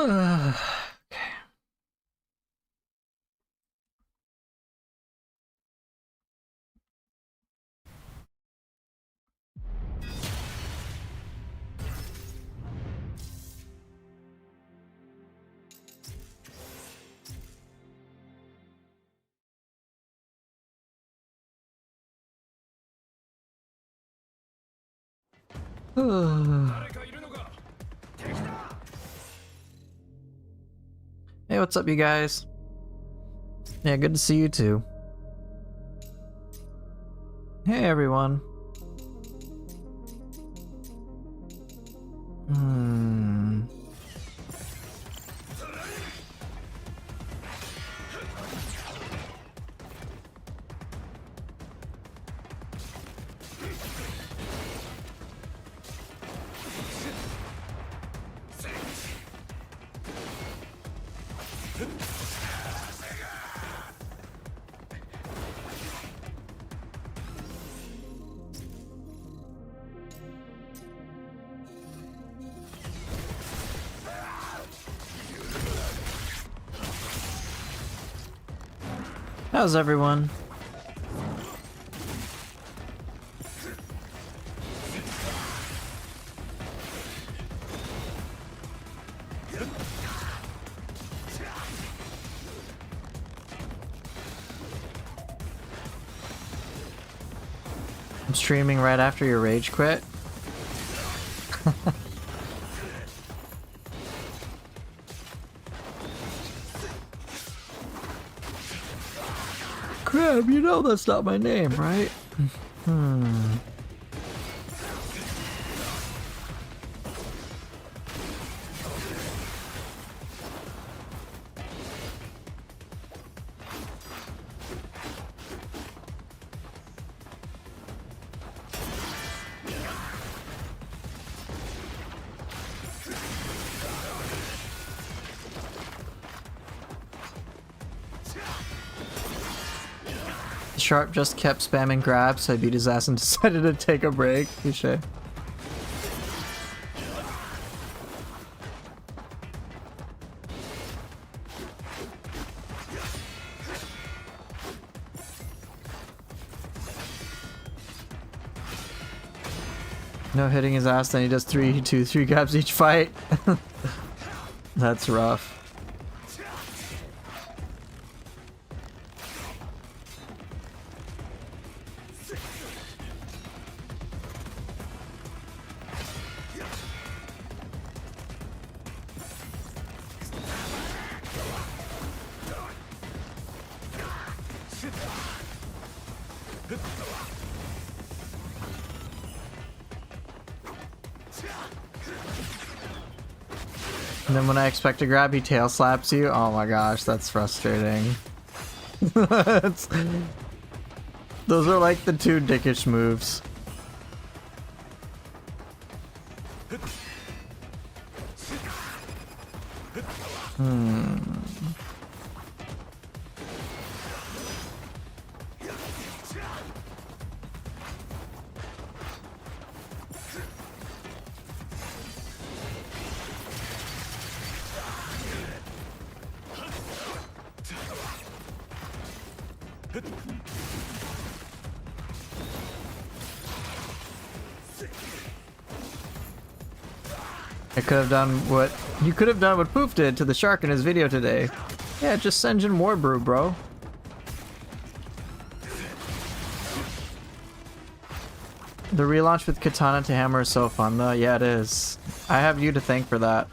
Okay. Hey, what's up, you guys? Yeah, good to see you too. Hey, everyone. How's everyone? I'm streaming right after your rage quit. Crab, you know that's not my name, right? Sharp just kept spamming grabs, so I beat his ass and decided to take a break. Touché. No hitting his ass, then he does three grabs each fight. That's rough. And then when I expect to grab, he tail slaps you. Oh my gosh, that's frustrating. Those are like the two dickish moves. I could have done what you could have done what Poof did to the shark in his video today. Yeah, just send in more brew, bro. The relaunch with Katana to Hammer is so fun though. Yeah, it is. I have you to thank for that.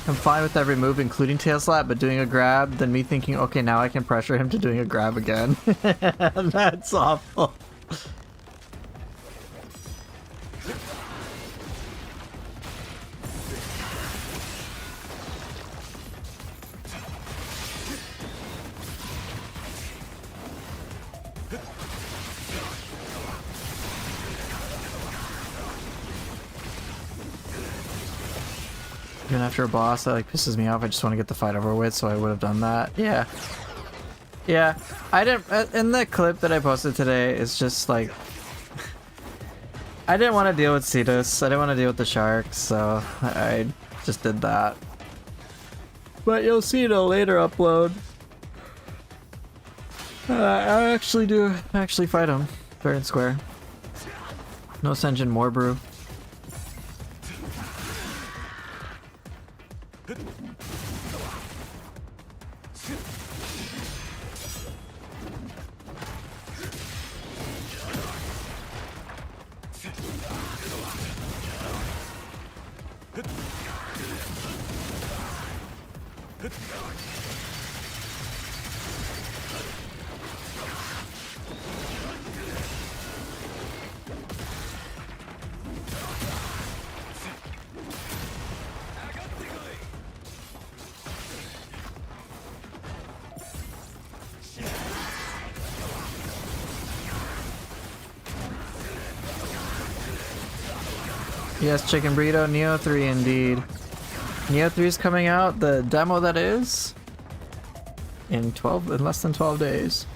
I'm fine with every move, including tail slap, but doing a grab, then me thinking, okay, now I can pressure him to doing a grab again. That's awful. Even after a boss that like pisses me off, I just want to get the fight over with, so I would have done that. Yeah. Yeah. I didn't, in the clip that I posted today, it's just like, I didn't want to deal with Cetus. I didn't want to deal with the sharks, so I just did that. But you'll see in a later upload. I actually fight him fair and square. No Senjin Morbrew. Yes, Chicken Burrito, Neo 3 indeed. Neo 3 is coming out, the demo that is, in less than 12 days.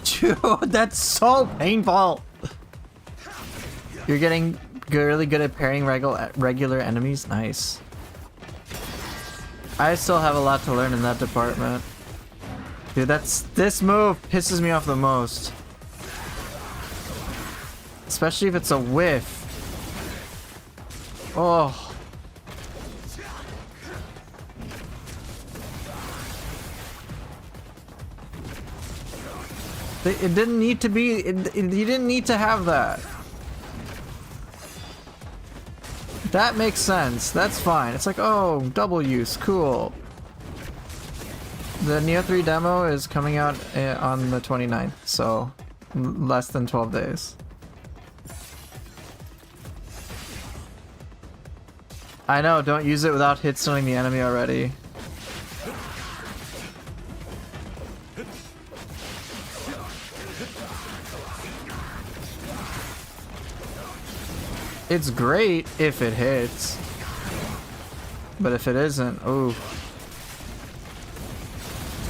Dude, that's so painful! You're getting really good at parrying regular enemies? Nice. I still have a lot to learn in that department. Dude, this move pisses me off the most. Especially if it's a whiff. Oh. It didn't need to be, you didn't need to have that. That makes sense. That's fine. It's like, oh, double use. Cool. The Neo 3 demo is coming out on the 29th, so less than 12 days. I know, don't use it without hit stunning the enemy already. It's great if it hits. But if it isn't, ooh.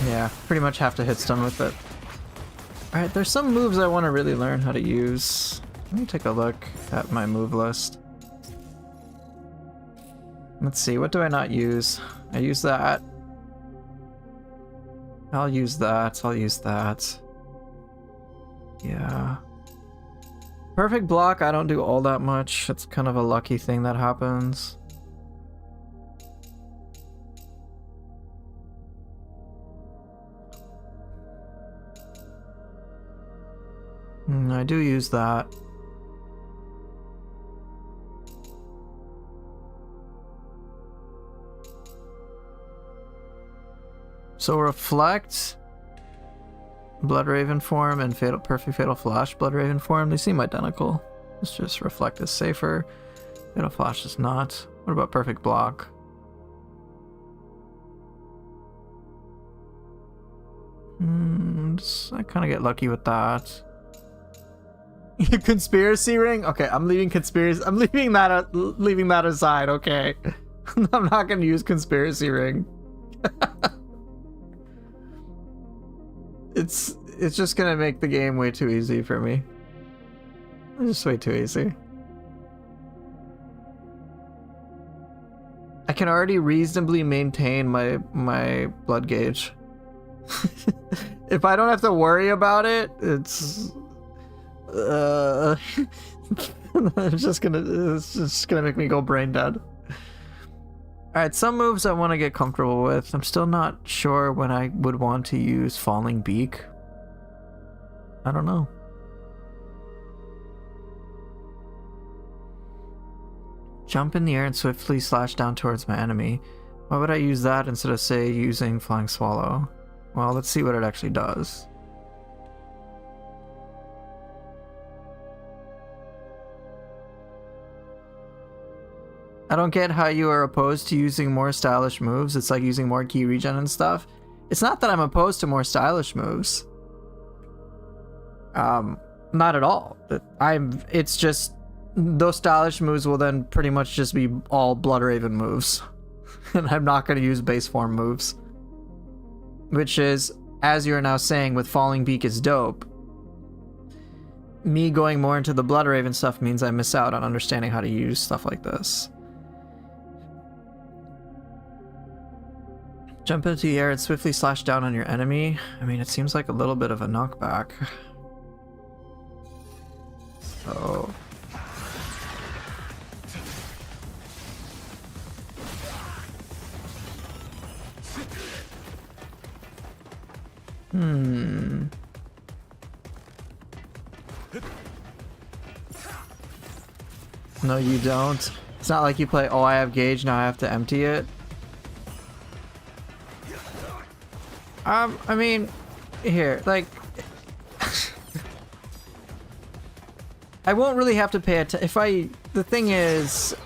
Yeah, pretty much have to hit stun with it. Alright, there's some moves I want to really learn how to use. Let me take a look at my move list. Let's see, what do I not use? I use that. I'll use that. I'll use that. Yeah. Perfect block, I don't do all that much. It's kind of a lucky thing that happens. I do use that. So Reflect, Blood Raven form, and Perfect Fatal Flash Blood Raven form, they seem identical. It's just Reflect is safer, Fatal Flash is not. What about Perfect Block? I kind of get lucky with that. Conspiracy ring? Okay, I'm leaving conspiracy. I'm leaving that aside. Okay, I'm not gonna use conspiracy ring. It's just gonna make the game way too easy for me. It's just way too easy. I can already reasonably maintain my blood gauge. If I don't have to worry about it, it's it's just gonna make me go brain dead. Alright, some moves I want to get comfortable with. I'm still not sure when I would want to use Falling Beak. I don't know. Jump in the air and swiftly slash down towards my enemy. Why would I use that instead of, say, using Flying Swallow? Well, let's see what it actually does. I don't get how you are opposed to using more stylish moves. It's like using more key regen and stuff. It's not that I'm opposed to more stylish moves. Not at all. It's just those stylish moves will then pretty much just be all Bloodraven moves. And I'm not going to use base form moves. Which is, as you're now saying, with Falling Beak is dope. Me going more into the Bloodraven stuff means I miss out on understanding how to use stuff like this. Jump into the air and swiftly slash down on your enemy. I mean, it seems like a little bit of a knockback. So... No, you don't. It's not like you play, oh, I have gauge, now I have to empty it. I mean, here, like... I won't really have to pay attention. The thing is...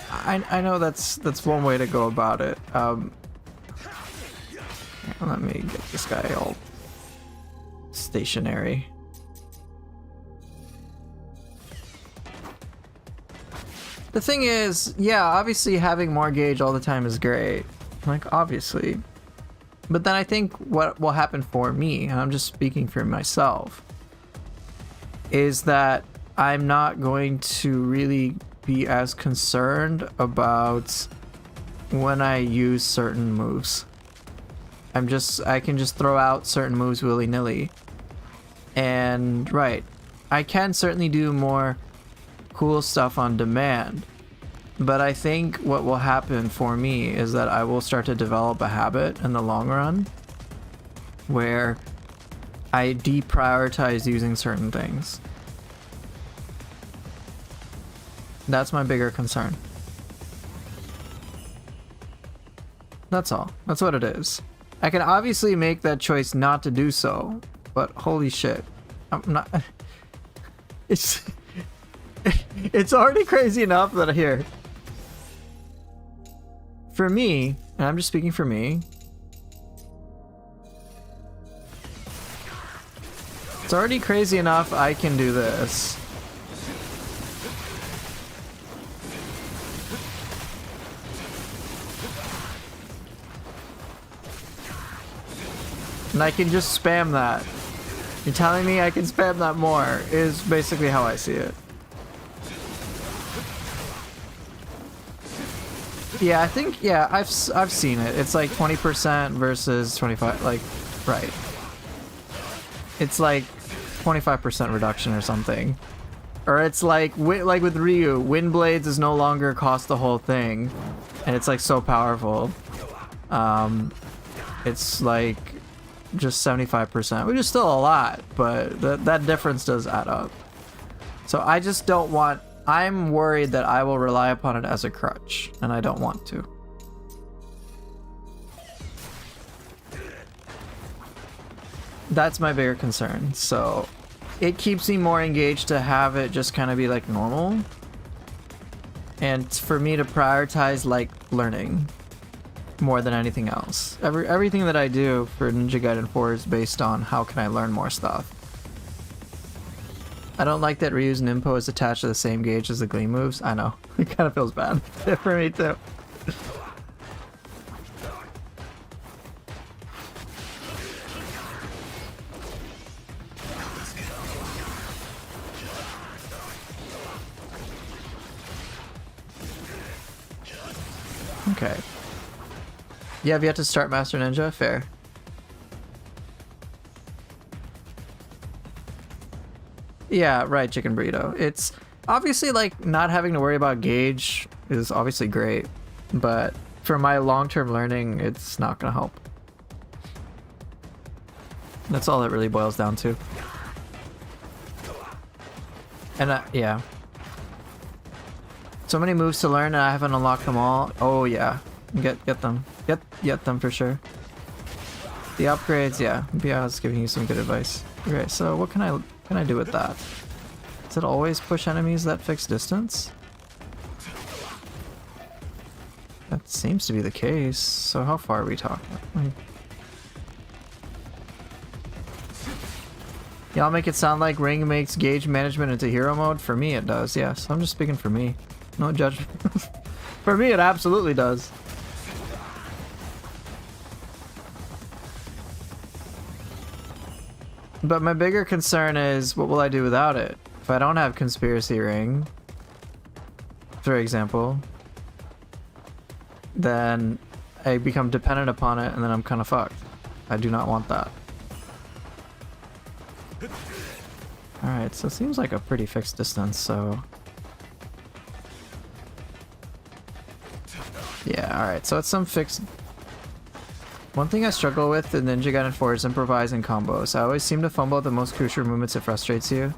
I know that's one way to go about it. Let me get this guy all stationary. The thing is, yeah, obviously having more gauge all the time is great. Like, obviously. But then I think what will happen for me, and I'm just speaking for myself, is that I'm not going to really be as concerned about when I use certain moves. I can just throw out certain moves willy-nilly. And, right, I can certainly do more cool stuff on demand, but I think what will happen for me is that I will start to develop a habit in the long run where I deprioritize using certain things. That's my bigger concern. That's all. That's what it is. I can obviously make that choice not to do so, but holy shit. I'm not... It's already crazy enough that here. For me, and I'm just speaking for me, it's already crazy enough I can do this. And I can just spam that. You're telling me I can spam that more is basically how I see it. Yeah, I think, yeah, I've seen it. It's like 20% versus 25, like, right. It's like 25% reduction or something. Or it's like with Ryu, Wind Blades is no longer cost the whole thing. And it's like so powerful. It's like just 75%, which is still a lot, but that difference does add up. So I just don't want... I'm worried that I will rely upon it as a crutch, and I don't want to. That's my bigger concern. So it keeps me more engaged to have it just kind of be like normal, and for me to prioritize like learning more than anything else. Everything that I do for Ninja Gaiden 4 is based on how can I learn more stuff. I don't like that Ryu's Ninpo is attached to the same gauge as the Gleam moves. I know. It kind of feels bad. For me too. Okay. You have yet to start Master Ninja? Fair. Yeah, right, Chicken Burrito. It's obviously like not having to worry about gauge is obviously great, but for my long-term learning, it's not gonna help. That's all it really boils down to. And yeah. So many moves to learn and I haven't unlocked them all. Oh yeah. Get them. Get them for sure. The upgrades, yeah. Maybe I was giving you some good advice. Okay, so what can I do with that? Does it always push enemies that fixed distance? That seems to be the case. So how far are we talking? Like... Y'all make it sound like Ring makes gauge management into hero mode? For me it does, yes. I'm just speaking for me. No judgment. For me it absolutely does. But my bigger concern is, what will I do without it? If I don't have Conspiracy Ring, for example, then I become dependent upon it and then I'm kind of fucked. I do not want that. Alright, so it seems like a pretty fixed distance, so... Yeah, alright, so it's some fixed... One thing I struggle with in Ninja Gaiden 4 is improvising combos. I always seem to fumble at the most crucial movements. It frustrates you.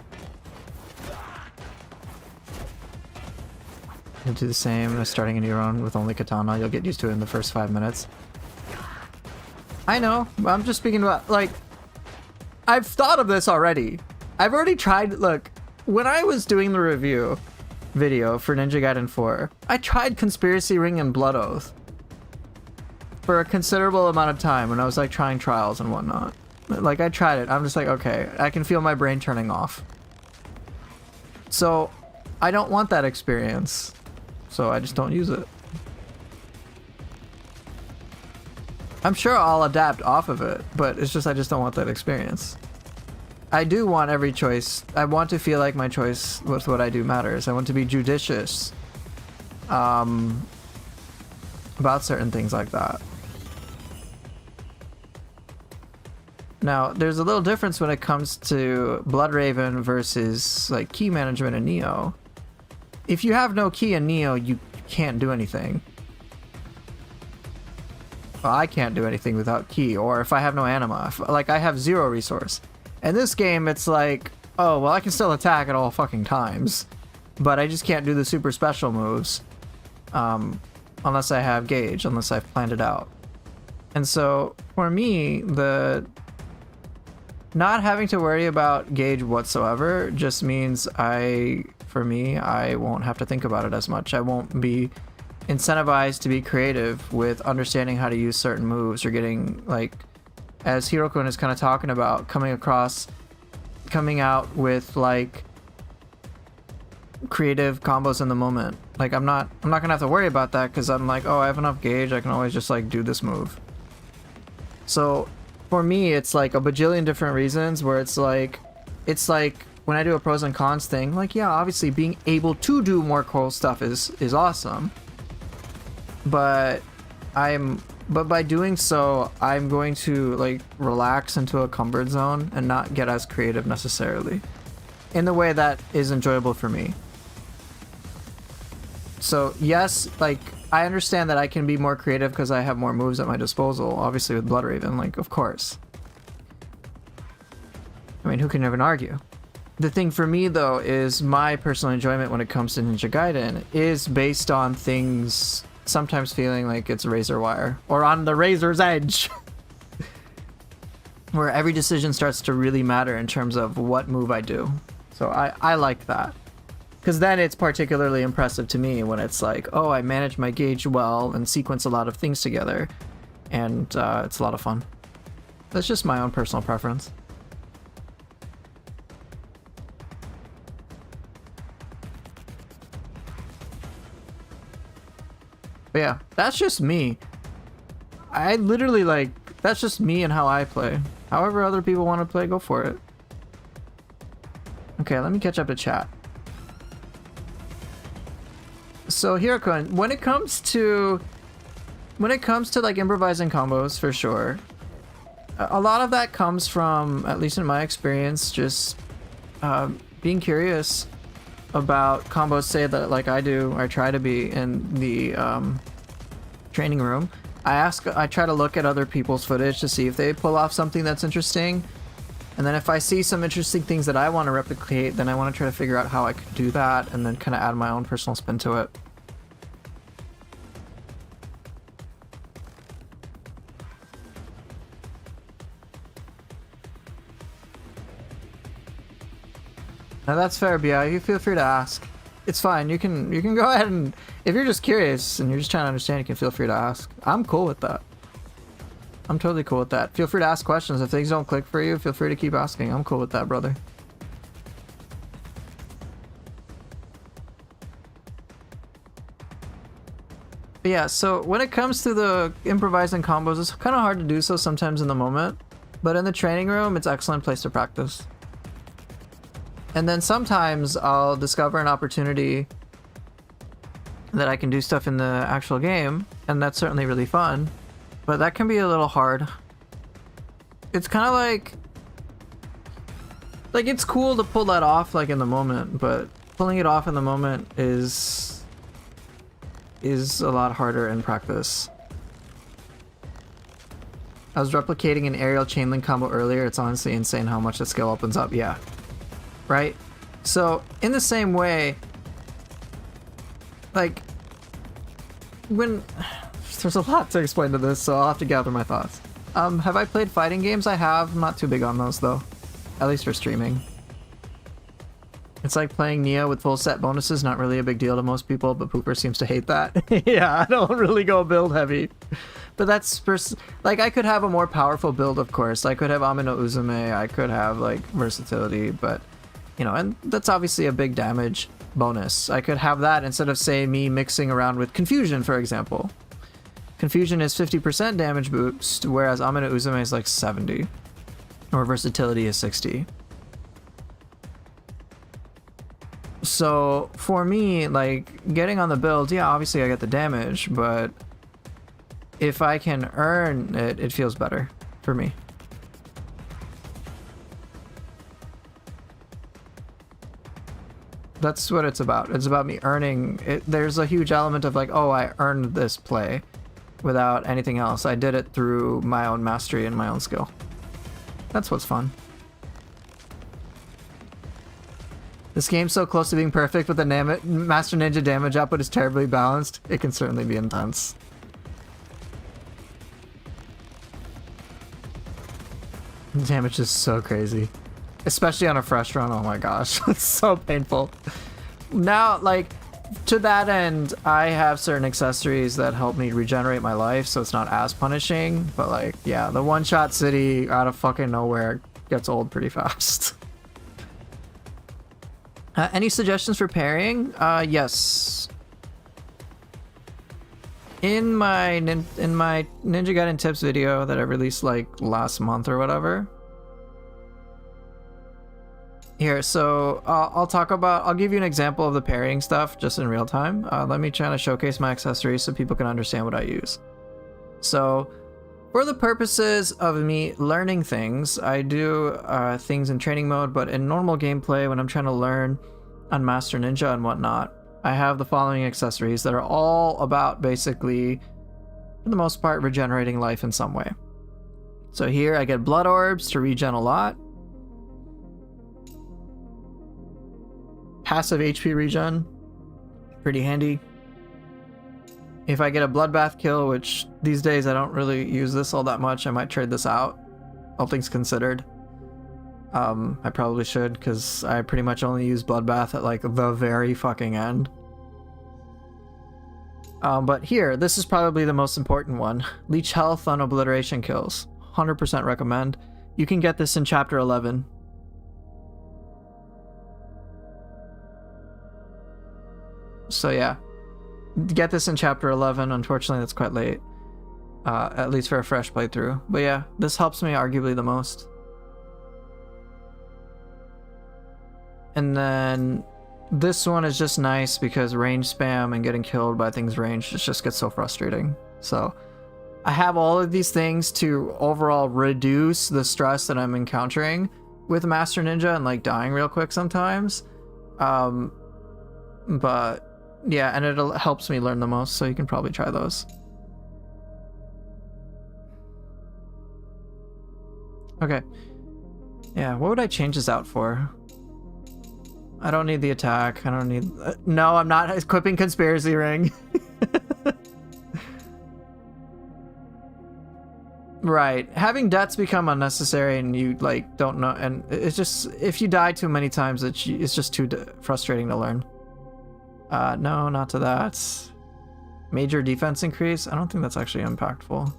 You'll do the same as starting a new run with only katana. You'll get used to it in the first 5 minutes. I know, I'm just speaking about, like... I've thought of this already. I've already tried, look, when I was doing the review video for Ninja Gaiden 4, I tried Conspiracy Ring and Blood Oath for a considerable amount of time when I was like trying trials and whatnot. Like I tried it, I'm just like, okay, I can feel my brain turning off. So I don't want that experience, so I just don't use it. I'm sure I'll adapt off of it, but it's just I just don't want that experience. I do want every choice. I want to feel like my choice with what I do matters. I want to be judicious about certain things like that. Now, there's a little difference when it comes to Bloodraven versus like key management in Neo. If you have no key in Neo, you can't do anything. Well, I can't do anything without key, or if I have no anima. Like, I have 0 resource. In this game, it's like, oh, well, I can still attack at all fucking times, but I just can't do the super special moves unless I have gauge, unless I've planned it out. And so, for me, the not having to worry about gauge whatsoever just means for me, I won't have to think about it as much. I won't be incentivized to be creative with understanding how to use certain moves or getting, like, as Hirokun is kind of talking about, coming out with like creative combos in the moment. Like I'm not gonna have to worry about that because I'm like, oh, I have enough gauge, I can always just like do this move. So for me, it's like a bajillion different reasons where it's like when I do a pros and cons thing, like, yeah, obviously being able to do more cool stuff is awesome, but by doing so, I'm going to like relax into a comfort zone and not get as creative necessarily in the way that is enjoyable for me. So yes, like I understand that I can be more creative because I have more moves at my disposal, obviously with Bloodraven, like of course. I mean, who can even argue? The thing for me though is my personal enjoyment when it comes to Ninja Gaiden is based on things sometimes feeling like it's razor wire or on the razor's edge where every decision starts to really matter in terms of what move I do. So I like that because then it's particularly impressive to me when it's like, oh, I manage my gauge well and sequence a lot of things together, and it's a lot of fun. That's just my own personal preference. But yeah, that's just me. I literally like, that's just me and how I play. However other people want to play, go for it. Okay, let me catch up to chat. So Hirokun, when it comes to like improvising combos, for sure, a lot of that comes from, at least in my experience, just being curious about combos, say that like I do, I try to be in the training room. I try to look at other people's footage to see if they pull off something that's interesting, And then if I see some interesting things that I want to replicate, then I want to try to figure out how I could do that and then kind of add my own personal spin to it. Now that's fair, BI. You feel free to ask. It's fine. You can go ahead and, if you're just curious and you're just trying to understand, you can feel free to ask. I'm cool with that. I'm totally cool with that. Feel free to ask questions. If things don't click for you, feel free to keep asking. I'm cool with that, brother. But yeah, so when it comes to the improvising combos, it's kind of hard to do so sometimes in the moment. But in the training room, it's an excellent place to practice. And then sometimes I'll discover an opportunity that I can do stuff in the actual game, and that's certainly really fun. But that can be a little hard. It's kind of like it's cool to pull that off like in the moment, but pulling it off in the moment is a lot harder in practice. I was replicating an aerial chain link combo earlier. It's honestly insane how much the skill opens up. Yeah. Right? So in the same way, like when there's a lot to explain to this, so I'll have to gather my thoughts. Have I played fighting games? I have. I'm not too big on those though, at least for streaming. It's like playing Neo with full set bonuses, not really a big deal to most people, but Pooper seems to hate that. Yeah, I don't really go build heavy. But that's, like, I could have a more powerful build, of course. I could have Amino Uzume, I could have, like, versatility, but, you know, and that's obviously a big damage bonus. I could have that instead of, say, me mixing around with Confusion, for example. Confusion is 50% damage boost, whereas Amino Uzume is, like, 70. Or versatility is 60. So for me, like, getting on the build, yeah, obviously I get the damage, but if I can earn it, it feels better for me. That's what it's about. It's about me earning it. There's a huge element of like, oh, I earned this play without anything else. I did it through my own mastery and my own skill. That's what's fun. This game's so close to being perfect, but the Master Ninja damage output is terribly balanced. It can certainly be intense. The damage is so crazy. Especially on a fresh run, oh my gosh. It's so painful. Now, like, to that end, I have certain accessories that help me regenerate my life, so it's not as punishing. But like, yeah, the one-shot city out of fucking nowhere gets old pretty fast. Any suggestions for parrying? Yes. In my Ninja Gaiden tips video that I released like last month or whatever. Here, so I'll give you an example of the parrying stuff just in real time. Let me try to showcase my accessories so people can understand what I use. So, for the purposes of me learning things, I do things in training mode, but in normal gameplay, when I'm trying to learn on Master Ninja and whatnot, I have the following accessories that are all about basically, for the most part, regenerating life in some way. So here I get blood orbs to regen a lot. Passive HP regen, pretty handy. If I get a bloodbath kill, which these days I don't really use this all that much, I might trade this out, all things considered. I probably should, because I pretty much only use bloodbath at like the very fucking end. But here, this is probably the most important one. Leech health on obliteration kills. 100% recommend. You can get this in chapter 11. So yeah, get this in chapter 11. Unfortunately, that's quite late. At least for a fresh playthrough. But yeah, this helps me arguably the most. And then this one is just nice because range spam and getting killed by things ranged just gets so frustrating. So I have all of these things to overall reduce the stress that I'm encountering with Master Ninja and like dying real quick sometimes. But yeah, and it helps me learn the most, so you can probably try those. Okay. Yeah, what would I change this out for? I don't need the attack. I don't need... no, I'm not equipping Conspiracy Ring. Right. Having deaths become unnecessary and you, like, don't know... And it's just... If you die too many times, it's just too frustrating to learn. No, not to that. Major defense increase? I don't think that's actually impactful.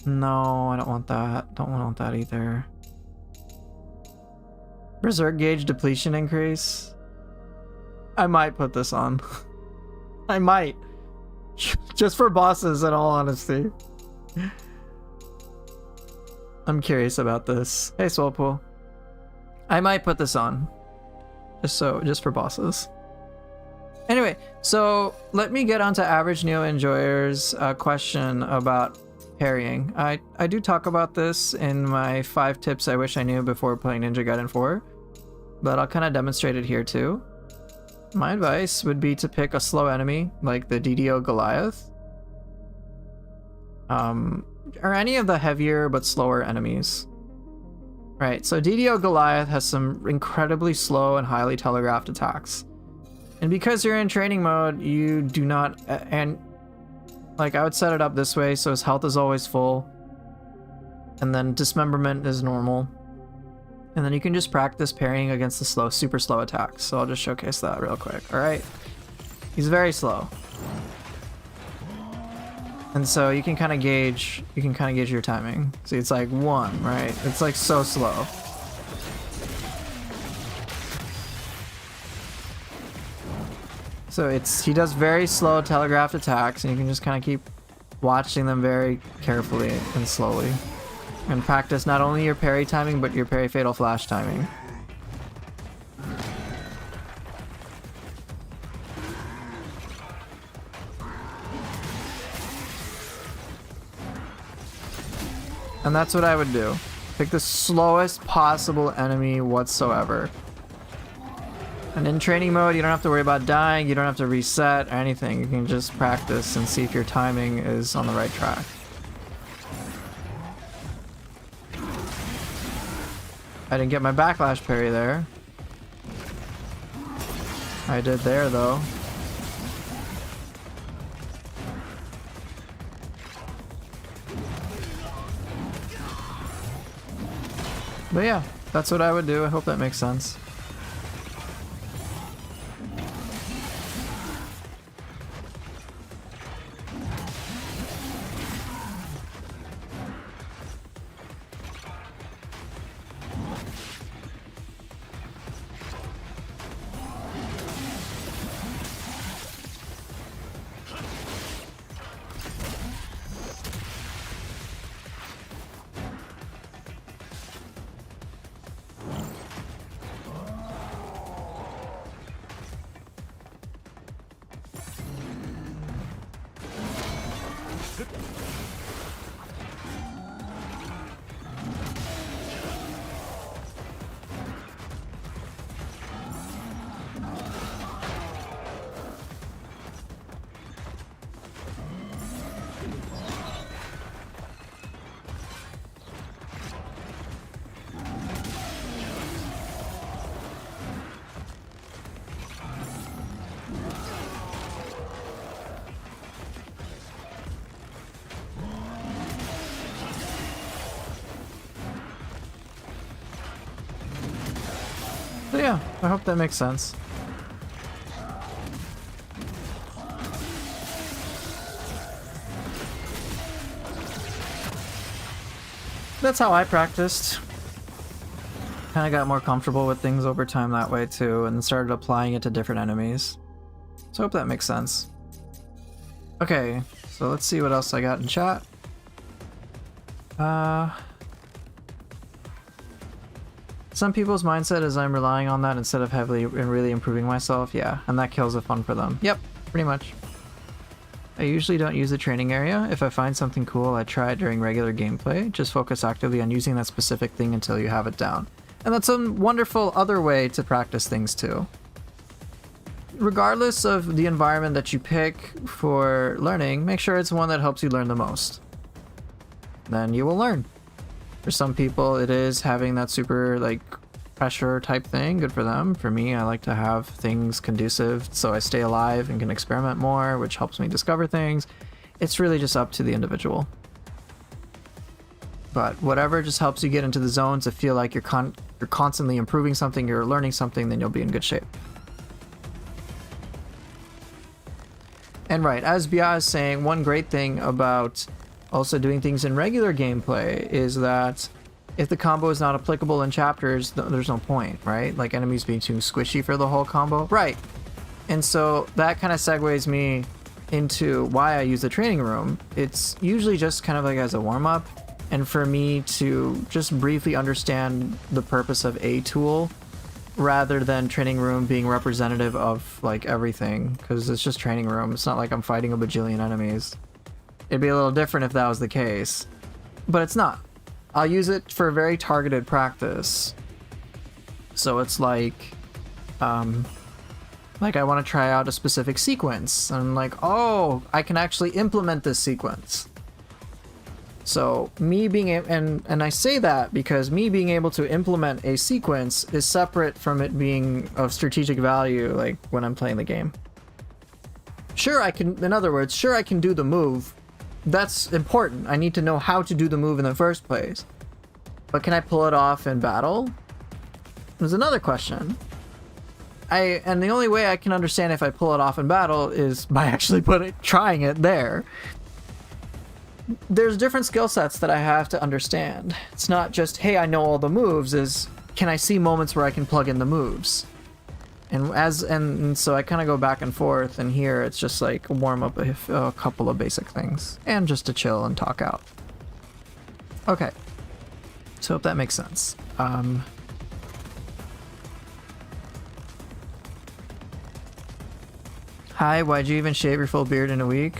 No, I don't want that. Don't want that either. Berserk gauge depletion increase? I might put this on. I might. Just for bosses, in all honesty. I'm curious about this. Hey, Swellpool. I might put this on. Just for bosses. Anyway, so let me get on to average Neo enjoyers' question about parrying. I do talk about this in my 5 tips I wish I knew before playing Ninja Gaiden 4, but I'll kind of demonstrate it here too. My advice would be to pick a slow enemy like the DDO Goliath, or any of the heavier but slower enemies. Right, so DDO Goliath has some incredibly slow and highly telegraphed attacks. And because you're in training mode, you do not... And, like, I would set it up this way, so his health is always full. And then dismemberment is normal. And then you can just practice parrying against the super slow attacks. So I'll just showcase that real quick, alright? He's very slow. And so you can kind of gauge your timing. See, it's like 1, right? It's like so slow. So he does very slow telegraphed attacks, and you can just kind of keep watching them very carefully and slowly. And practice not only your parry timing, but your parry fatal flash timing. And that's what I would do. Pick the slowest possible enemy whatsoever. And in training mode, you don't have to worry about dying, you don't have to reset or anything. You can just practice and see if your timing is on the right track. I didn't get my backlash parry there. I did there though. But yeah, that's what I would do. I hope that makes sense. So yeah, I hope that makes sense. That's how I practiced. Kind of got more comfortable with things over time that way too, and started applying it to different enemies. So I hope that makes sense. Okay, so let's see what else I got in chat. Some people's mindset is I'm relying on that instead of heavily and really improving myself. Yeah, and that kills the fun for them. Yep, pretty much. I usually don't use the training area. If I find something cool, I try it during regular gameplay. Just focus actively on using that specific thing until you have it down. And that's a wonderful other way to practice things too. Regardless of the environment that you pick for learning, make sure it's one that helps you learn the most. Then you will learn. For some people, it is having that super like pressure type thing. Good for them. For me, I like to have things conducive so I stay alive and can experiment more, which helps me discover things. It's really just up to the individual. But whatever just helps you get into the zone to feel like you're constantly improving something, you're learning something, then you'll be in good shape. And right, as Bia is saying, one great thing about also doing things in regular gameplay is that if the combo is not applicable in chapters, there's no point, right? Like enemies being too squishy for the whole combo. Right. And so that kind of segues me into why I use the training room. It's usually just kind of like as a warm-up, and for me to just briefly understand the purpose of a tool rather than training room being representative of like everything, because it's just training room. It's not like I'm fighting a bajillion enemies. It'd be a little different if that was the case, but it's not. I'll use it for very targeted practice. So it's like I want to try out a specific sequence, and I'm like, oh, I can actually implement this sequence. So me being and I say that because me being able to implement a sequence is separate from it being of strategic value, like when I'm playing the game. Sure, I can, in other words, sure I can do the move. That's important. I need to know how to do the move in the first place. But can I pull it off in battle? There's another question. And the only way I can understand if I pull it off in battle is by actually trying it there. There's different skill sets that I have to understand. It's not just, hey, I know all the moves, is can I see moments where I can plug in the moves? And so I kind of go back and forth, and here it's just like warm up a couple of basic things and just to chill and talk out. Okay. So hope that makes sense. Hi, why'd you even shave your full beard in a week?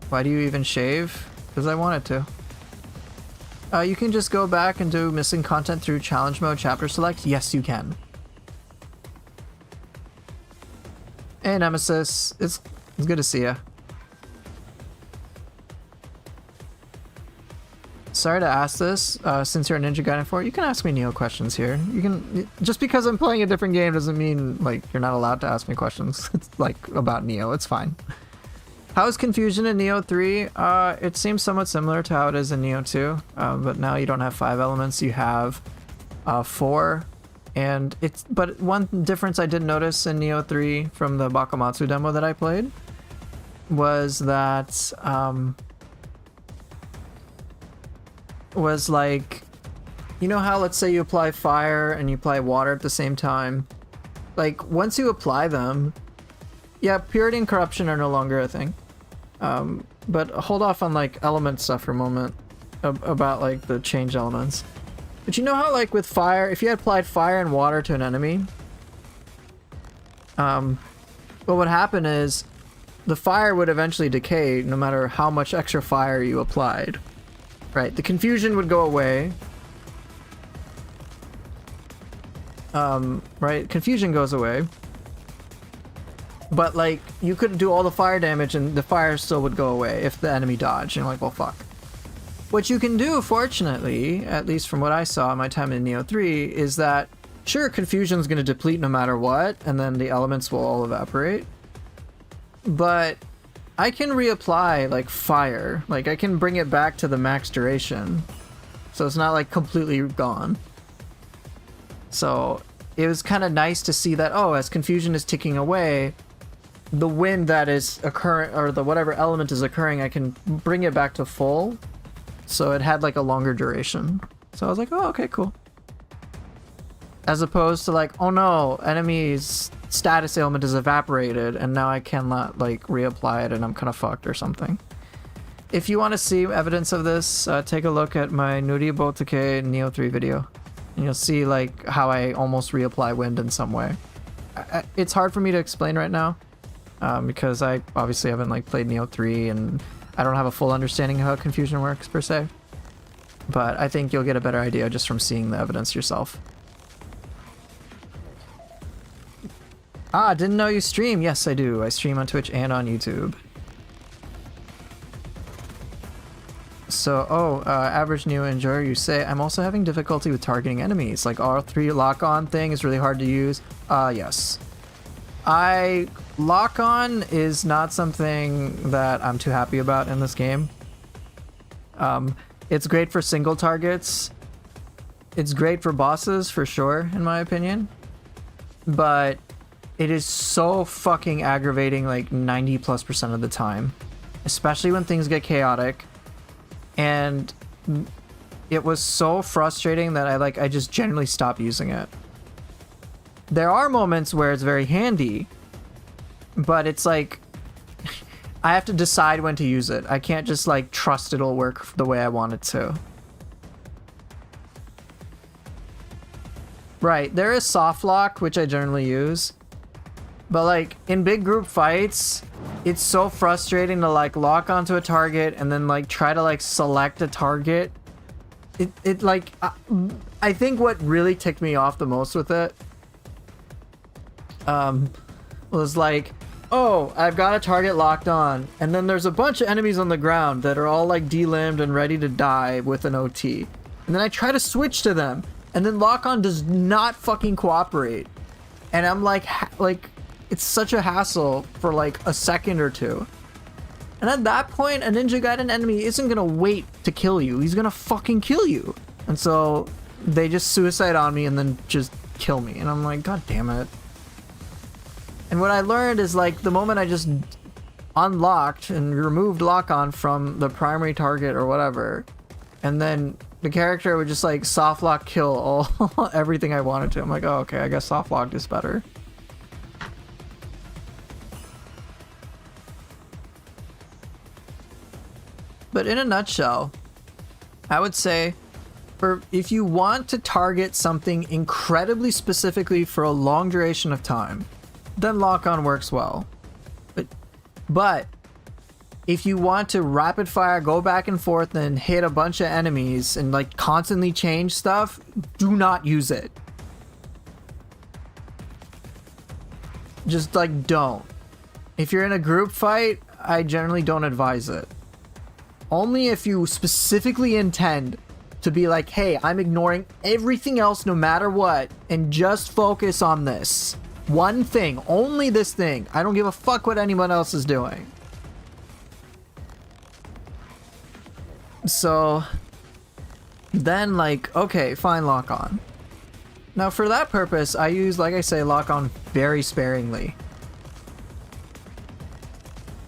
Why do you even shave? Because I wanted to. You can just go back and do missing content through challenge mode chapter select. Yes, you can. Hey, Nemesis. It's good to see ya. Sorry to ask this, since you're a Ninja Gaiden 4, you can ask me Neo questions here. You can, just because I'm playing a different game doesn't mean, like, you're not allowed to ask me questions. It's, like, about Neo, it's fine. How is confusion in Neo 3? It seems somewhat similar to how it is in Neo 2, but now you don't have 5 elements, you have 4. And but one difference I did notice in Neo 3 from the Bakumatsu demo that I played was that, was like, you know how, let's say you apply fire and you apply water at the same time? Like, once you apply them, yeah, purity and corruption are no longer a thing. But hold off on, like, element stuff for a moment about, like, the change elements. But you know how, like, with fire, if you had applied fire and water to an enemy, what would happen is the fire would eventually decay no matter how much extra fire you applied. Right, the confusion would go away. Right, confusion goes away. But, like, you could do all the fire damage and the fire still would go away if the enemy dodged. And you're like, well, fuck. What you can do, fortunately, at least from what I saw in my time in Neo 3, is that, sure, confusion's going to deplete no matter what, and then the elements will all evaporate. But I can reapply, like, fire. Like, I can bring it back to the max duration. So it's not, like, completely gone. So it was kind of nice to see that, oh, as confusion is ticking away, the wind that is occurring, or the whatever element is occurring, I can bring it back to full. So it had, like, a longer duration. So I was like, oh, okay, cool. As opposed to, like, oh no, enemy's status ailment is evaporated and now I cannot, like, reapply it and I'm kind of fucked or something. If you want to see evidence of this, take a look at my Nuri Botake Neo 3 video. And you'll see, like, how I almost reapply wind in some way. It's hard for me to explain right now, because I obviously haven't, like, played Neo 3 and I don't have a full understanding of how confusion works, per se. But I think you'll get a better idea just from seeing the evidence yourself. Ah, didn't know you stream. Yes, I do. I stream on Twitch and on YouTube. Average new enjoyer, you say, I'm also having difficulty with targeting enemies. Like R3 lock-on thing is really hard to use. Yes. Lock-on is not something that I'm too happy about in this game. It's great for single targets. It's great for bosses, for sure, in my opinion. But it is so fucking aggravating like 90+% of the time. Especially when things get chaotic. And it was so frustrating that I just generally stopped using it. There are moments where it's very handy, but it's like I have to decide when to use it. I can't just like trust it'll work the way I want it to. Right, there is soft lock, which I generally use. But like in big group fights, it's so frustrating to like lock onto a target and then like try to like select a target. It like I think what really ticked me off the most with it was like, oh, I've got a target locked on, and then there's a bunch of enemies on the ground that are all like delimbed and ready to die with an OT. And then I try to switch to them, and then lock on does not fucking cooperate. And I'm like it's such a hassle for like a second or two. And at that point, a Ninja Gaiden enemy isn't gonna wait to kill you. He's gonna fucking kill you. And so they just suicide on me and then just kill me. And I'm like, God damn it. And what I learned is like the moment I just unlocked and removed lock-on from the primary target or whatever, and then the character would just like soft lock kill all everything I wanted to. I'm like, oh, okay, I guess soft locked is better. But in a nutshell, I would say if you want to target something incredibly specifically for a long duration of time, then lock-on works well. But if you want to rapid fire, go back and forth and hit a bunch of enemies and like constantly change stuff, do not use it. Just like don't. If you're in a group fight, I generally don't advise it. Only if you specifically intend to be like, hey, I'm ignoring everything else no matter what and just focus on this one thing, only this thing. I don't give a fuck what anyone else is doing. So then like, okay, fine, lock on. Now for that purpose, I use, like I say, lock on very sparingly.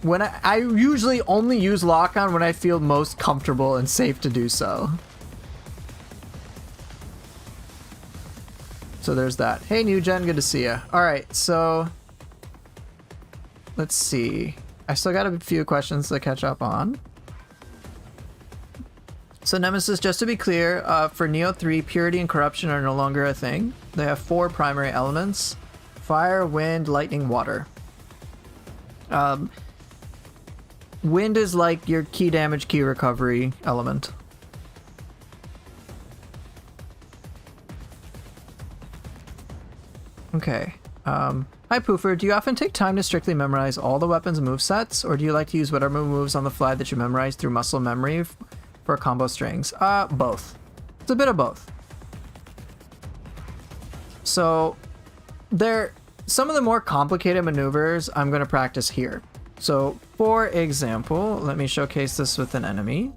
When I usually only use lock-on when I feel most comfortable and safe to do so. So there's that. Hey, New Gen, good to see ya. Alright, so let's see. I still got a few questions to catch up on. So Nemesis, just to be clear, for Nioh 3, purity and corruption are no longer a thing. They have 4 primary elements: fire, wind, lightning, water. Wind is like your key damage, key recovery element. Okay. Hi Poofer, do you often take time to strictly memorize all the weapons movesets, or do you like to use whatever moves on the fly that you memorize through muscle memory for combo strings? Both. It's a bit of both. So some of the more complicated maneuvers I'm going to practice here. So, for example, let me showcase this with an enemy.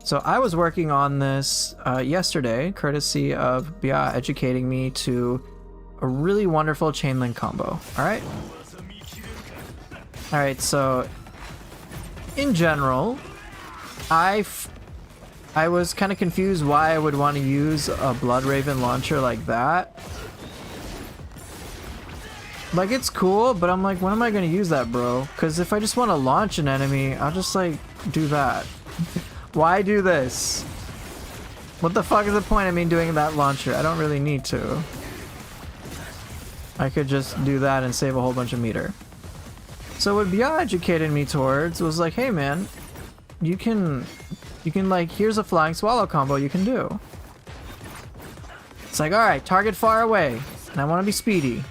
So I was working on this yesterday, courtesy of Bia educating me to a really wonderful chain link combo. Alright? Alright, so in general, I was kind of confused why I would want to use a Blood Raven launcher like that. Like, it's cool, but I'm like, when am I going to use that, bro? Because if I just want to launch an enemy, I'll just, like, do that. Why do this? What the fuck is the point of me doing that launcher? I don't really need to. I could just do that and save a whole bunch of meter. So what Bia educated me towards was like, hey man, you can like, here's a flying swallow combo you can do. It's like, alright, target far away, and I want to be speedy.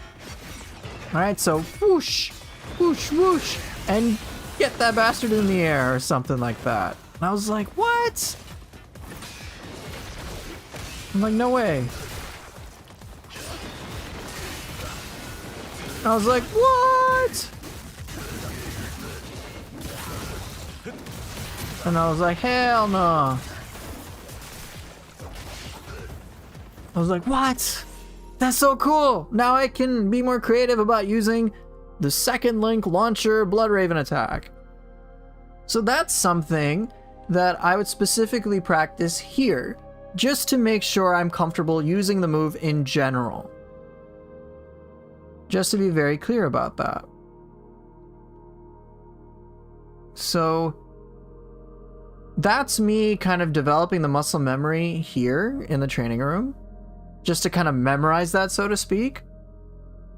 Alright, so whoosh, whoosh, whoosh, and Get that bastard in the air or something like that. And I was like, what? I'm like, no way. I was like, what? And I was like, hell no. I was like, what? That's so cool. Now I can be more creative about using the second Link launcher Bloodraven attack. So that's something that I would specifically practice here, just to make sure I'm comfortable using the move in general. Just to be very clear about that. So that's me kind of developing the muscle memory here in the training room, just to kind of memorize that, so to speak.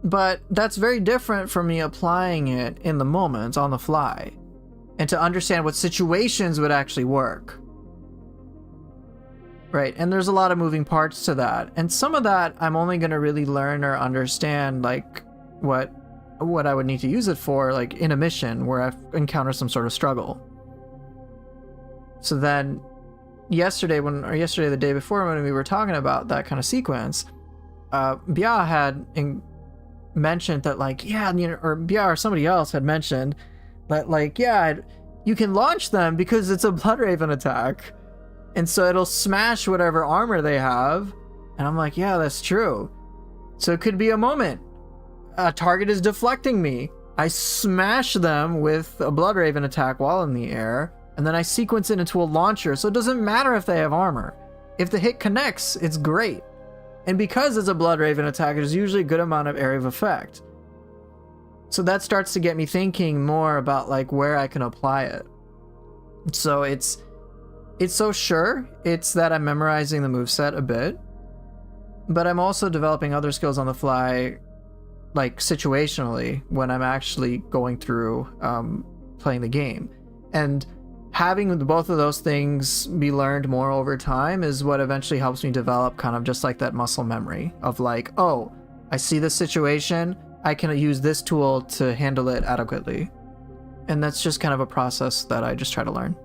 But that's very different from me applying it in the moment, on the fly, and to understand what situations would actually work. Right, and there's a lot of moving parts to that, and some of that I'm only going to really learn or understand, like, what I would need to use it for, like in a mission where I've encountered some sort of struggle. So then yesterday, the day before, when we were talking about that kind of sequence, Bia had mentioned that, like, yeah, you know, or Bia or somebody else had mentioned that, like, yeah, you can launch them because it's a Bloodraven attack, and so it'll smash whatever armor they have. And I'm like, yeah, that's true. So it could be a moment. A target is deflecting me. I smash them with a Bloodraven attack while in the air, and then I sequence it into a launcher, so it doesn't matter if they have armor. If the hit connects, it's great. And because it's a Bloodraven attack, there's usually a good amount of area of effect. So that starts to get me thinking more about, like, where I can apply it. So it's so sure, it's that I'm memorizing the moveset a bit, but I'm also developing other skills on the fly, like situationally, when I'm actually going through playing the game. And having both of those things be learned more over time is what eventually helps me develop kind of just like that muscle memory of, like, oh, I see this situation, I can use this tool to handle it adequately. And that's just kind of a process that I just try to learn.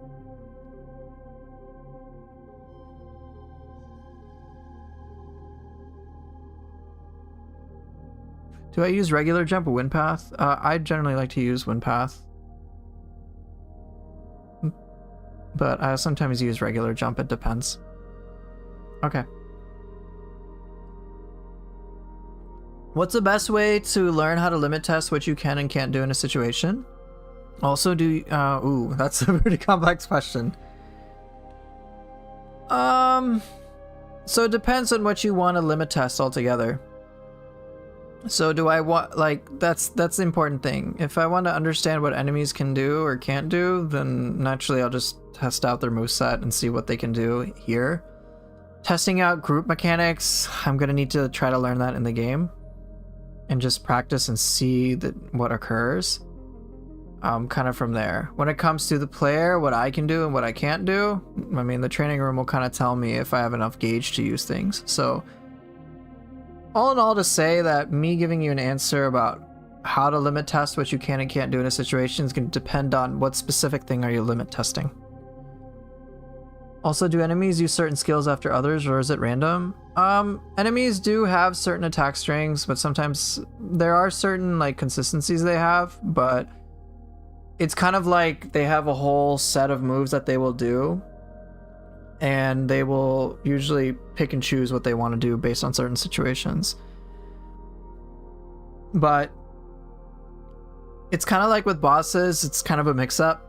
Do I use regular jump or wind path? I generally like to use wind path, but I sometimes use regular jump. It depends. Okay. What's the best way to learn how to limit test what you can and can't do in a situation? Also, ooh, that's a pretty complex question. So it depends on what you want to limit test altogether. So do I want, like, that's the important thing. If I want to understand what enemies can do or can't do, then naturally I'll just test out their moveset and see what they can do here. Testing out group mechanics, I'm going to need to try to learn that in the game and just practice and see what occurs kind of from there. When it comes to the player, what I can do and what I can't do, I mean, the training room will kind of tell me if I have enough gauge to use things. So all in all, to say that me giving you an answer about how to limit test what you can and can't do in a situation is going to depend on what specific thing are you limit testing. Also, do enemies use certain skills after others, or is it random? Enemies do have certain attack strings, but sometimes there are certain, like, consistencies they have, but it's kind of like they have a whole set of moves that they will do, and they will usually pick and choose what they want to do based on certain situations. But it's kind of like with bosses, it's kind of a mix-up.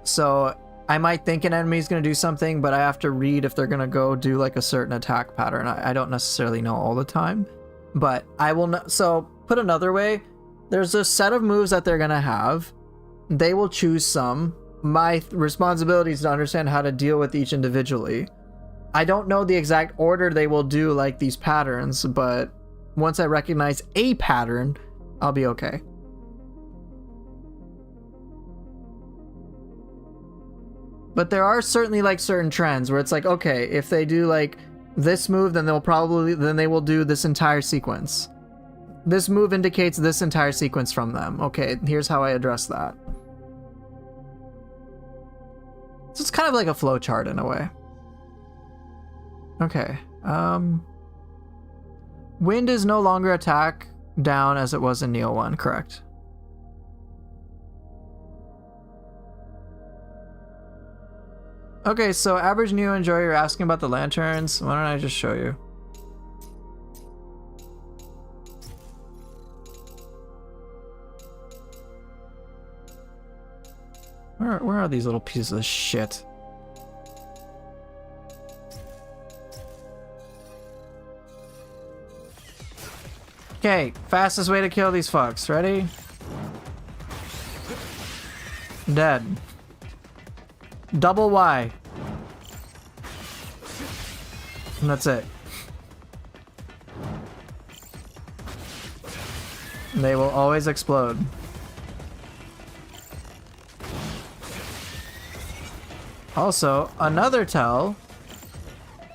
So I might think an enemy is going to do something, but I have to read if they're going to go do, like, a certain attack pattern. I don't necessarily know all the time, but I will know. So put another way, there's a set of moves that they're going to have. They will choose some. My responsibility is to understand how to deal with each individually. I don't know the exact order they will do, like, these patterns, but once I recognize a pattern, I'll be okay. But there are certainly, like, certain trends where it's like, okay, if they do, like, this move, then they will do this entire sequence. This move indicates this entire sequence from them. Okay, here's how I address that. So it's kind of like a flow chart in a way. Okay. Wind is no longer attack down as it was in Neo 1, correct? Okay, so average Neo enjoyer, you're asking about the lanterns. Why don't I just show you? Where are these little pieces of shit? Okay, fastest way to kill these fucks. Ready? Dead. Double Y. And that's it. They will always explode. Also, another tell,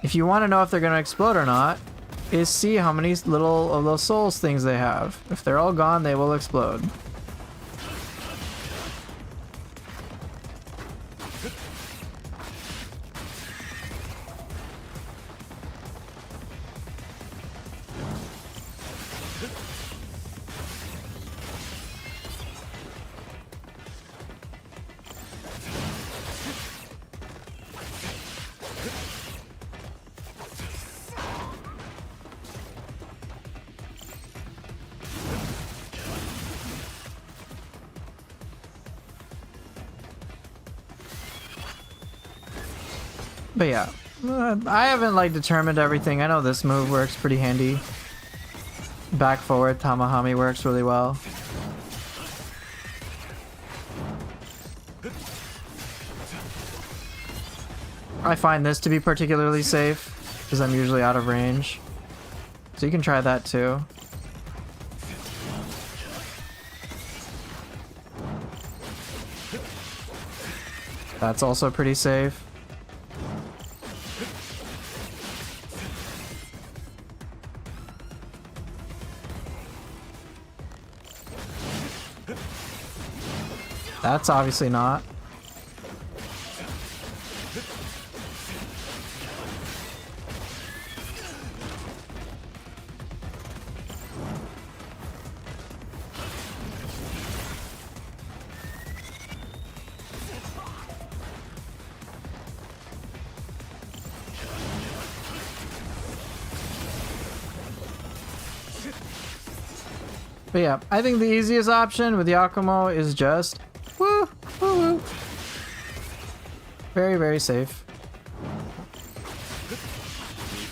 if you want to know if they're going to explode or not, is see how many little of those souls things they have. If they're all gone, they will explode. But yeah, I haven't like determined everything. I know this move works pretty handy. Back forward Tamahami works really well. I find this to be particularly safe because I'm usually out of range. So you can try that too. That's also pretty safe. That's obviously not. But yeah, I think the easiest option with Yakumo is just woo, woo, woo. Very, very safe.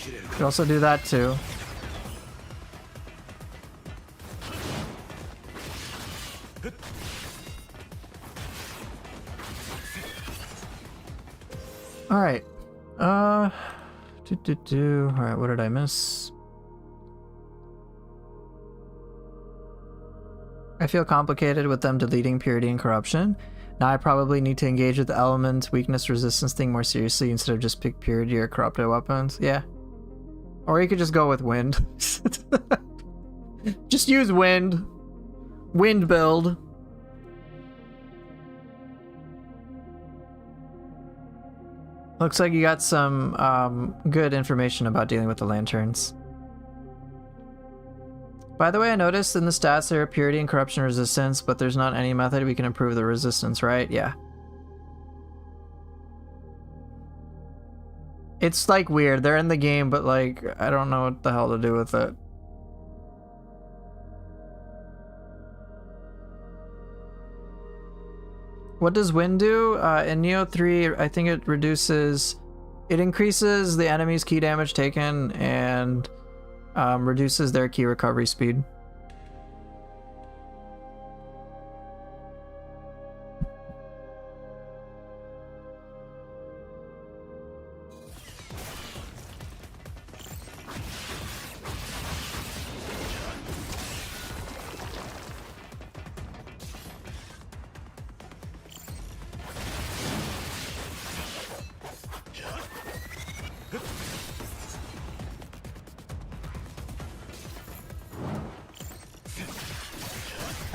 You can also do that too. All right. All right, what did I miss? I feel complicated with them deleting Purity and Corruption. Now I probably need to engage with the element weakness resistance thing more seriously instead of just pick Purity or Corrupted weapons. Yeah. Or you could just go with Wind. Just use Wind. Wind build. Looks like you got some good information about dealing with the lanterns. By the way, I noticed in the stats there are Purity and Corruption resistance, but there's not any method we can improve the resistance, right? Yeah. It's like weird. They're in the game, but like, I don't know what the hell to do with it. What does Wind do? In Neo 3, I think it increases the enemy's key damage taken and reduces their key recovery speed.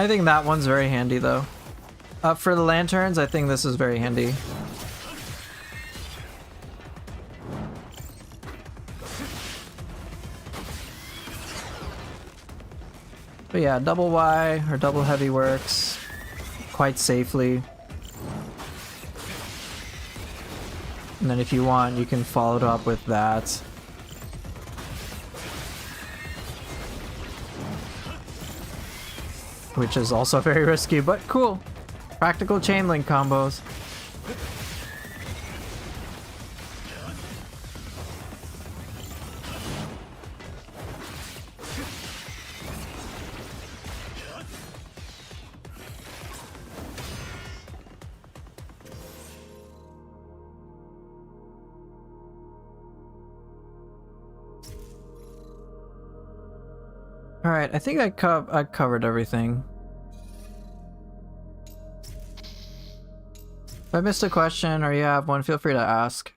I think that one's very handy though. For the lanterns, I think this is very handy. But yeah, double Y or double heavy works quite safely. And then if you want, you can follow it up with that. Which is also very risky, but cool. Practical chain link combos. Alright, I think I covered everything. If I missed a question or you have one, feel free to ask.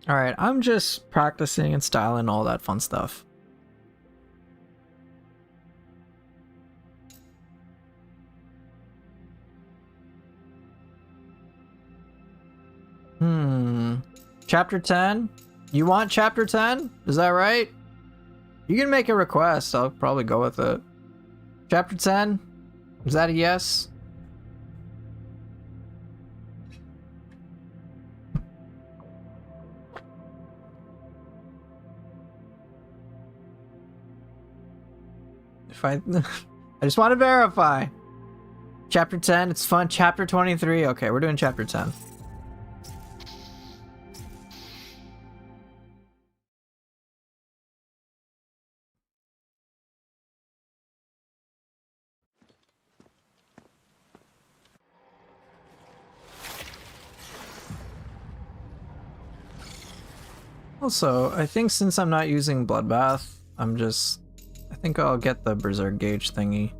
Alright, I'm just practicing and styling all that fun stuff. Chapter 10? You want chapter 10? Is that right? You can make a request, I'll probably go with it. Chapter 10? Is that a yes? If I just want to verify. Chapter 10, it's fun. Chapter 23, okay, we're doing chapter 10. Also, I think since I'm not using Bloodbath, I think I'll get the Berserk Gauge thingy.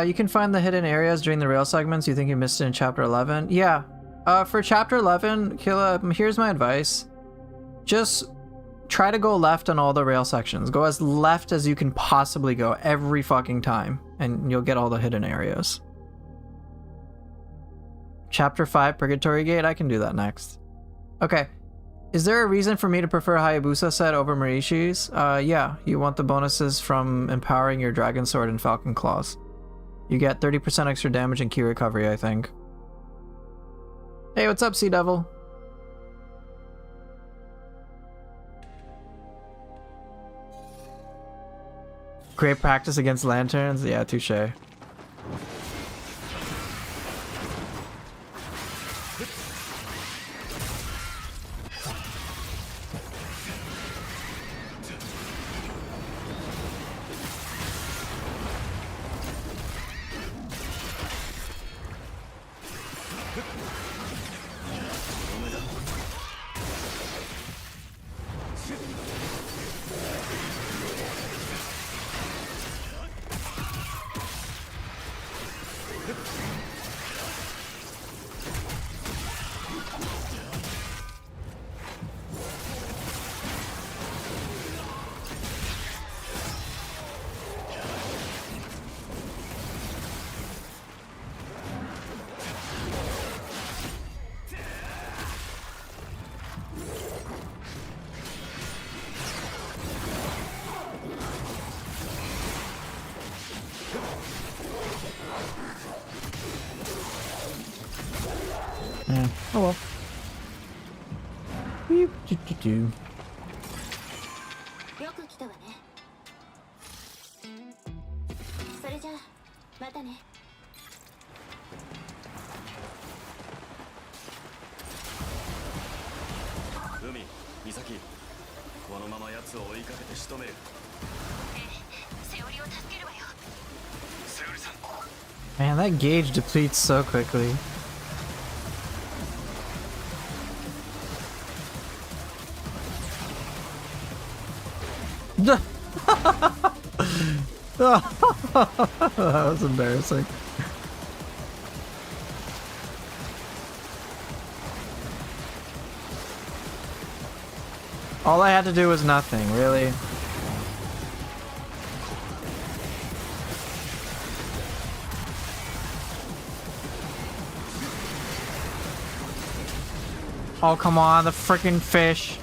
You can find the hidden areas during the rail segments. You think you missed it in Chapter 11? Yeah. For Chapter 11, Killa, here's my advice. Just try to go left on all the rail sections. Go as left as you can possibly go every fucking time, and you'll get all the hidden areas. Chapter 5, Purgatory Gate, I can do that next. Okay. Is there a reason for me to prefer Hayabusa set over Marishi's? Yeah, you want the bonuses from empowering your Dragon Sword and Falcon Claws. You get 30% extra damage and key recovery, I think. Hey, what's up, Sea Devil? Great practice against lanterns? Yeah, touche. Yeah. Oh well. Beep, do. よく来たわね。それじゃあまたね。海、岬、のまま奴を追いかけて仕留める。セオリを助けるわよ。セオリさん。 Man, that gauge depletes so quickly. That was embarrassing. All I had to do was nothing, really. Oh, come on, the freaking fish.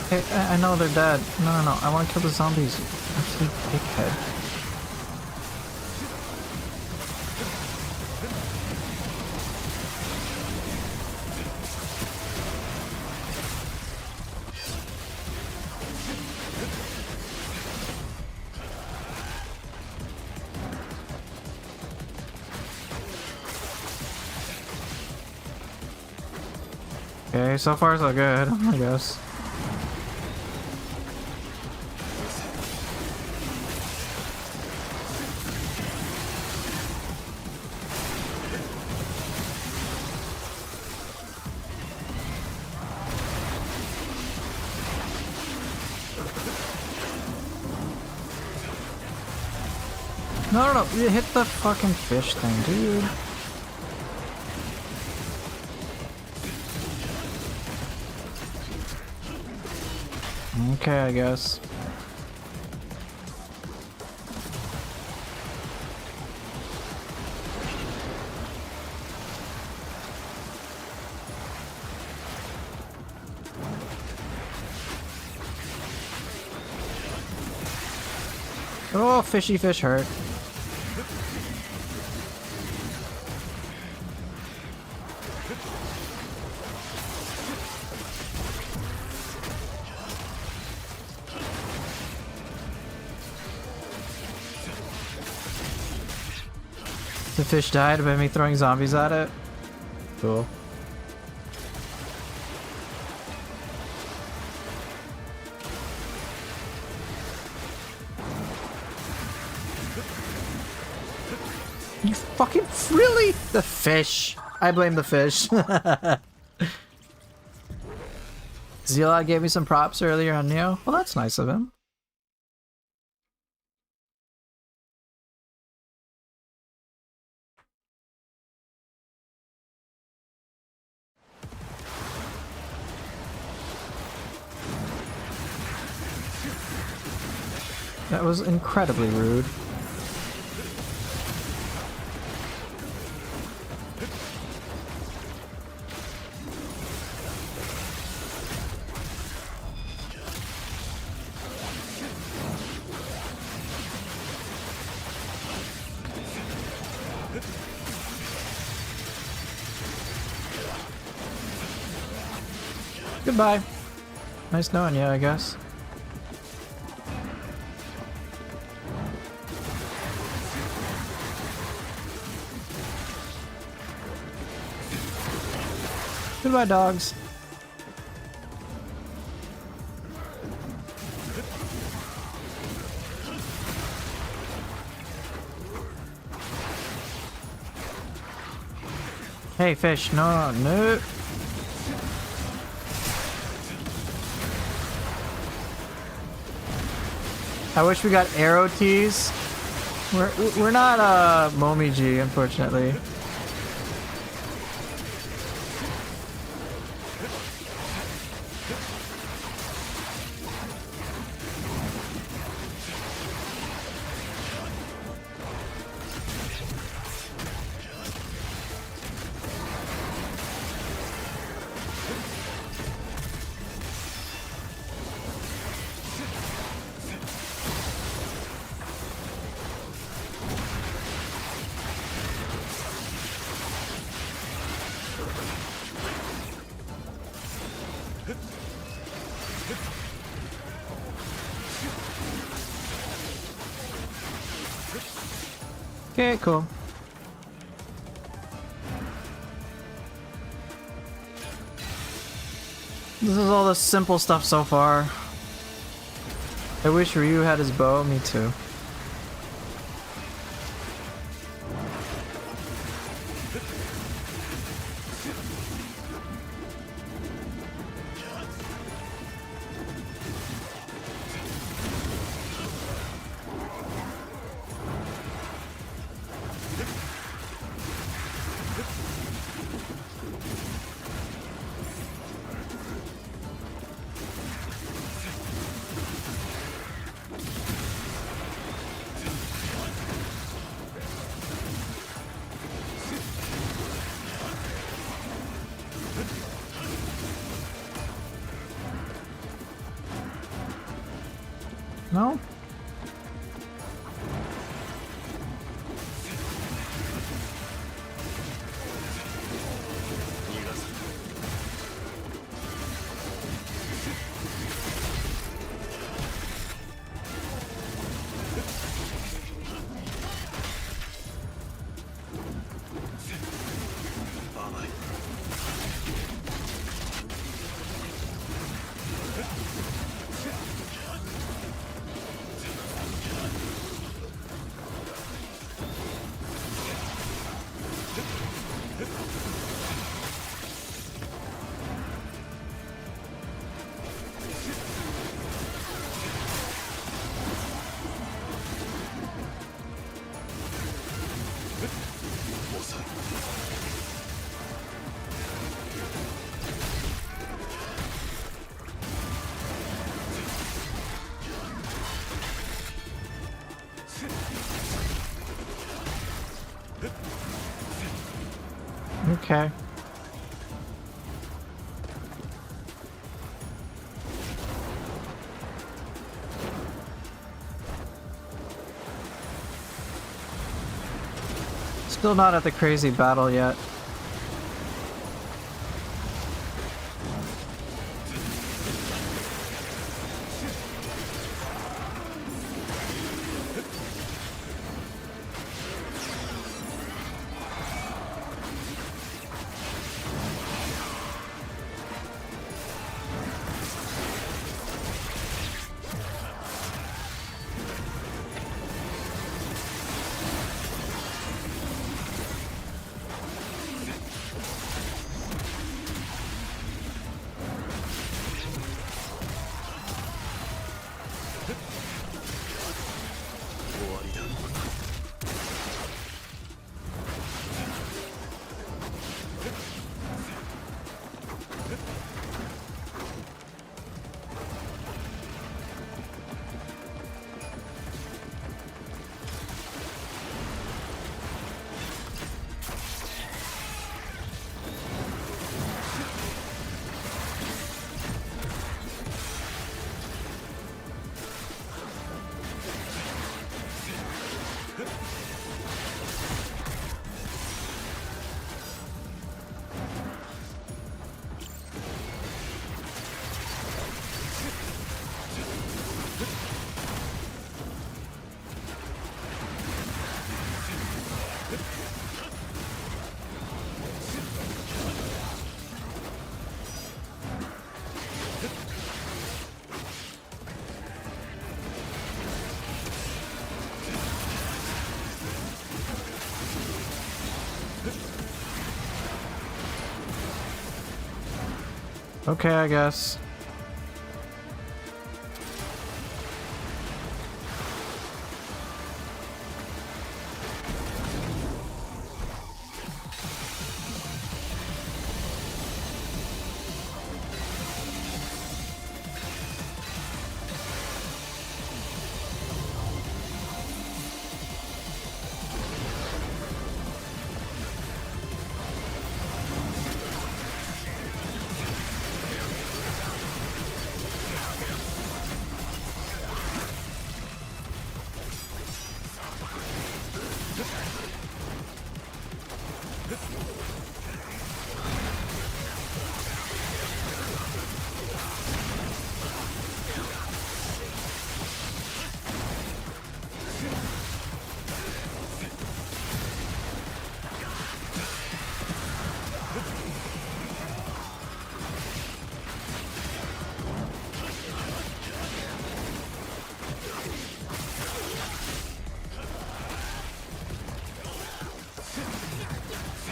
Hey, I know they're dead. No, I want to kill the zombies. Absolute dickhead. Okay, so far so good, I guess. No, you hit the fucking fish thing, dude. Okay, I guess. Oh, fishy fish hurt. The fish died by me throwing zombies at it. Cool. You fucking really? The fish. I blame the fish. Zila gave me some props earlier on Neo. Well, that's nice of him. That was incredibly rude. Goodbye. Nice knowing you, I guess. Goodbye, dogs. Hey, fish. No. I wish we got arrow tees. We're not Momiji, unfortunately. Okay, cool. This is all the simple stuff so far. I wish Ryu had his bow. Me too. No? Okay. Still not at the crazy battle yet. Okay, I guess.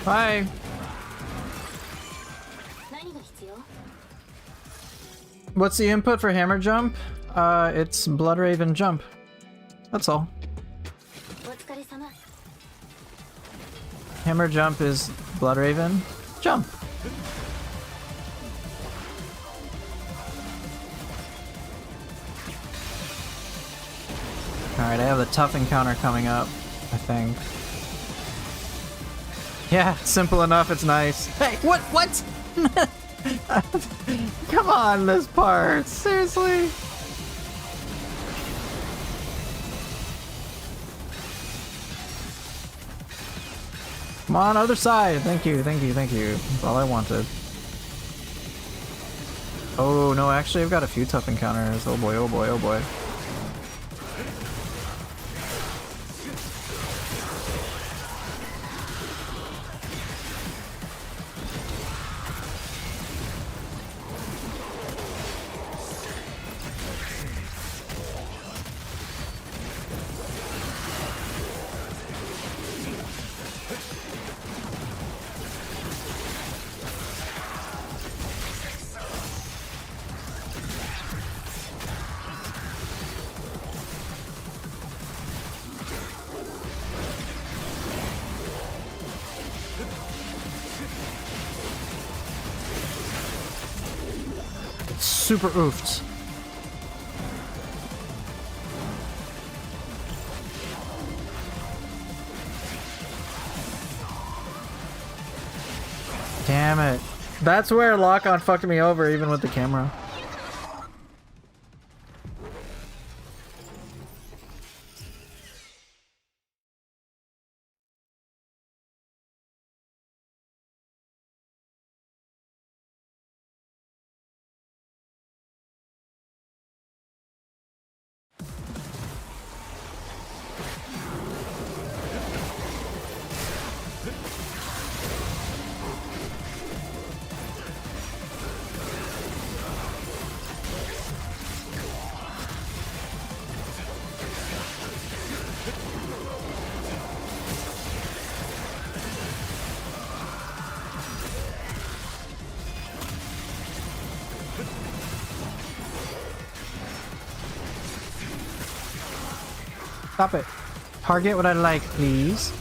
Bye. 何が必要？ What's the input for hammer jump? It's Blood Raven jump. That's all. お疲れ様。 Hammer jump is Blood Raven jump. Alright, I have the tough encounter coming up, I think. Yeah, simple enough, it's nice. Hey, what? Come on, this part. Seriously? Come on, other side. Thank you, thank you, thank you. That's all I wanted. Oh, no, actually, I've got a few tough encounters. Oh boy, oh boy, oh boy. Super oofed. Damn it. That's where lock-on fucked me over even with the camera. Stop it. Target what I like, please.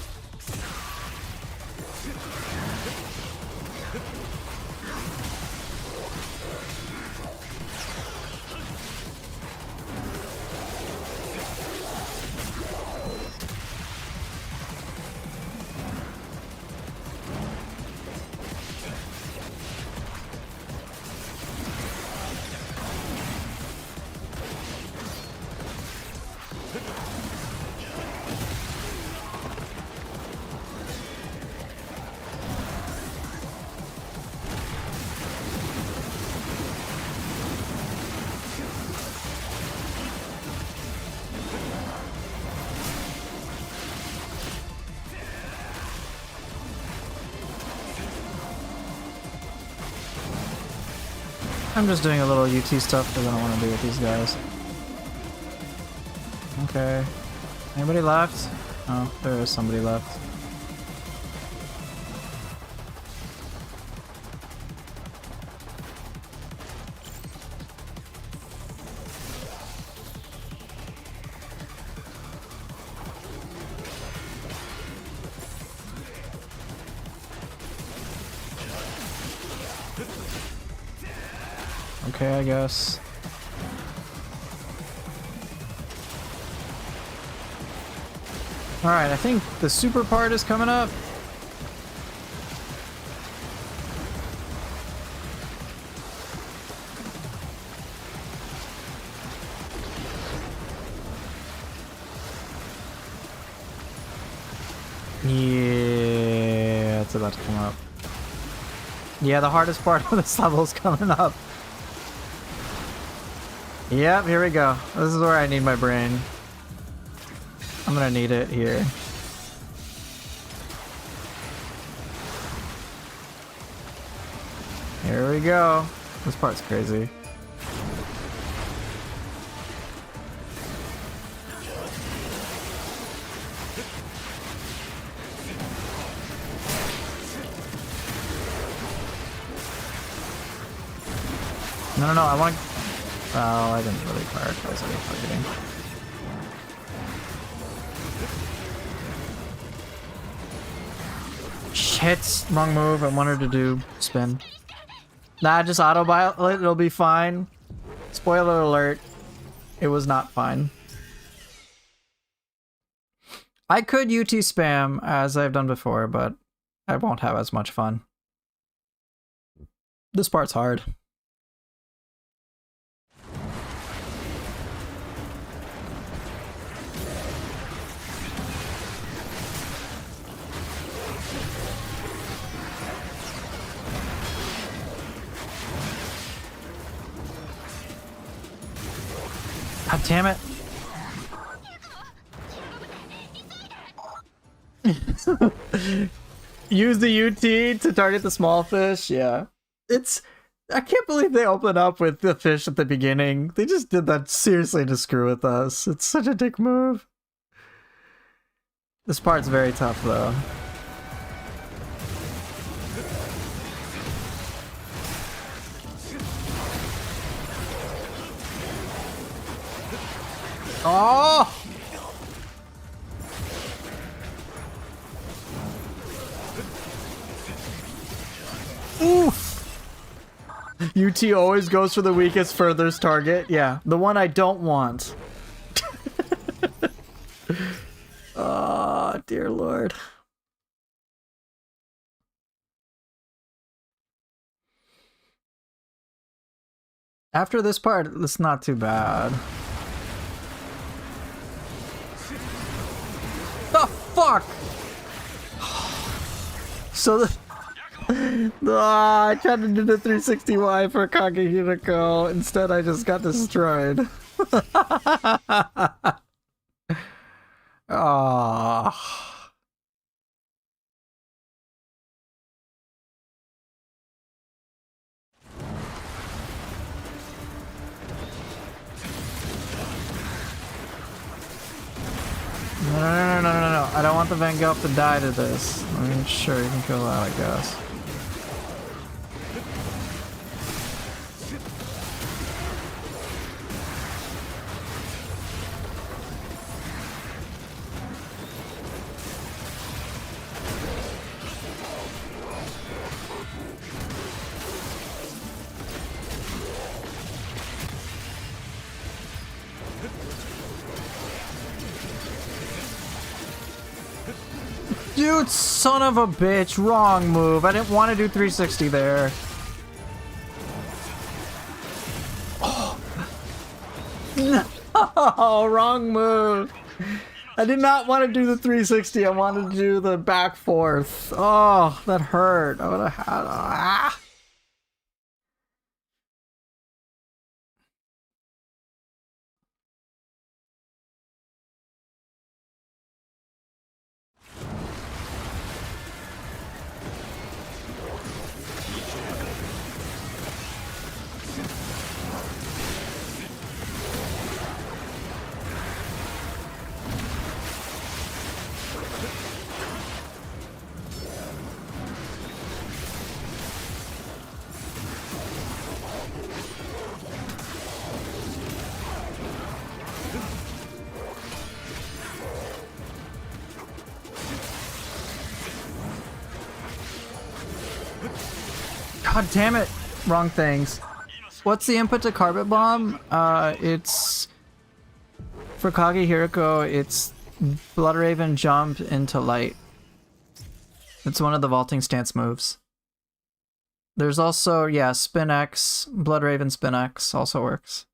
I'm just doing a little UT stuff because I don't want to be with these guys. Okay. Anybody left? Oh, there is somebody left. Okay, I guess. Alright, I think the super part is coming up. Yeah, it's about to come up. Yeah, the hardest part of this level is coming up. Yep, here we go. This is where I need my brain. I'm gonna need it here. Here we go. This part's crazy. No, I want. Oh, I didn't really prioritize any targeting. Shit, wrong move. I wanted to do spin. Nah, just auto pilot. It'll be fine. Spoiler alert. It was not fine. I could UT spam as I've done before, but I won't have as much fun. This part's hard. God damn it. Use the UT to target the small fish. Yeah. I can't believe they opened up with the fish at the beginning. They just did that seriously to screw with us. It's such a dick move. This part's very tough though. Oh! Oof! UT always goes for the weakest furthest target. Yeah, the one I don't want. Oh, dear lord. After this part, it's not too bad. The fuck? So the I tried to do the 360Y for Kagehiriko. Instead, I just got destroyed. Oh. No. I don't want the Van Gelb to die to this. I mean, sure, you can kill that, I guess. Dude, son of a bitch, wrong move. I didn't want to do 360 there. Oh. No, wrong move. I did not want to do the 360. I wanted to do the back fourth. Oh, that hurt. I would have had. Ah. God damn it. Wrong things. What's the input to Carpet Bomb? It's... For Kagehiriko, it's Bloodraven jump into light. It's one of the vaulting stance moves. There's also, yeah, Spin X. Bloodraven Spin X also works.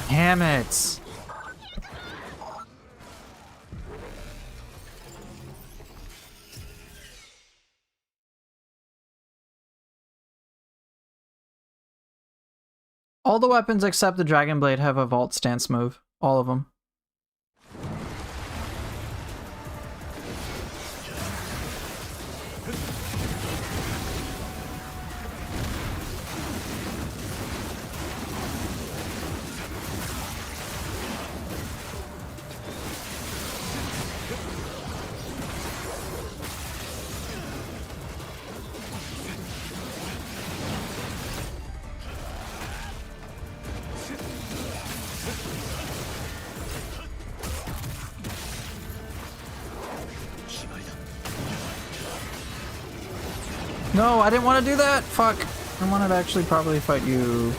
Damn it! All the weapons except the Dragon Blade have a vault stance move. All of them. No, I didn't want to do that! Fuck! I wanted to actually probably fight you.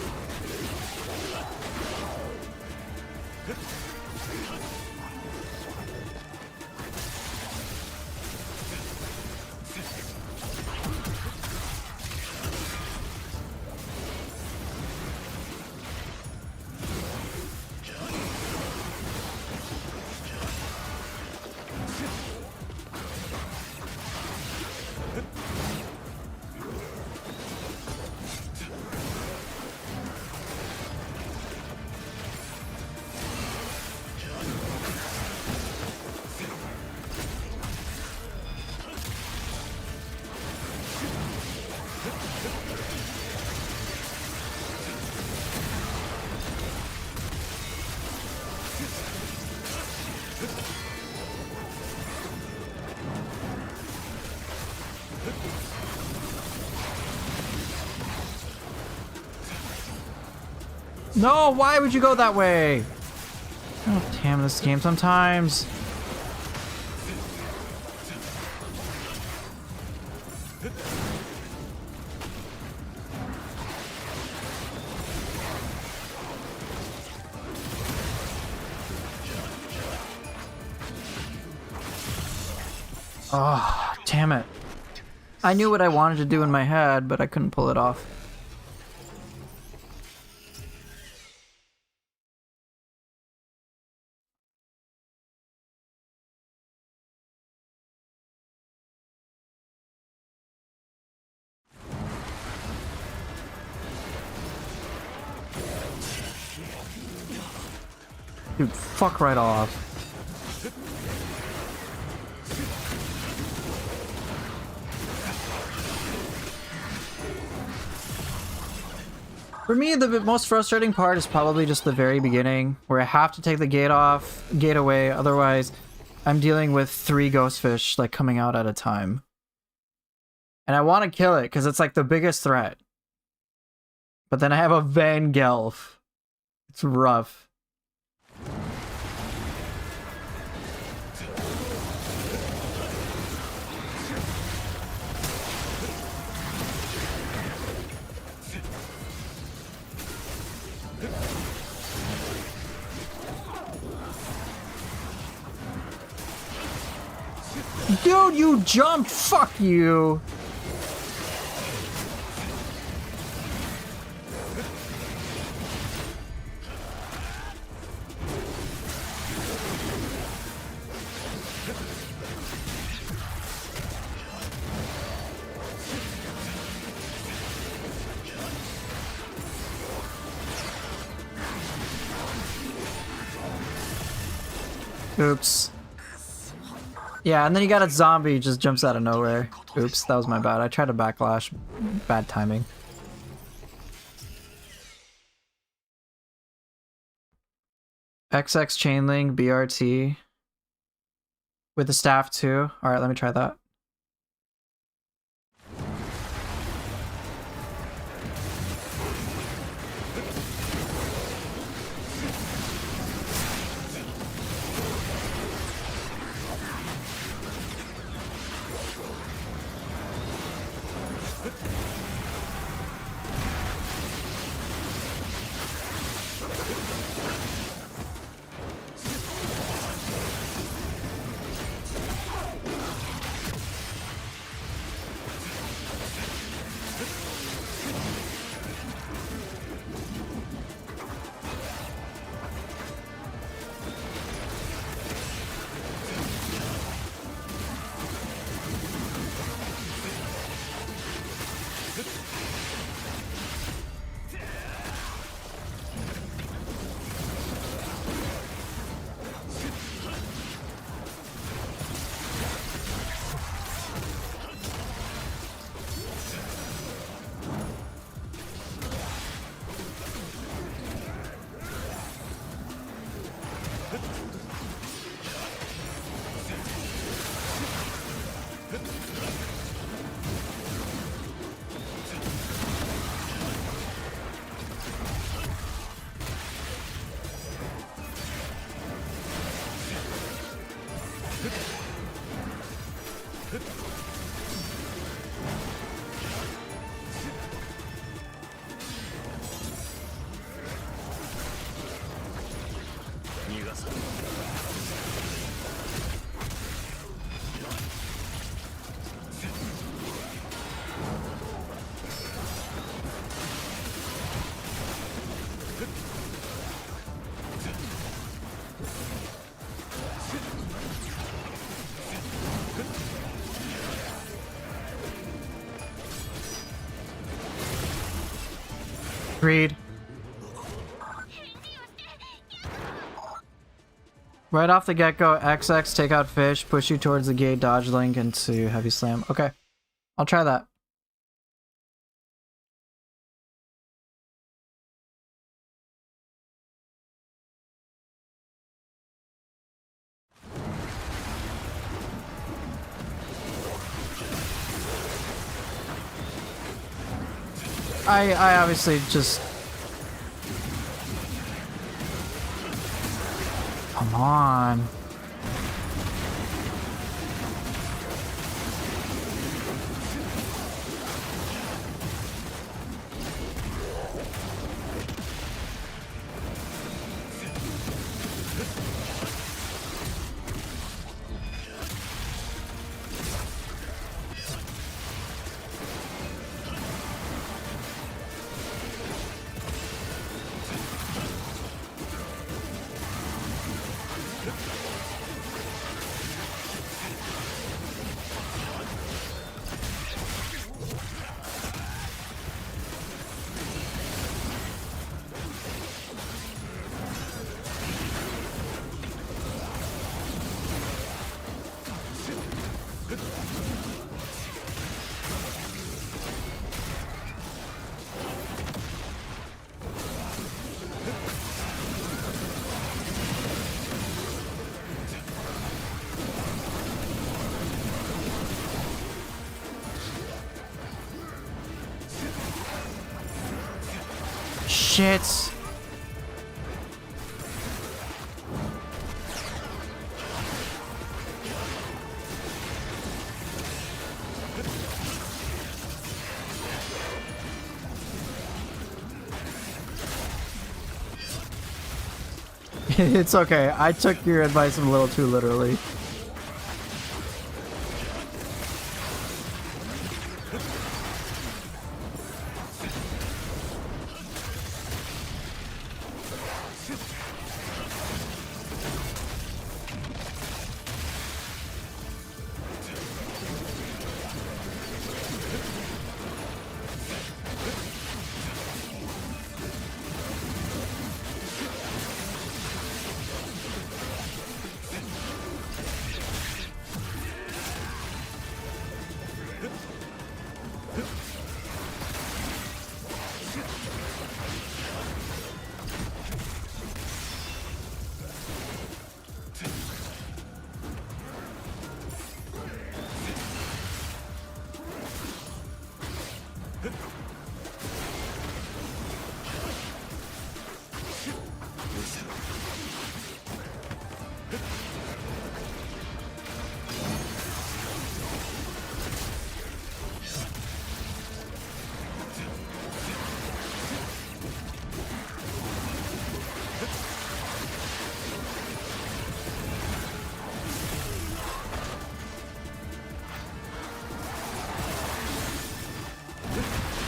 No, why would you go that way? Oh, damn this game sometimes. Oh, damn it. I knew what I wanted to do in my head, but I couldn't pull it off. Dude, fuck right off. For me, the most frustrating part is probably just the very beginning, where I have to take the gate away, otherwise I'm dealing with 3 ghost fish like coming out at a time. And I want to kill it, because it's like the biggest threat. But then I have a Vangelf. It's rough. Dude, you jumped! Fuck you! Oops. Yeah, and then you got a zombie just jumps out of nowhere. Oops, that was my bad. I tried to backlash. Bad timing. XX chainlink, BRT. With the staff too. Alright, let me try that. 逃がさぬ。Read. Right off the get-go, XX, take out fish, push you towards the gate, dodge link into heavy slam. Okay. I'll try that. I obviously just... Come on. Shit. It's okay. I took your advice a little too literally.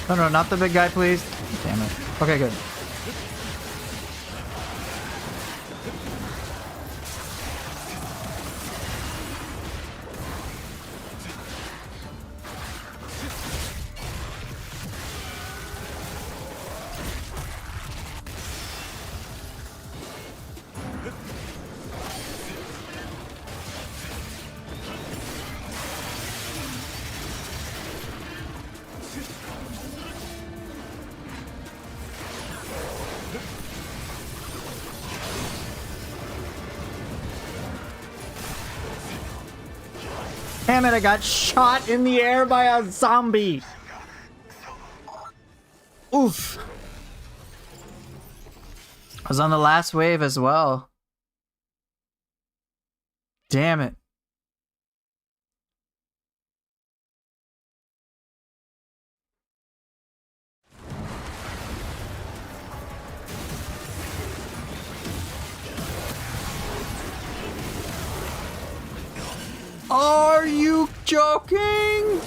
No, no, not the big guy, please. Damn it. Okay, good. Damn it, I got shot in the air by a zombie. Oof. I was on the last wave as well. Damn it. Are you joking?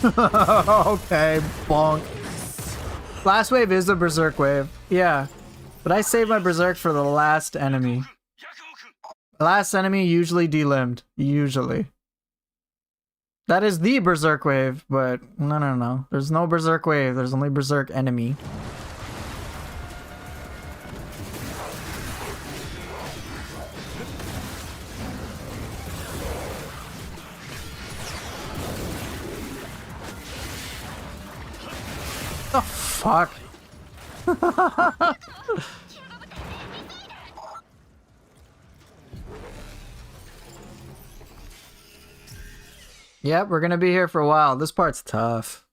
Okay, bonk. Last wave is a berserk wave. Yeah. But I saved my berserk for the last enemy. The last enemy usually delimbed. Usually. That is the berserk wave, but no. There's no berserk wave. There's only berserk enemy. The fuck? Yep, we're gonna be here for a while. This part's tough.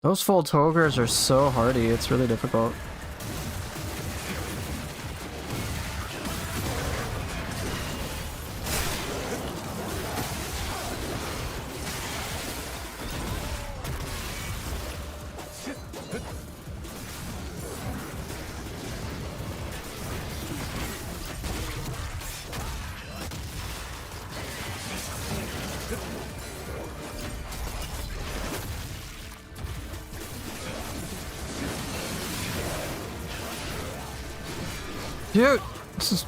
Those full togers are so hardy, it's really difficult. Dude, this is...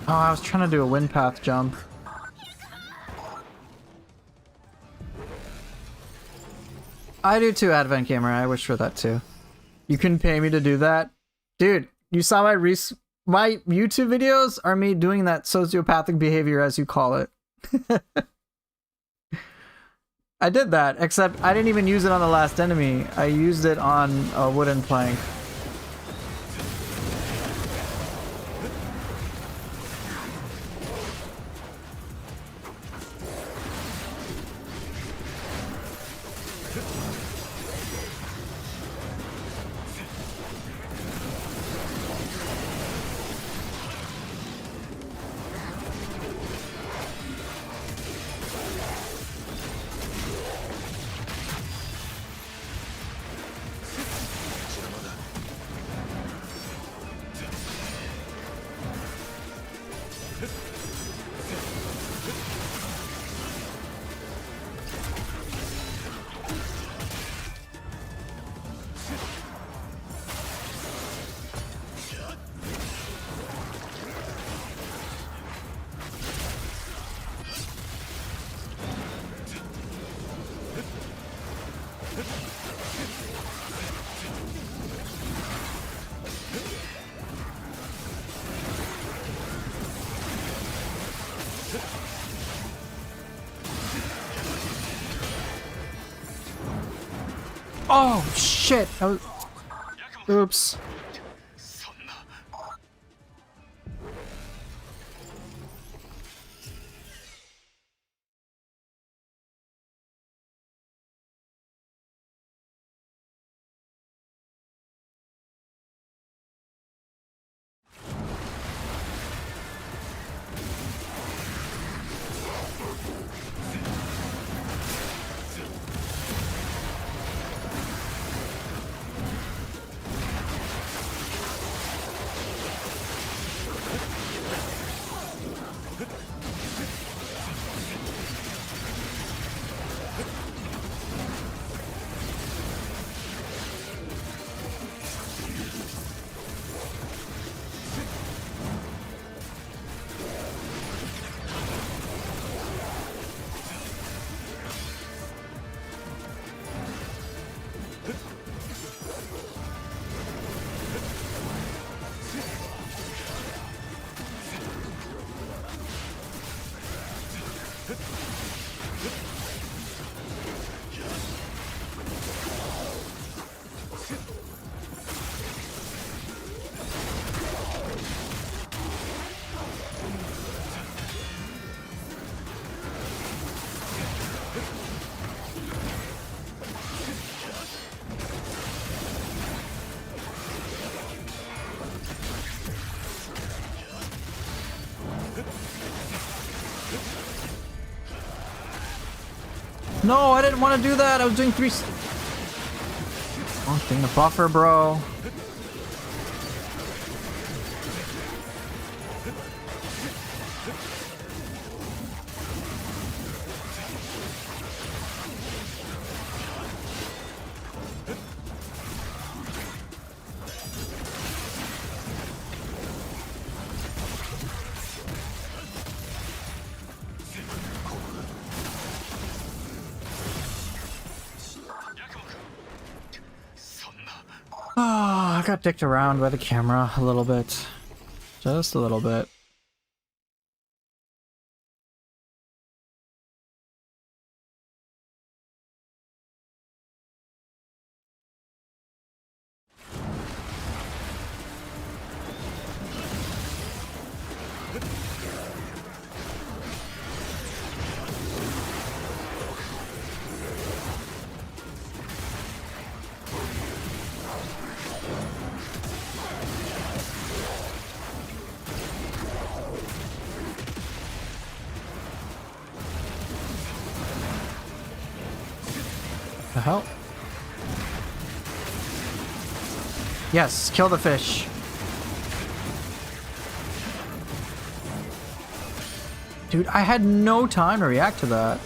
Oh, I was trying to do a wind path jump. I do too, Advent Gamer. I wish for that too. You couldn't pay me to do that? Dude, you saw my my YouTube videos are me doing that sociopathic behavior, as you call it. I did that, except I didn't even use it on the last enemy. I used it on a wooden plank. Oh shit! I was... Oops. No, I didn't want to do that. I was doing three. Wrong thing to buffer, bro. Oh, I got dicked around by the camera a little bit. Just a little bit. The hell? Yes, kill the fish. Dude, I had no time to react to that.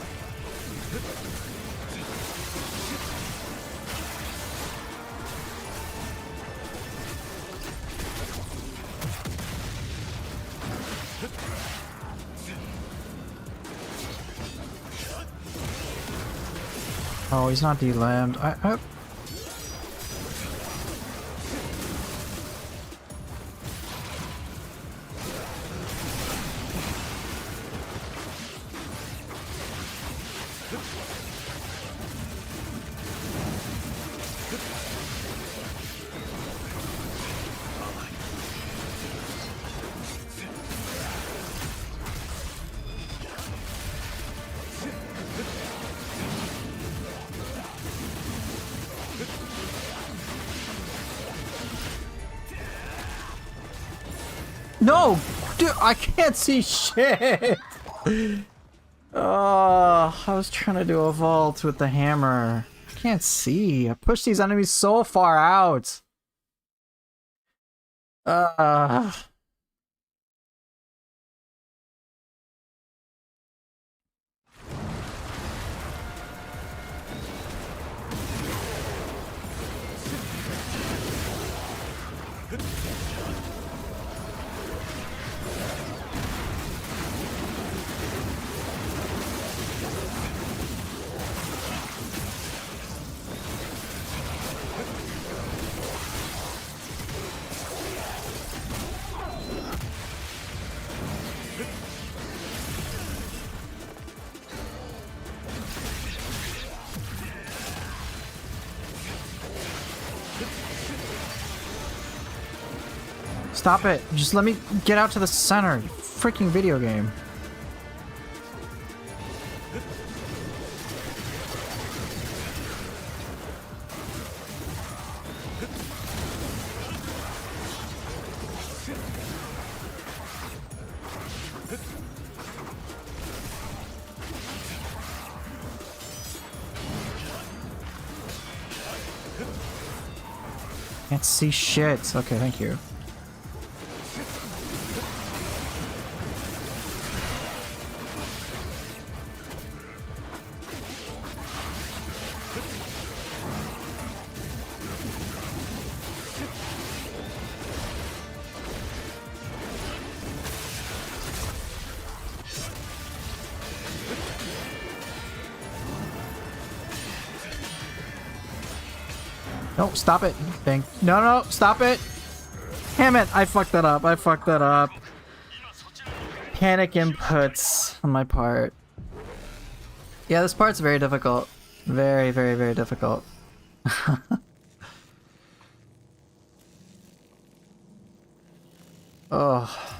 Oh, he's not de-lambed. I... No! Dude, I can't see shit! Oh, I was trying to do a vault with the hammer. I can't see. I pushed these enemies so far out. Stop it. Just let me get out to the center. You freaking video game. Can't see shit. Okay, thank you. No, stop it. Bang. No, no, stop it. Damn it. I fucked that up. I fucked that up. Panic inputs on my part. Yeah, this part's very difficult. Very, very, very difficult. Oh.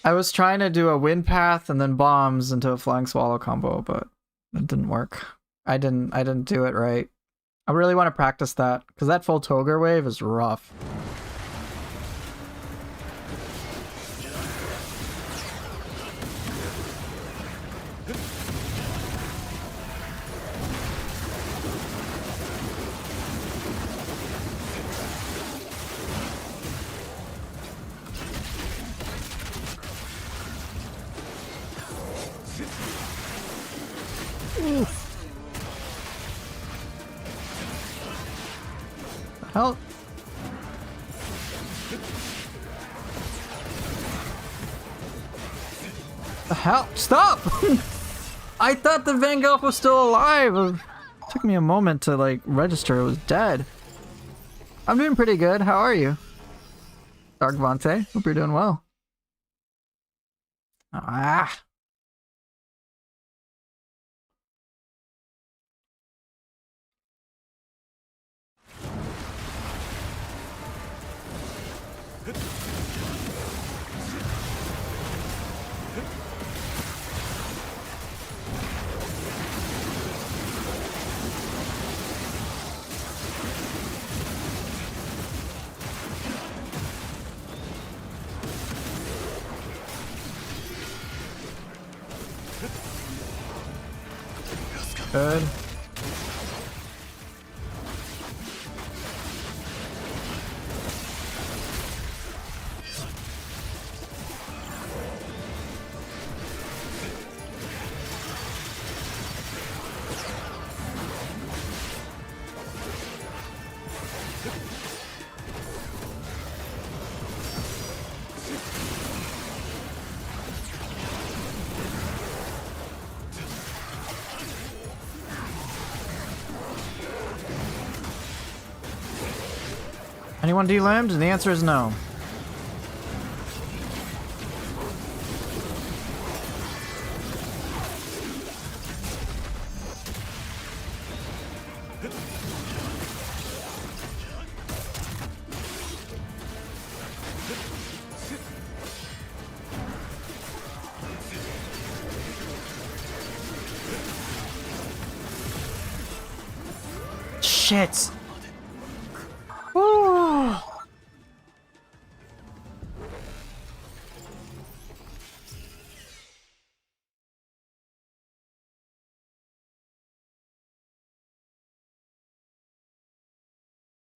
I was trying to do a wind path and then bombs into a flying swallow combo, but it didn't work. I didn't do it right. I really want to practice that, because that full Toger wave is rough. Hell. The hell? Stop! I thought the Van Gogh was still alive. It took me a moment to like register it was dead. I'm doing pretty good. How are you? Dark Vante? Hope you're doing well. Ah. Good. Anyone delimbed? And the answer is no. Shit! Woo!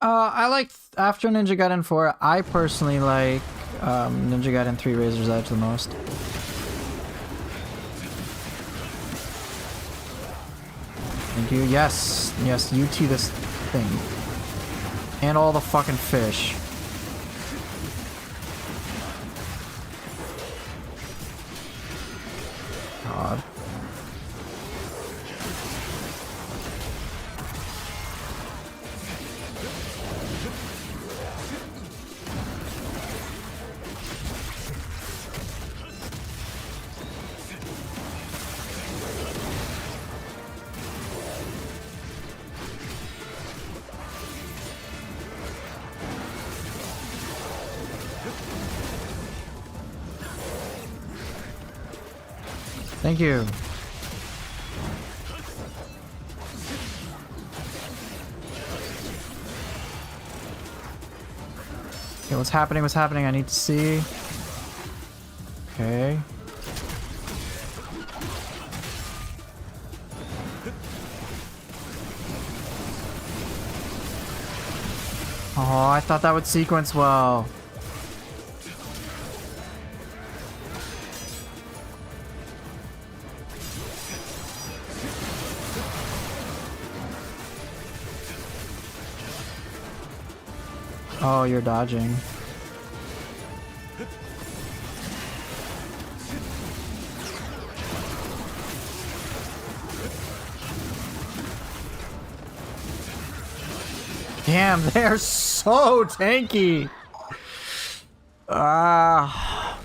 I like after Ninja Gaiden 4. I personally like Ninja Gaiden 3 Razor's Edge the most. Thank you. Yes, yes. UT this thing and all the fucking fish. God. Thank you. Okay, what's happening? What's happening? I need to see. Okay. Oh, I thought that would sequence well. Oh, you're dodging. Damn, they're so tanky. Ah.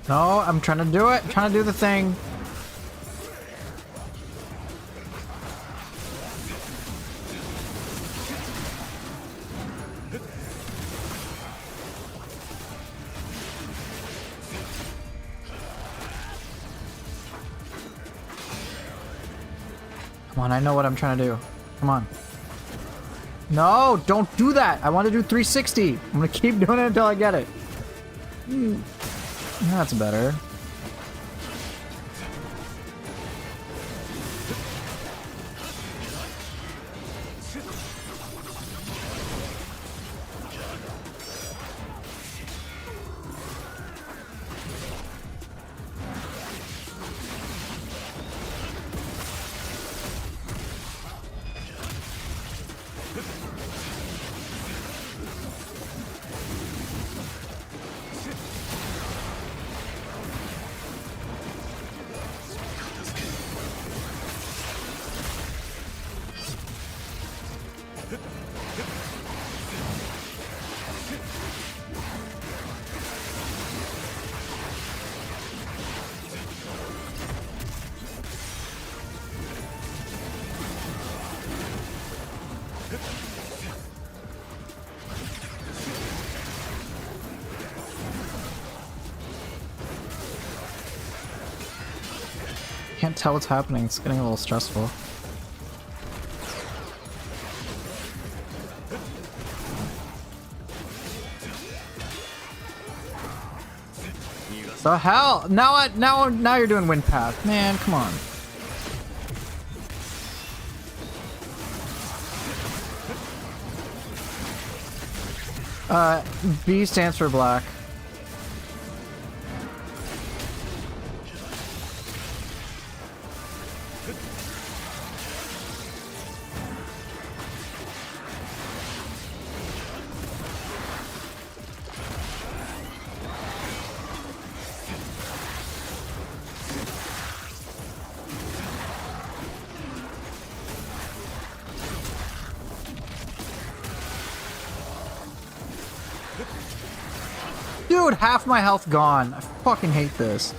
No, I'm trying to do it. I'm trying to do the thing. Come on, I know what I'm trying to do. Come on. No, don't do that. I want to do 360. I'm going to keep doing it until I get it. That's better. Can't tell what's happening. It's getting a little stressful. The hell? Now you're doing wind path. Man, come on. B stands for black. Dude, half my health gone. I fucking hate this.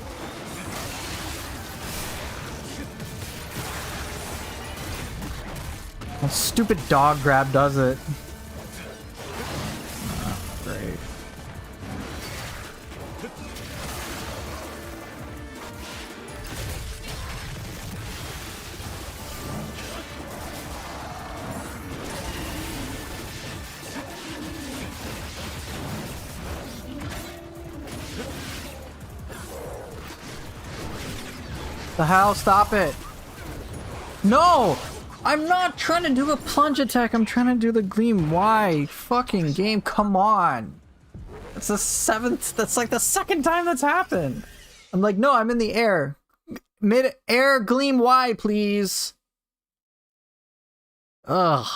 That stupid dog grab does it. Oh, great. The hell? Stop it. No! I'm not trying to do a plunge attack. I'm trying to do the gleam. Why? Fucking game, come on. That's the seventh. That's like the second time that's happened. I'm like, no, I'm in the air. Mid-air gleam Y, please. Ugh.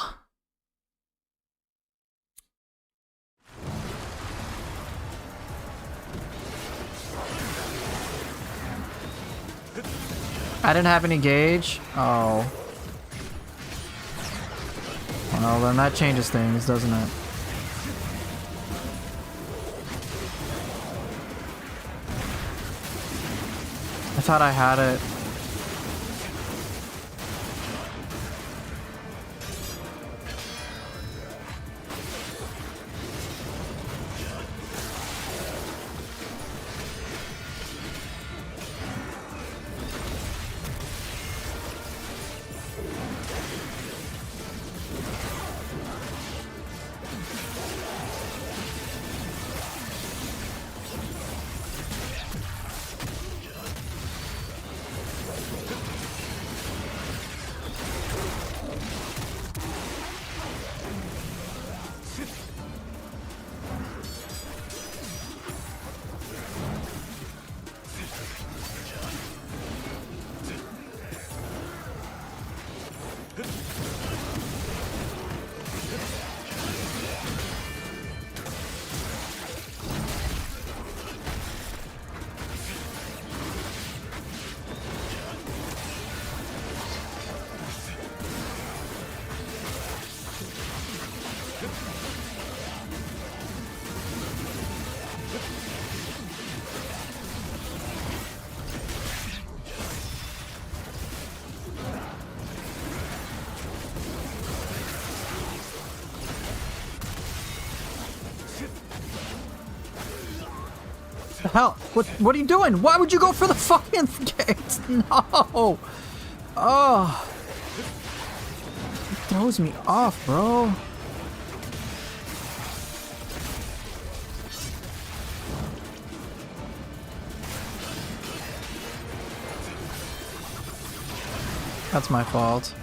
I didn't have any gauge. Oh. Well, then that changes things, doesn't it? I thought I had it. The hell? What are you doing? Why would you go for the fucking gates? No! Oh! It throws me off, bro. That's my fault.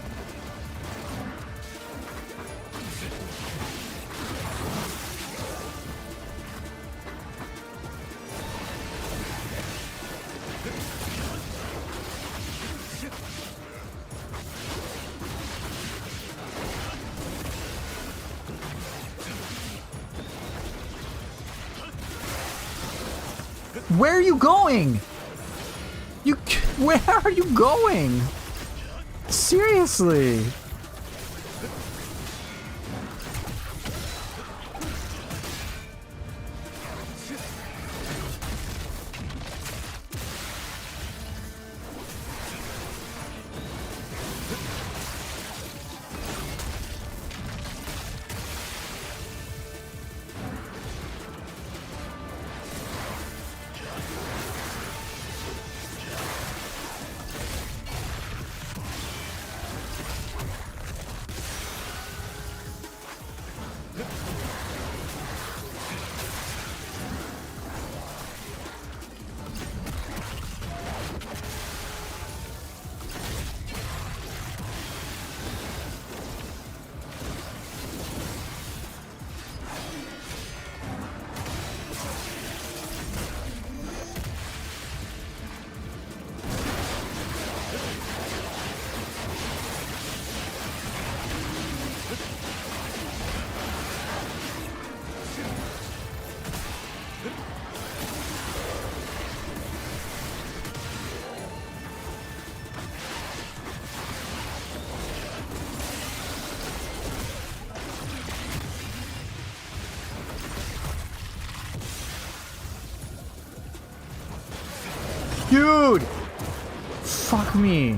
Where are you going? Where are you going? Seriously. Dude! Fuck me.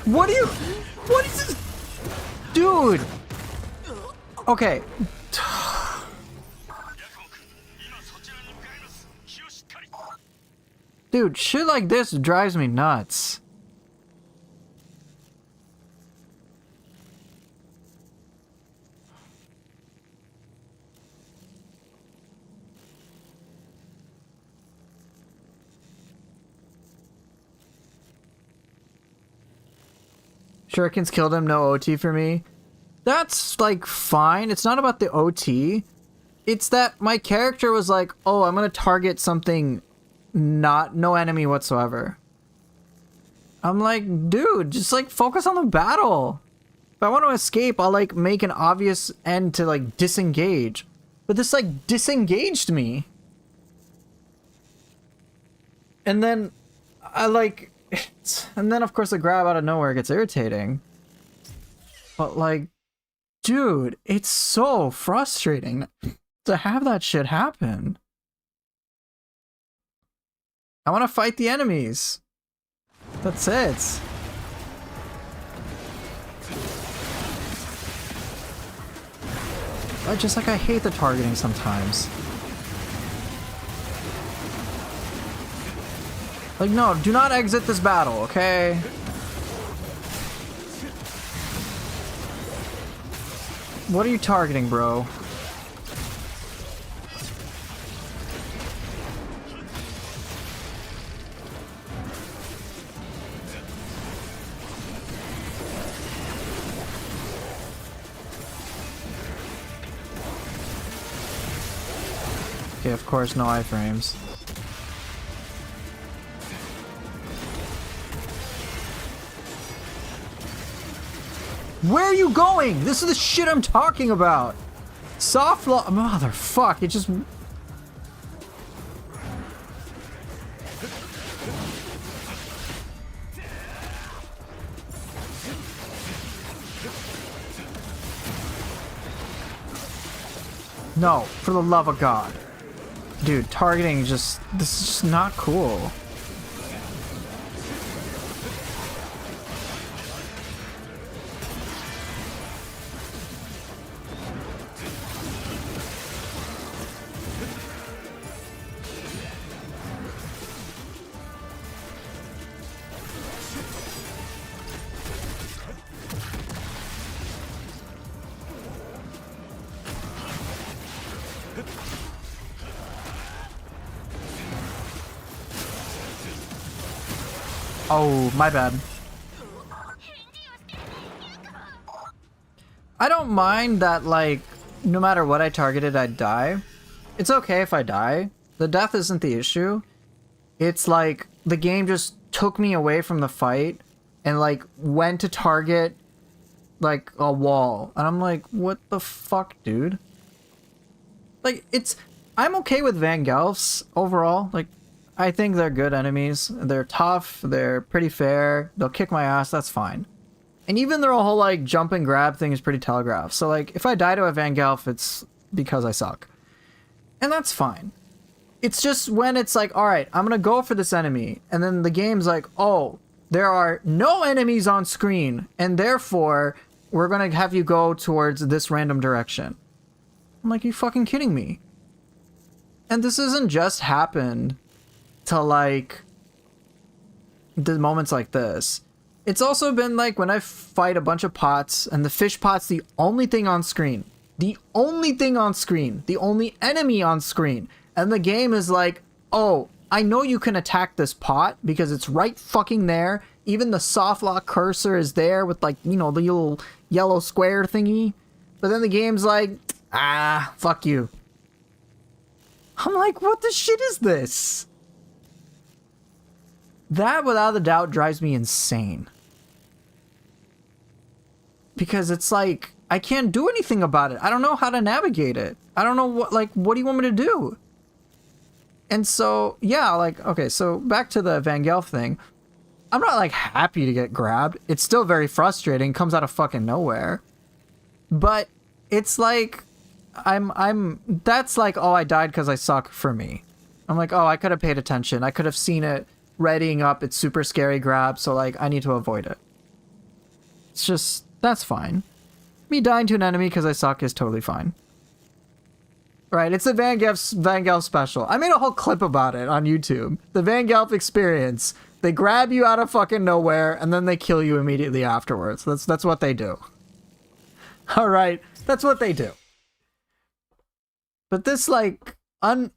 What are you? What is this? Dude! Okay. Dude, shit like this drives me nuts. Shurikens killed him, no OT for me. That's, like, fine. It's not about the OT. It's that my character was like, oh, I'm gonna target something no enemy whatsoever. I'm like, dude, just, like, focus on the battle. If I want to escape, I'll, like, make an obvious end to, like, disengage. But this, like, disengaged me. And then, and then, of course, the grab out of nowhere gets irritating. But, like, dude, it's so frustrating to have that shit happen. I want to fight the enemies. That's it. I hate the targeting sometimes. Like, no, do not exit this battle, okay? What are you targeting, bro? Okay, of course, no iframes. Where are you going? This is the shit I'm talking about. Soft law, motherfuck, it just... No, for the love of God. Dude, targeting this is just not cool. Oh, my bad. I don't mind that, like, no matter what I targeted, I'd die. It's okay if I die. The death isn't the issue. It's like, the game just took me away from the fight and, like, went to target, like, a wall. And I'm like, what the fuck, dude? Like, I'm okay with Vangelfs overall. Like, I think they're good enemies. They're tough. They're pretty fair. They'll kick my ass. That's fine. And even their whole, like, jump and grab thing is pretty telegraphed. So, like, if I die to a Vangelf, it's because I suck. And that's fine. It's just when it's like, alright, I'm gonna go for this enemy. And then the game's like, oh, there are no enemies on screen. And therefore, we're gonna have you go towards this random direction. I'm like, you fucking kidding me? And this isn't just happened to, like, the moments like this. It's also been like when I fight a bunch of pots and the fish pot's the only thing on screen. The only thing on screen. The only enemy on screen. And the game is like, oh, I know you can attack this pot because it's right fucking there. Even the soft lock cursor is there with, like, you know, the little yellow square thingy. But then the game's like, ah, fuck you. I'm like, what the shit is this? That, without a doubt, drives me insane. Because it's like, I can't do anything about it. I don't know how to navigate it. I don't know what do you want me to do? And so, yeah, like, okay, so back to the Vangelf thing. I'm not, like, happy to get grabbed. It's still very frustrating. Comes out of fucking nowhere. But it's like, that's like, oh, I died because I suck for me. I'm like, oh, I could have paid attention. I could have seen it readying up its super scary grab, so, like, I need to avoid it. It's just, that's fine. Me dying to an enemy because I suck is totally fine. Right, it's the Vangelf special. I made a whole clip about it on YouTube. The Vangelf experience. They grab you out of fucking nowhere, and then they kill you immediately afterwards. That's what they do. Alright, that's what they do. But this, like,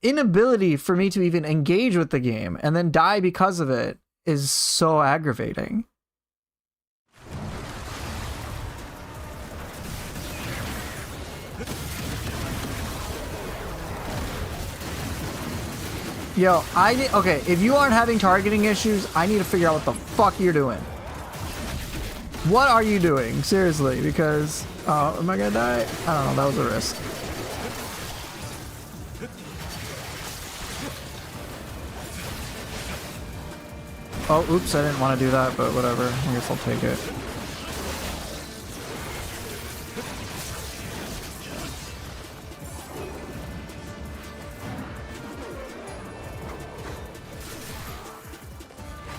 inability for me to even engage with the game and then die because of it is so aggravating. Yo, okay, if you aren't having targeting issues, I need to figure out what the fuck you're doing. What are you doing? Seriously, because, oh, am I gonna die? I don't know, that was a risk. Oh, oops, I didn't want to do that, but whatever. I guess I'll take it.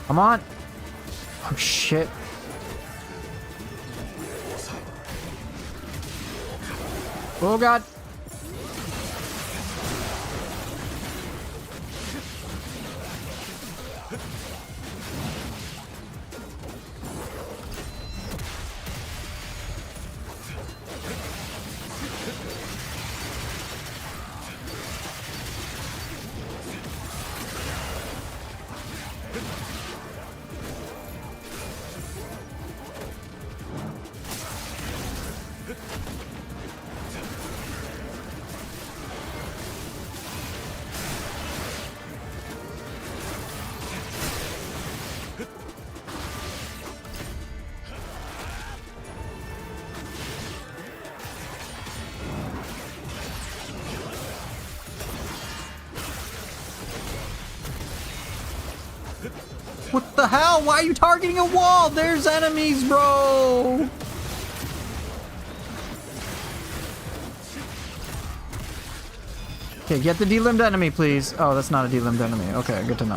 Come on. Oh, shit. Oh, God. What the hell? Why are you targeting a wall? There's enemies, bro! Okay, get the delimbed enemy, please. Oh, that's not a delimbed enemy. Okay, good to know.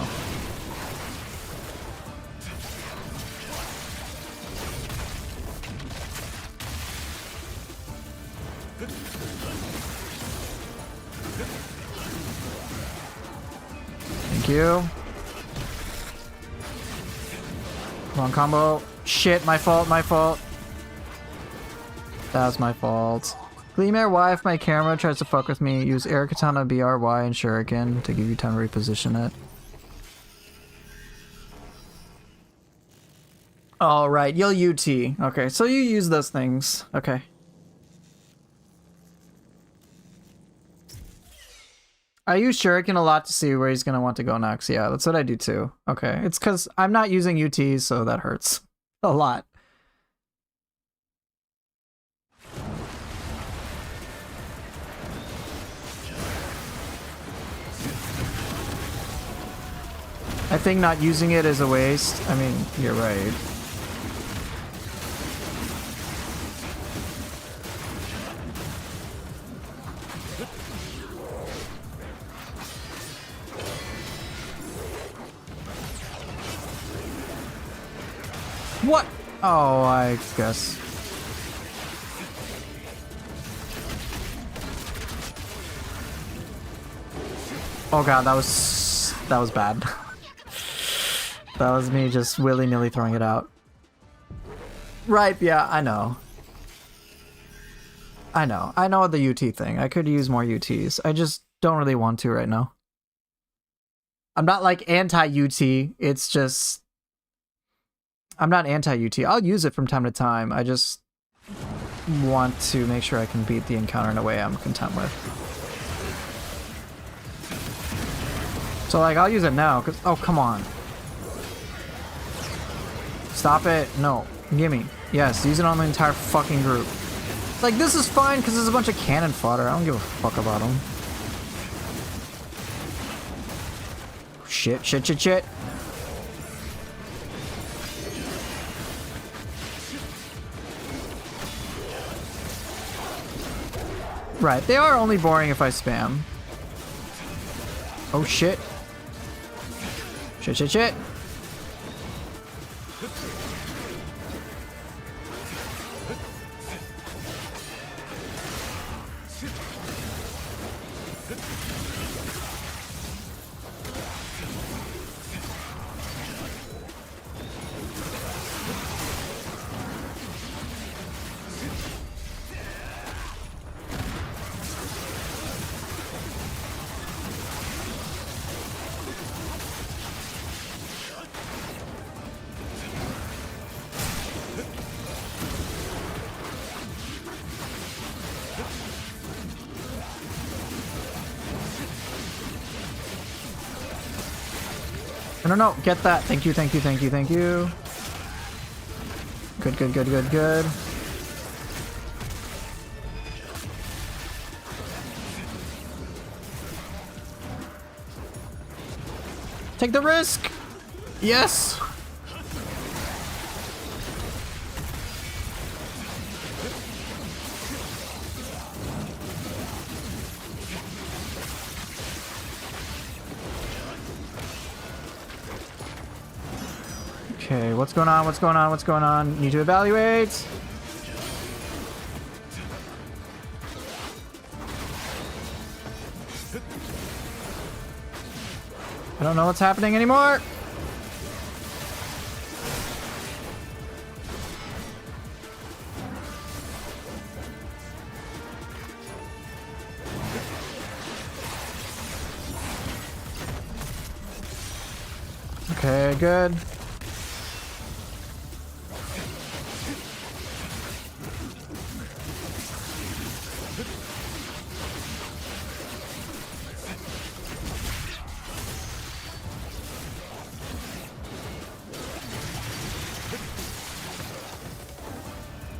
Thank you. Wrong combo. Shit, my fault, my fault. That's my fault. Gleam Air Y if my camera tries to fuck with me. Use Air Katana BRY and Shuriken to give you time to reposition it. All right, you'll UT. Okay, so you use those things. Okay. I use Shuriken a lot to see where he's gonna want to go next. Yeah, that's what I do too. Okay, it's because I'm not using UTs, so that hurts a lot. I think not using it is a waste. I mean, you're right. What? Oh, I guess. Oh god, that was bad. That was me just willy-nilly throwing it out. Right, yeah, I know. I know the UT thing. I could use more UTs. I just don't really want to right now. I'm not like anti-UT, it's just... I'm not anti-UT. I'll use it from time to time. I just want to make sure I can beat the encounter in a way I'm content with. So like, I'll use it now, because... Oh, come on. Stop it. No. Gimme. Yes, use it on the entire fucking group. Like, this is fine because there's a bunch of cannon fodder. I don't give a fuck about them. Shit, shit, shit, shit. Right, they are only boring if I spam. Oh shit. Shit, shit, shit. No, get that. Thank you, thank you, thank you, thank you. Good, good, good, good, good. Take the risk! Yes! Okay, what's going on? What's going on? What's going on? Need to evaluate. I don't know what's happening anymore. Okay, good.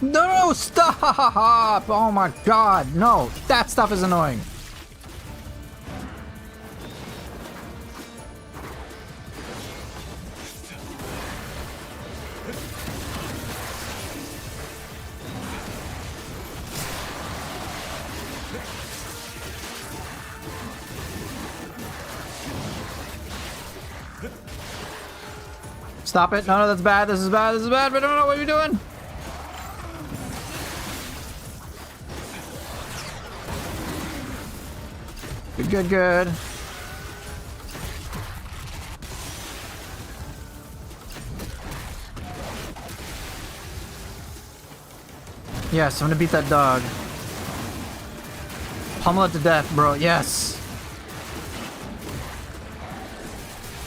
No, stop! Oh my god, no. That stuff is annoying. Stop it. No, that's bad. This is bad. This is bad. We don't know what you're doing. Good, good, good. Yes, I'm gonna beat that dog. Pummel it to death, bro. Yes.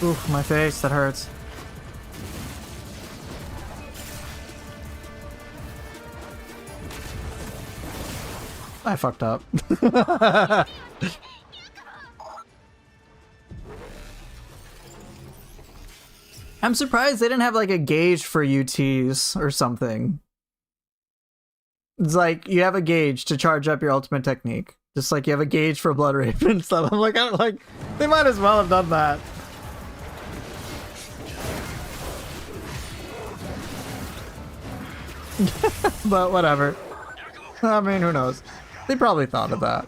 Oof, my face. That hurts. I fucked up. I'm surprised they didn't have like a gauge for UTs or something. It's like you have a gauge to charge up your ultimate technique. Just like you have a gauge for Blood Raven and stuff. I'm like, they might as well have done that. But whatever. I mean, who knows? They probably thought of that.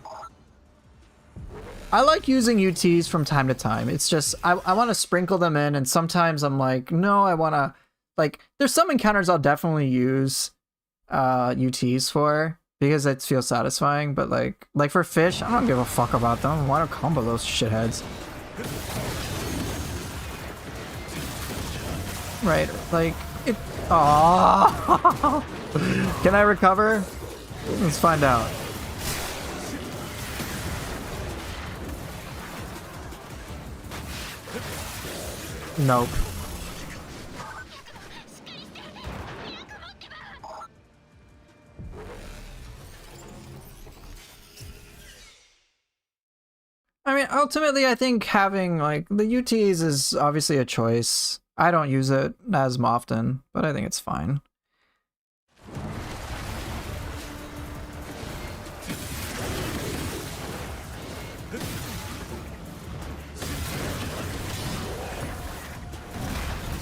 I like using UTs from time to time. It's just, I want to sprinkle them in, and sometimes I'm like, no, I want to, like, there's some encounters I'll definitely use UTs for, because it feels satisfying, but like for fish, I don't give a fuck about them. Why don't combo those shitheads? Right, like, it, aww. Can I recover? Let's find out. Nope. I mean, ultimately, I think having, like, the UTs is obviously a choice. I don't use it as often, but I think it's fine.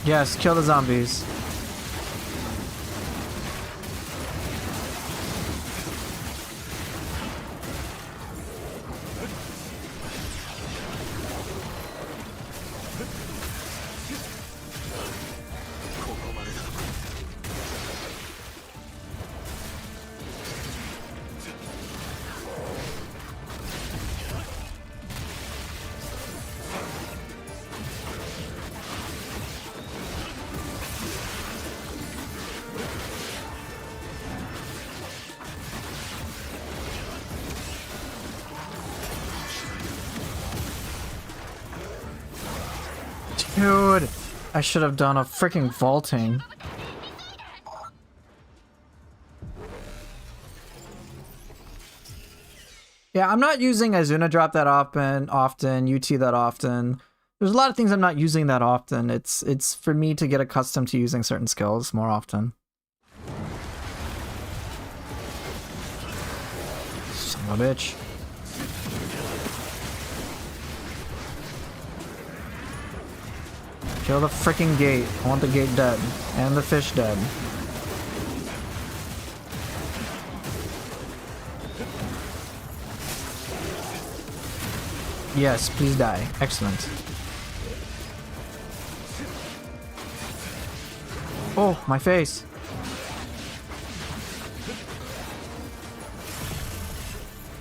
Yes, kill the zombies. Dude, I should have done a freaking vaulting. Yeah, I'm not using Azuna drop that often, UT that often. There's a lot of things I'm not using that often. It's for me to get accustomed to using certain skills more often. Son of a bitch. Kill the freaking gate. I want the gate dead. And the fish dead. Yes, please die. Excellent. Oh, my face.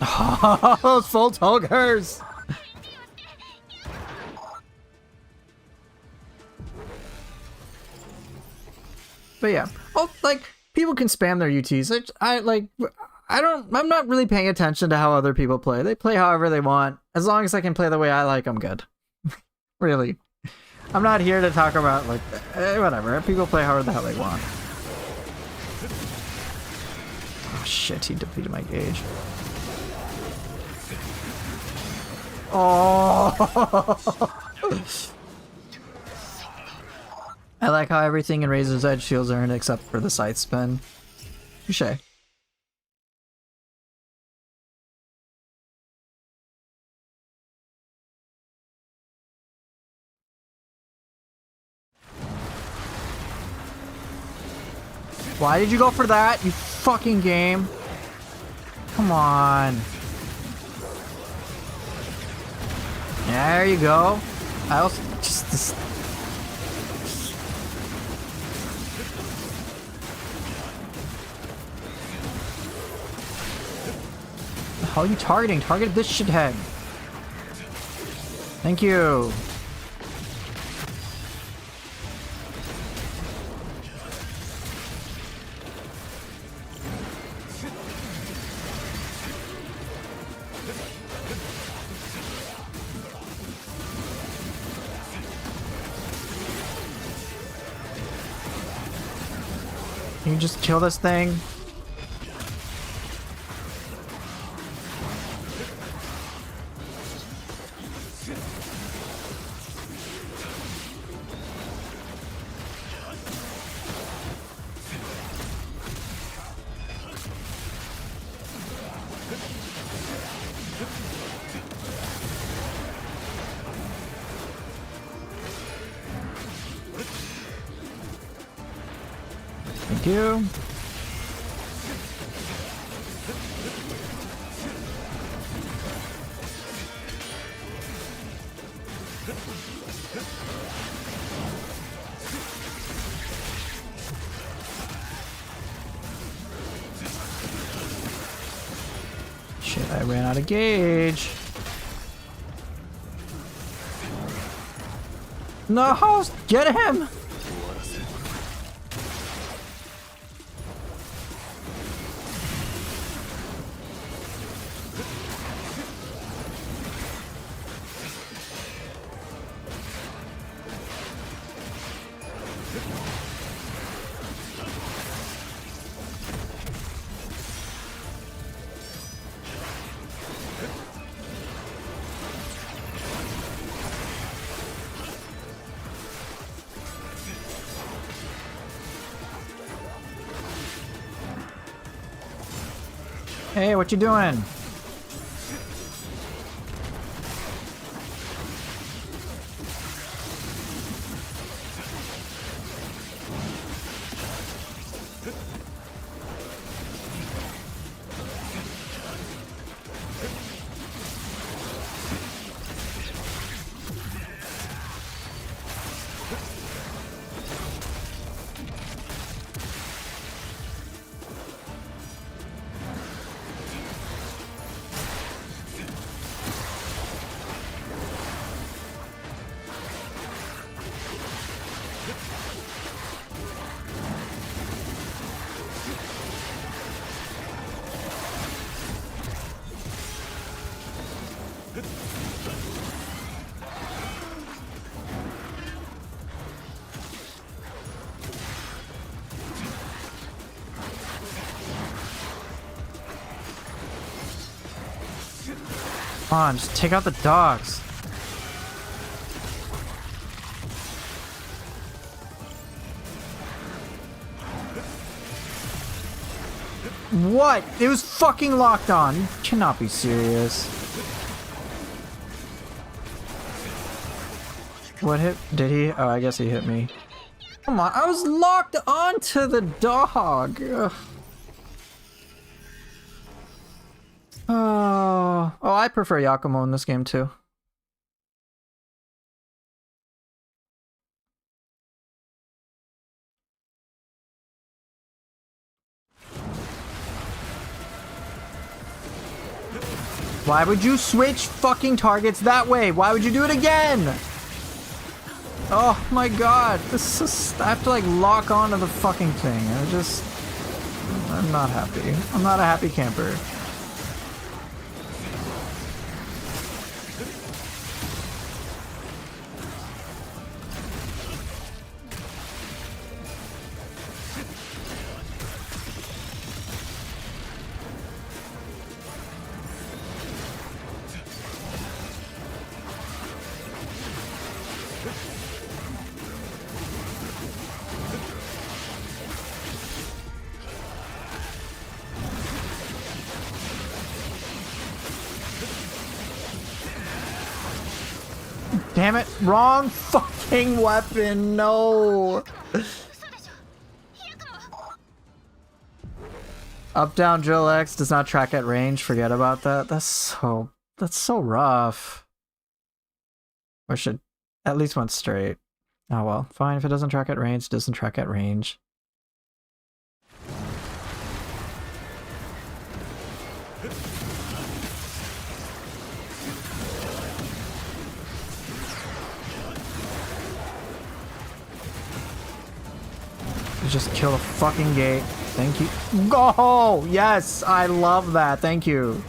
Oh, full Togers! But yeah, oh, like, people can spam their UTs. I'm not really paying attention to how other people play. They play however they want. As long as I can play the way I like, I'm good. Really. I'm not here to talk about, like, whatever. People play however the hell they want. Oh shit, he depleted my gauge. Oh! I like how everything in Razor's Edge feels earned except for the side spin. Touché. Why did you go for that, you fucking game? Come on. Yeah, there you go. I also just... How are you targeting? Target this shithead. Thank you. Can you just kill this thing? Thank you. Shit, I ran out of gauge. No, get him! Hey, what you doing? Come on, just take out the dogs. What? It was fucking locked on. You cannot be serious. What hit? Did he? Oh, I guess he hit me. Come on, I was locked onto the dog. Ugh. Oh, I prefer Yakumo in this game too. Why would you switch fucking targets that way? Why would you do it again? Oh my god, this is, I have to like lock onto the fucking thing. I'm not happy. I'm not a happy camper. Damn it, wrong fucking weapon, no! Up, down, drill X does not track at range, forget about that. That's so rough. Or should, at least went straight. Oh well, fine, if it doesn't track at range, it doesn't track at range. Just kill a fucking gate. Thank you. Go! Yes! I love that. Thank you.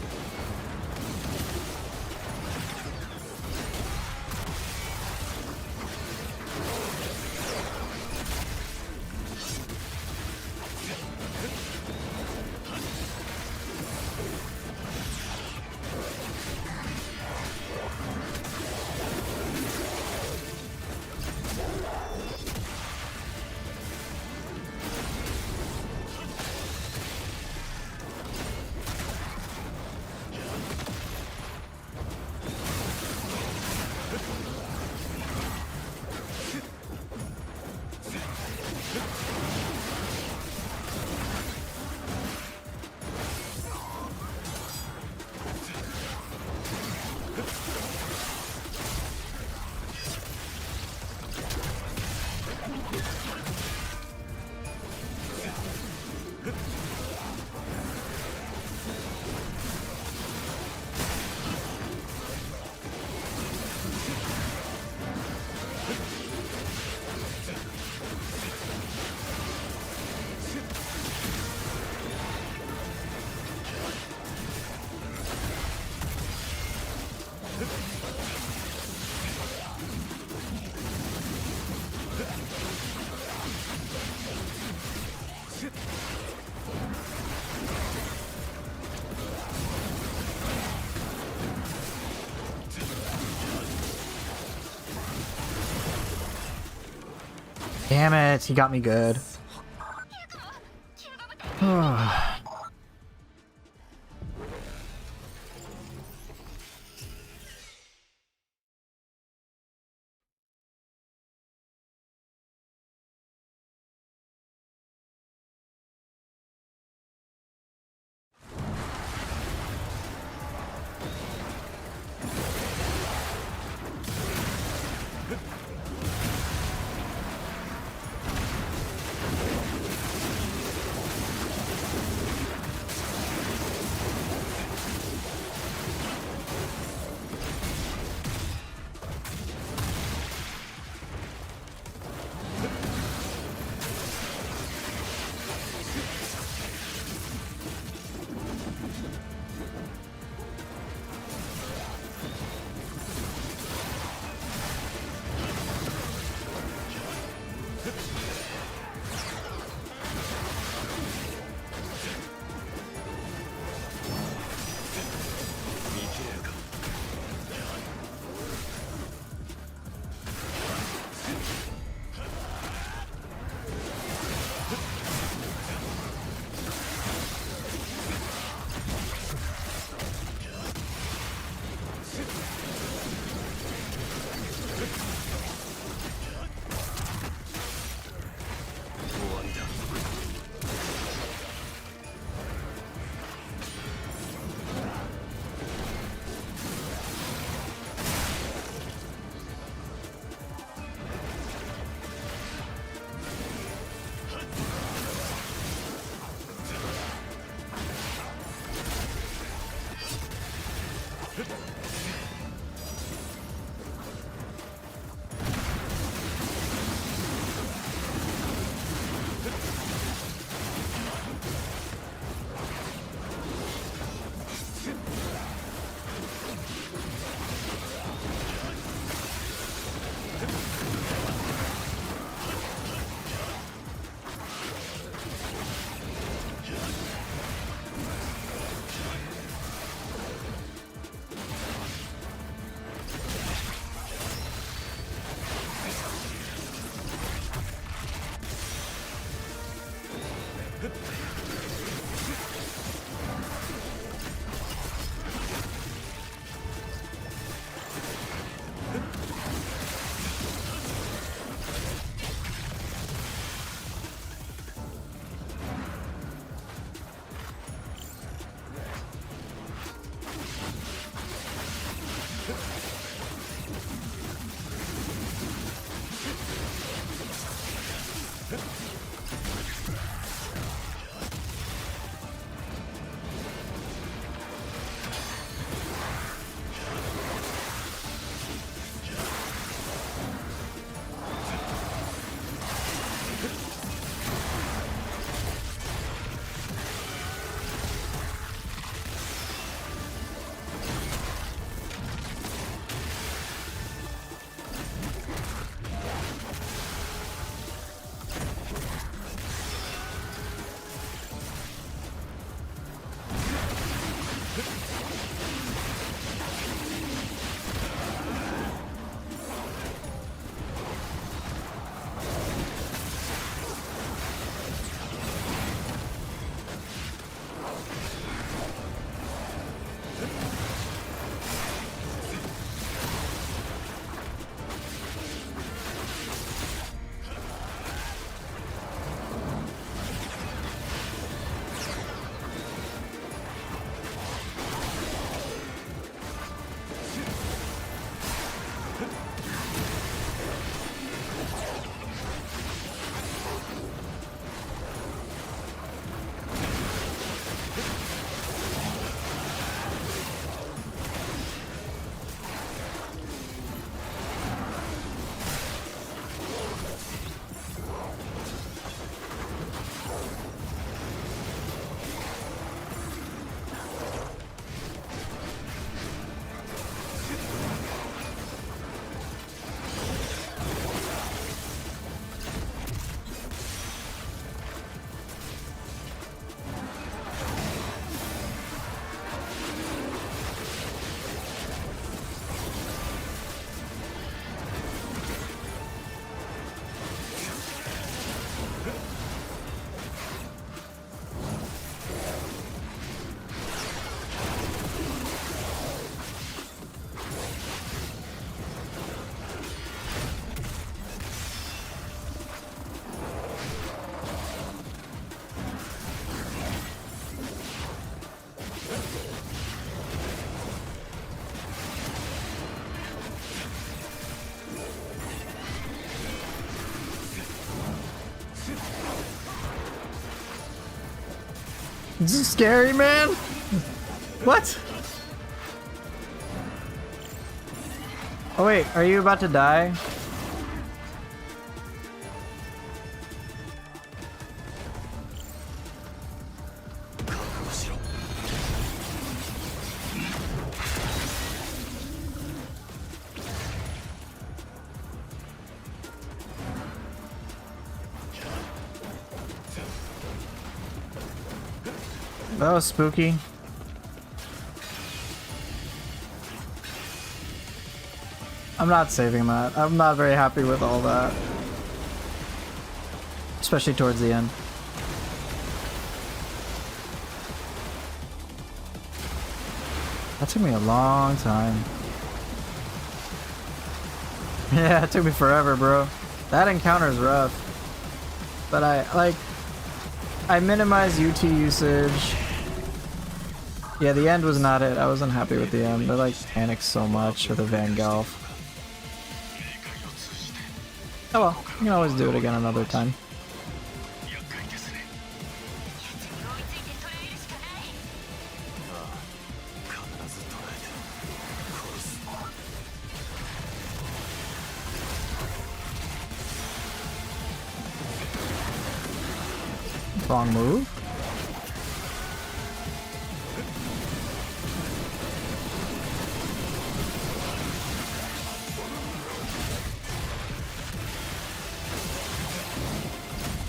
Damn it, he got me good. This is scary, man. What? Oh wait, are you about to die? That was spooky. I'm not saving that. I'm not very happy with all that. Especially towards the end. That took me a long time. Yeah, it took me forever, bro. That encounter is rough. But I minimize UT usage. Yeah, the end was not it. I wasn't happy with the end. I like panicked so much with the Van Gelf. Oh well, you can always do it again another time. Wrong move.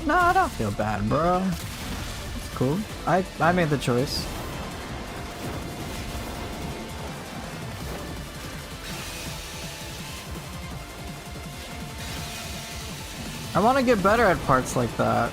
No, I don't feel bad, bro. It's cool. I made the choice. I want to get better at parts like that.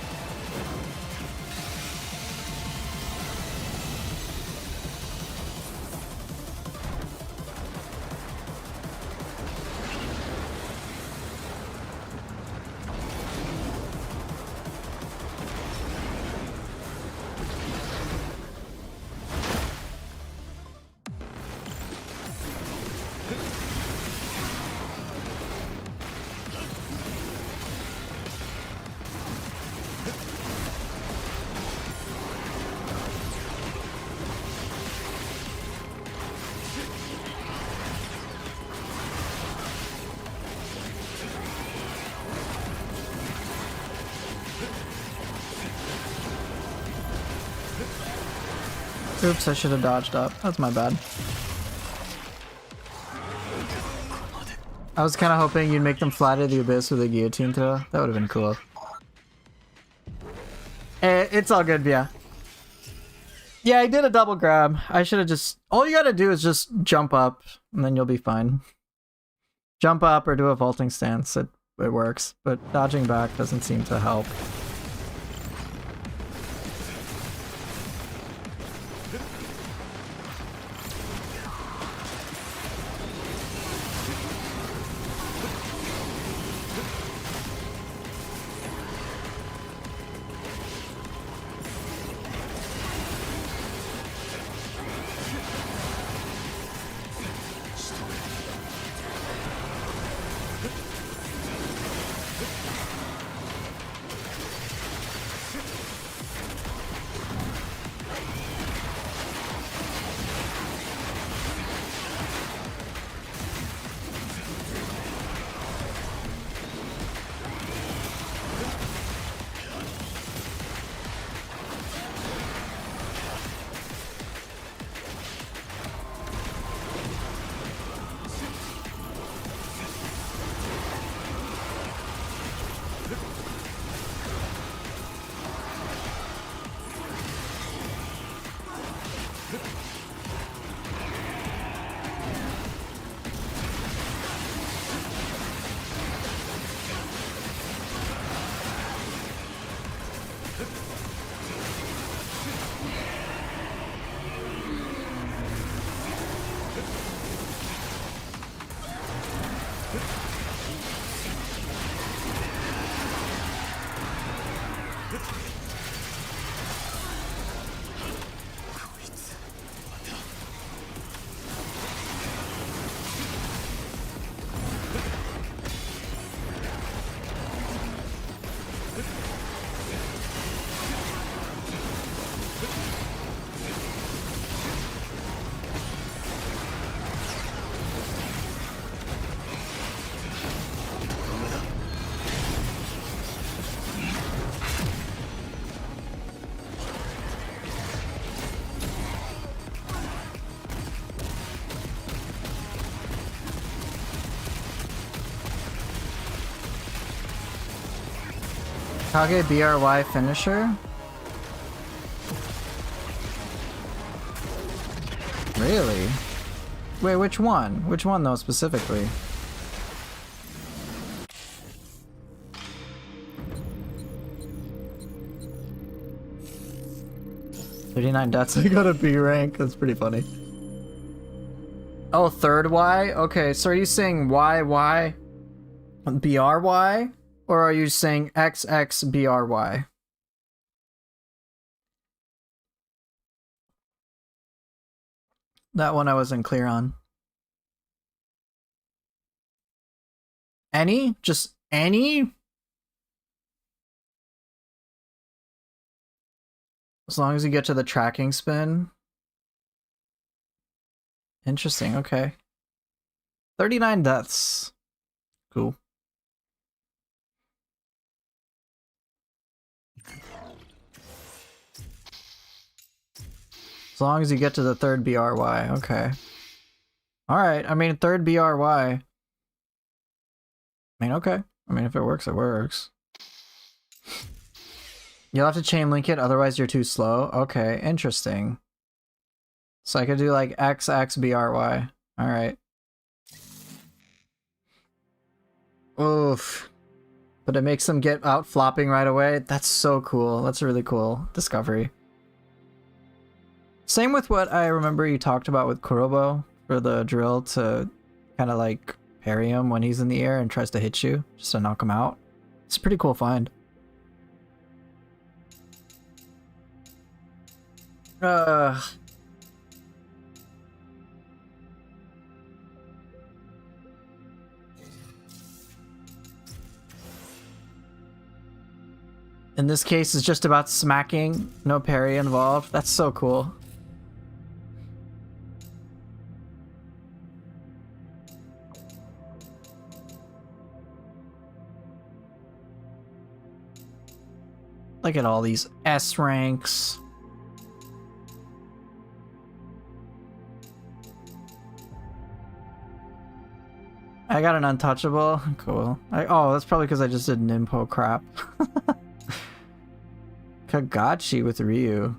Oops, I should have dodged up. That's my bad. I was kind of hoping you'd make them fly to the abyss with a guillotine throw. That would have been cool. It's all good, yeah. Yeah, I did a double grab. I should have just... All you gotta do is just jump up, and then you'll be fine. Jump up or do a vaulting stance. It works, but dodging back doesn't seem to help. Kage BRY finisher? Really? Wait, which one? Which one though specifically? $39 deaths, I got a B rank. That's pretty funny. Oh, third Y? Okay, so are you saying YY BRY? Or are you saying XX BRY? That one I wasn't clear on. Any? Just any? As long as you get to the tracking spin. Interesting, okay. 39 deaths. Cool. As long as you get to the third BRY, okay. Alright, I mean, third BRY. I mean, okay. I mean, if it works, it works. You'll have to chain link it, otherwise you're too slow. Okay, interesting. So I could do like XXBRY. Alright. Oof. But it makes them get out flopping right away. That's so cool. That's a really cool discovery. Same with what I remember you talked about with Kurobo for the drill to kind of like parry him when he's in the air and tries to hit you, just to knock him out. It's a pretty cool find. In this case, it's just about smacking, no parry involved. That's so cool. Look at all these S ranks. I got an untouchable. Cool. Oh, that's probably because I just did Nimpo crap. Kagachi with Ryu.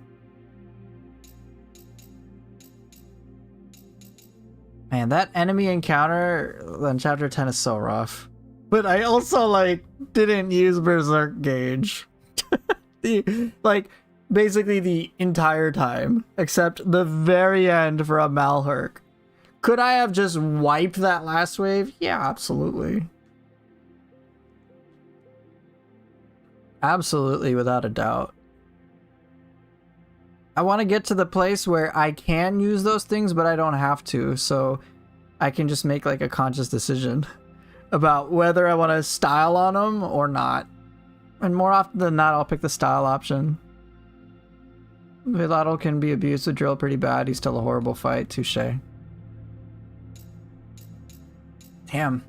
Man, that enemy encounter in chapter 10 is so rough. But I also, like, didn't use Berserk Gauge. Basically the entire time. Except the very end for a Malhurk. Could I have just wiped that last wave? Yeah, absolutely. Absolutely, without a doubt. I want to get to the place where I can use those things, but I don't have to, so I can just make like a conscious decision about whether I want to style on them or not. And more often than not, I'll pick the style option. Velato can be abused with drill pretty bad. He's still a horrible fight. Touche. Damn.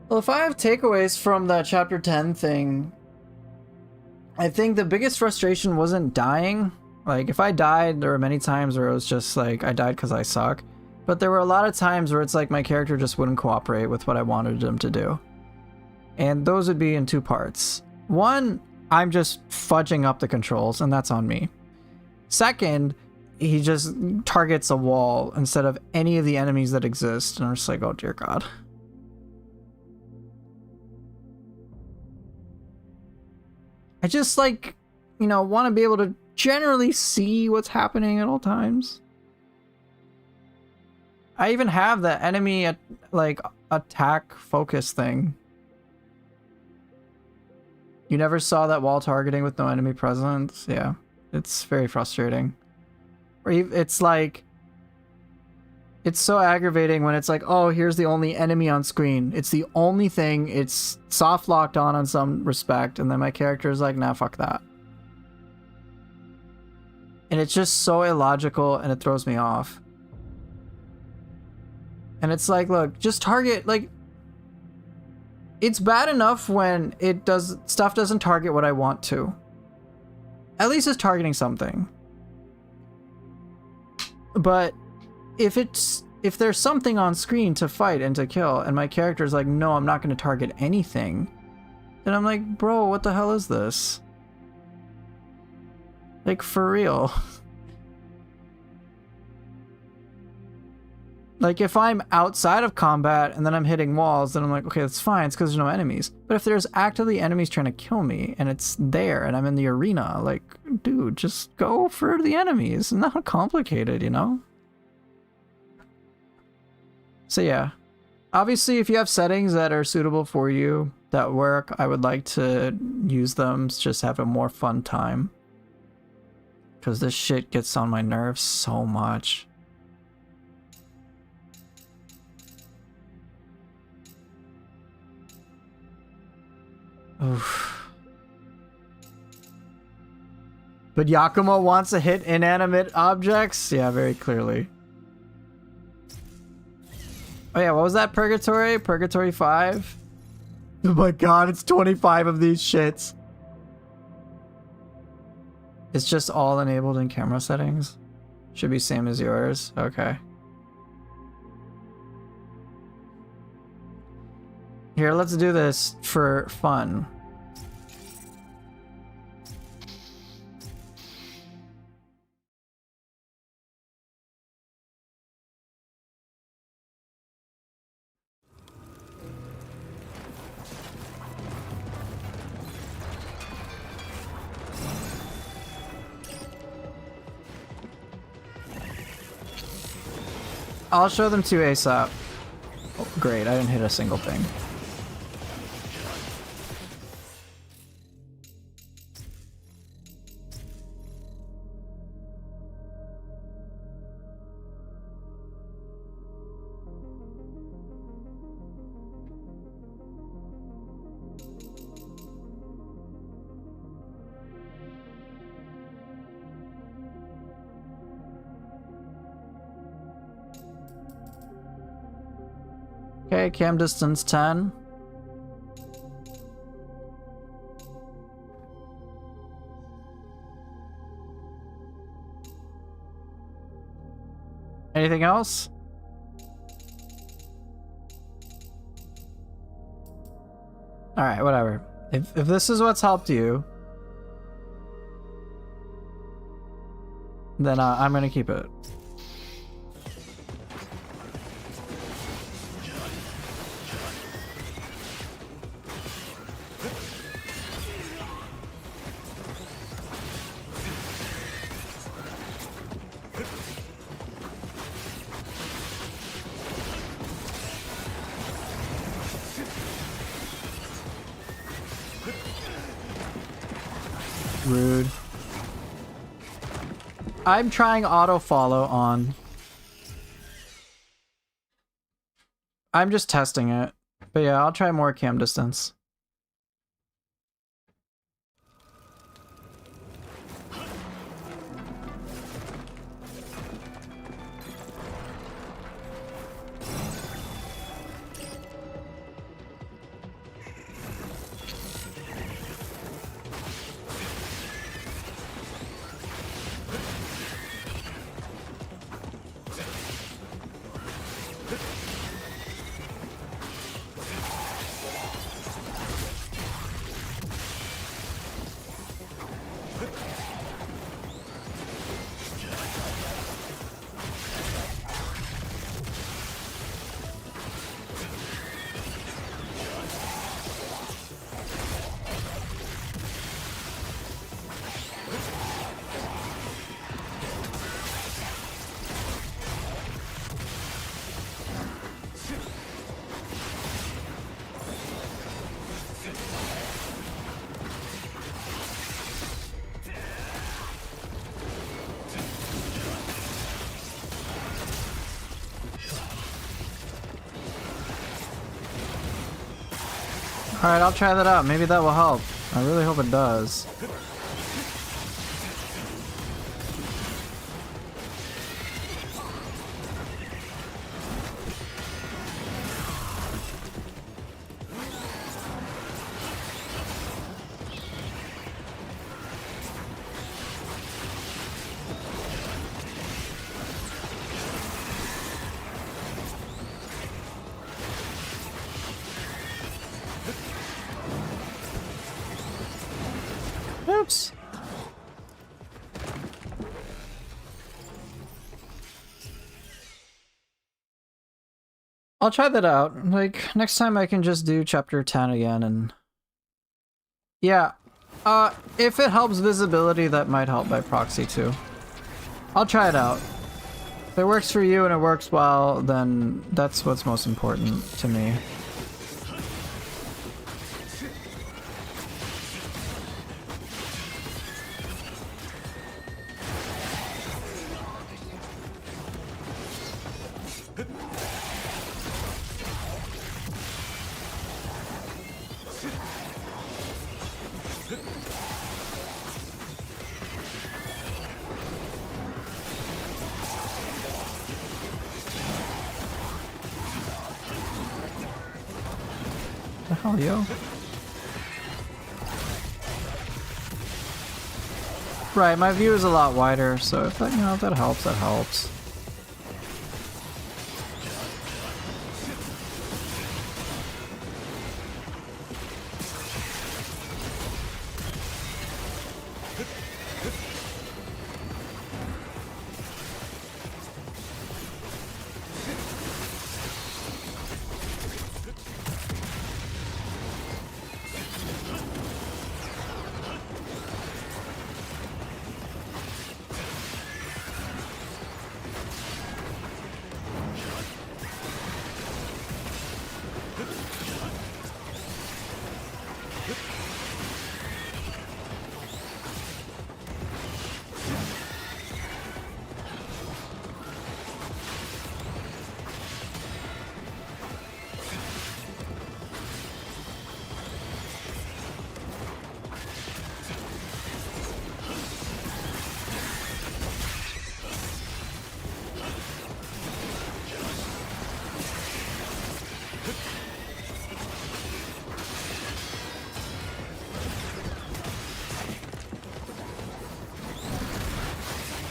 Well, if I have takeaways from that chapter 10 thing, I think the biggest frustration wasn't dying. Like, if I died, there were many times where it was just like, I died because I suck. But there were a lot of times where it's like my character just wouldn't cooperate with what I wanted him to do. And those would be in two parts. One, I'm just fudging up the controls, and that's on me. Second, he just targets a wall instead of any of the enemies that exist, and I'm just like, oh dear God. I just, like, you know, want to be able to generally see what's happening at all times. I even have the enemy attack focus thing. You never saw that wall targeting with no enemy present? Yeah, it's very frustrating. Or it's like, it's so aggravating when it's like, oh, here's the only enemy on screen. It's the only thing. It's soft locked on some respect, and then my character is like, nah, fuck that. And it's just so illogical, and it throws me off. And it's like, look, just target, like, it's bad enough when stuff doesn't target what I want to. At least it's targeting something. But if there's something on screen to fight and to kill, and my character's like, no, I'm not going to target anything, And I'm like, bro, what the hell is this? Like, for real. Like, if I'm outside of combat and then I'm hitting walls, then I'm like, okay, that's fine. It's because there's no enemies. But if there's actively enemies trying to kill me and it's there and I'm in the arena, like, dude, just go for the enemies. It's not complicated, you know? So yeah. Obviously, if you have settings that are suitable for you that work, I would like to use them to just have a more fun time. Because this shit gets on my nerves so much. Oof. But Yakumo wants to hit inanimate objects? Yeah, very clearly. Oh yeah, what was that, Purgatory? Purgatory 5? Oh my god, it's 25 of these shits. It's just all enabled in camera settings. Should be same as yours. Okay. Here, let's do this for fun. I'll show them to ASAP. Oh, great, I didn't hit a single thing. Okay, cam distance 10. Anything else? Alright, whatever. If this is what's helped you, then I'm gonna keep it. Rude. I'm trying auto follow on. I'm just testing it. But yeah, I'll try more cam distance. Alright, I'll try that out. Maybe that will help. I really hope it does. helps. I'll try that out. Like, next time I can just do chapter 10 again and... Yeah. If it helps visibility, that might help by proxy too. I'll try it out. If it works for you and it works well, then that's what's most important to me. The hell, yo? Right, my view is a lot wider, so if that, you know, if that helps, that helps.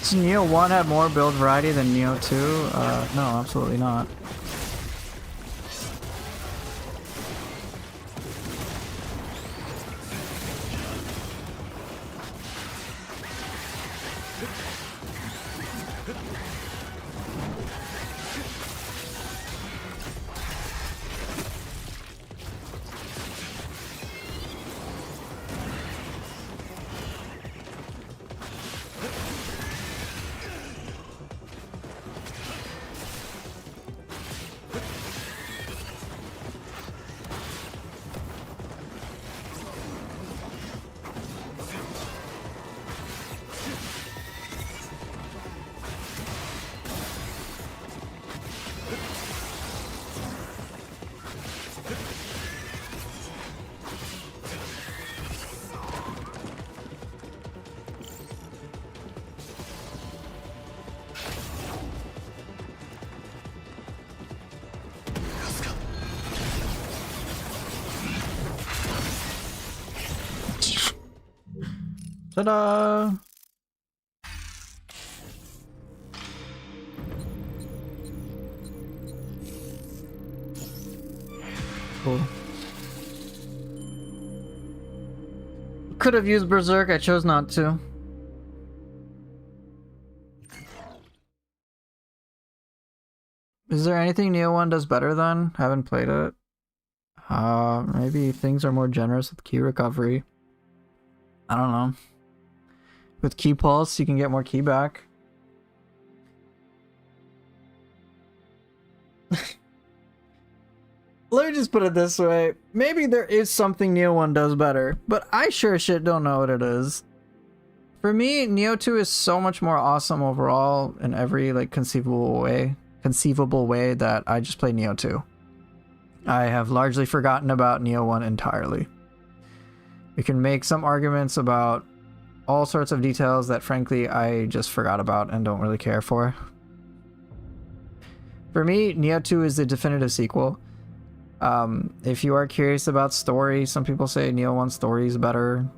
Does Neo 1 have more build variety than Neo 2? No, absolutely not. Ta-da! Cool. Could have used Berserk, I chose not to. Is there anything Neo 1 does better than? Haven't played it. Maybe things are more generous with key recovery. I don't know. With key pulse, you can get more key back. Let me just put it this way. Maybe there is something Neo 1 does better, but I sure as shit don't know what it is. For me, Neo 2 is so much more awesome overall in every like conceivable way that I just play Neo 2. I have largely forgotten about Neo 1 entirely. We can make some arguments about all sorts of details that frankly I just forgot about and don't really care for. For me, Neo 2 is the definitive sequel. If you are curious about story, some people say Neo 1 story is better.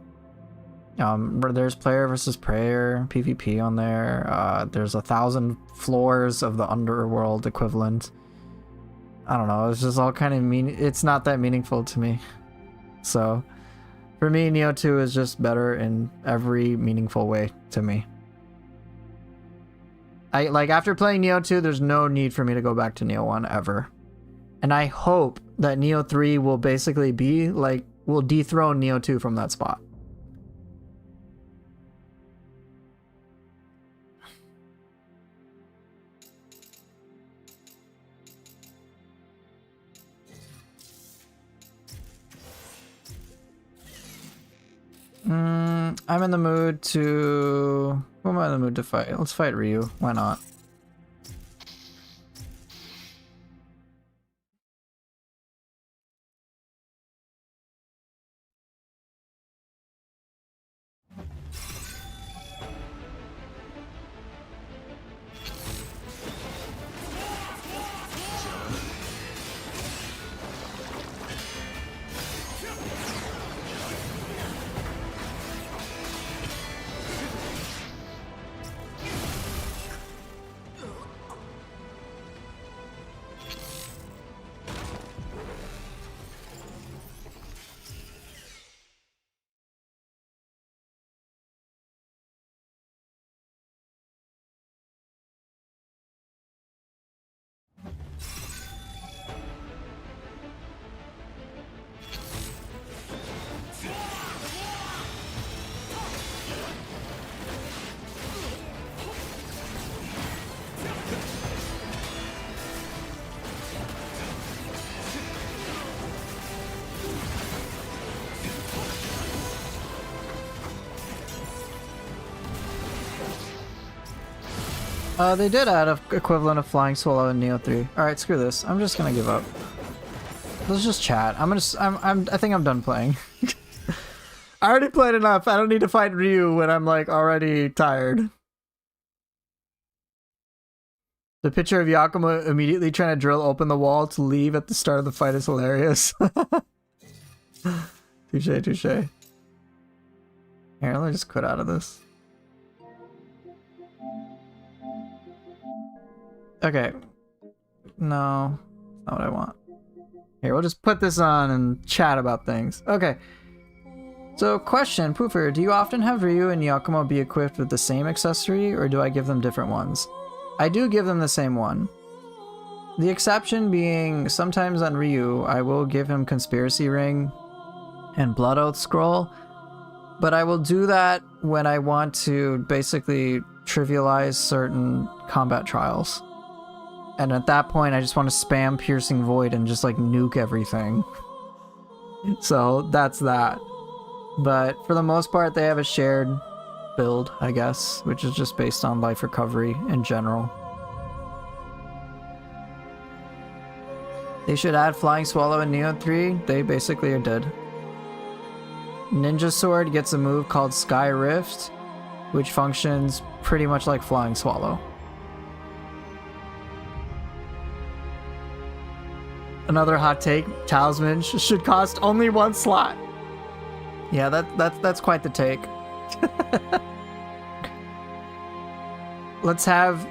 There's player versus player PvP on there. There's 1,000 floors of the underworld equivalent. I don't know, it's just all kind of it's not that meaningful to me. So For me, Neo 2 is just better in every meaningful way to me. I like after playing Neo 2, there's no need for me to go back to Neo 1 ever. And I hope that Neo 3 will basically be like, will dethrone Neo 2 from that spot. I'm in the mood to... Who am I in the mood to fight? Let's fight Ryu. Why not? They did add a equivalent of Flying Swallow in Neo 3. Alright, screw this. I'm just gonna give up. Let's just chat. I think I'm done playing. I already played enough. I don't need to fight Ryu when I'm like already tired. The picture of Yakumo immediately trying to drill open the wall to leave at the start of the fight is hilarious. Touche, touche. Here, let me just quit out of this. Okay. No, that's not what I want. Here, we'll just put this on and chat about things. Okay. So, question, Poofer, do you often have Ryu and Yakumo be equipped with the same accessory, or do I give them different ones? I do give them the same one. The exception being, sometimes on Ryu, I will give him Conspiracy Ring and Blood Oath Scroll, but I will do that when I want to basically trivialize certain combat trials. And at that point, I just want to spam Piercing Void and just like nuke everything. So that's that. But for the most part, they have a shared build, I guess, which is just based on life recovery in general. They should add Flying Swallow in Neo 3. They basically are dead. Ninja Sword gets a move called Sky Rift, which functions pretty much like Flying Swallow. Another hot take, Talisman should cost only one slot. Yeah, that's quite the take. Let's have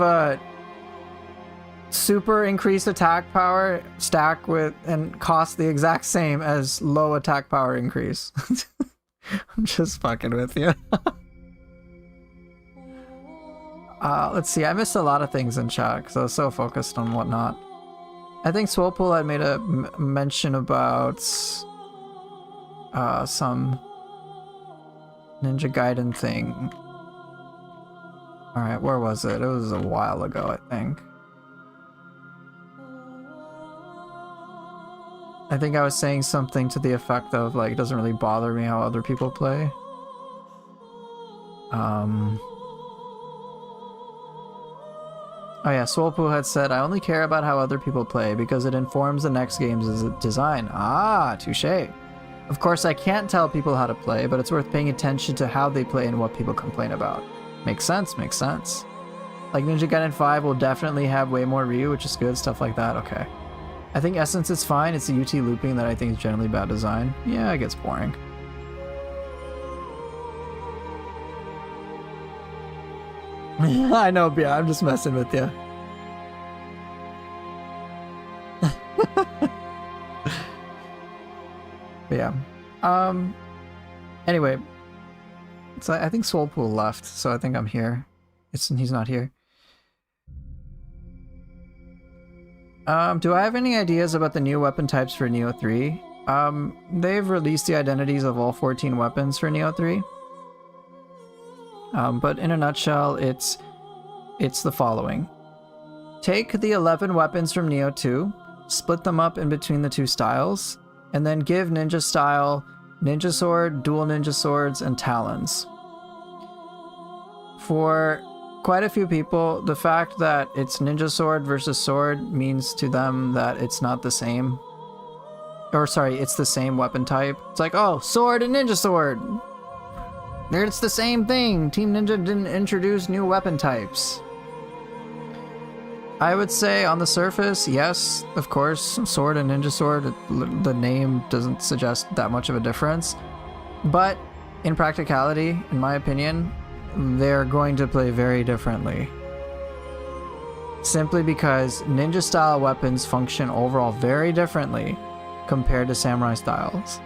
a super increased attack power stack with and cost the exact same as low attack power increase. I'm just fucking with you. Let's see, I missed a lot of things in chat because I was so focused on whatnot. I think Swolepool had made a mention about some Ninja Gaiden thing. Alright, where was it? It was a while ago, I think. I think I was saying something to the effect of, like, it doesn't really bother me how other people play. Oh yeah, Swolepool had said, I only care about how other people play because it informs the next game's design. Ah, touche. Of course, I can't tell people how to play, but it's worth paying attention to how they play and what people complain about. Makes sense, makes sense. Like Ninja Gaiden 5 will definitely have way more Ryu, which is good, stuff like that, okay. I think Essence is fine, it's the UT looping that I think is generally bad design. Yeah, it gets boring. I know, Bia, I'm just messing with you. But yeah. Anyway, so I think Swolpool left, so I think I'm here. He's not here. Do I have any ideas about the new weapon types for Neo 3? They've released the identities of all 14 weapons for Neo 3. But in a nutshell, it's the following. Take the 11 weapons from Neo 2, split them up in between the two styles, and then give Ninja Style Ninja Sword, Dual Ninja Swords, and Talons. For quite a few people, the fact that it's Ninja Sword versus Sword means to them that it's not the same. Or sorry, it's the same weapon type. It's like, oh, Sword and Ninja Sword! It's the same thing! Team Ninja didn't introduce new weapon types. I would say on the surface, yes, of course, Sword and Ninja Sword, the name doesn't suggest that much of a difference. But in practicality, in my opinion, they're going to play very differently. Simply because ninja style weapons function overall very differently compared to samurai styles.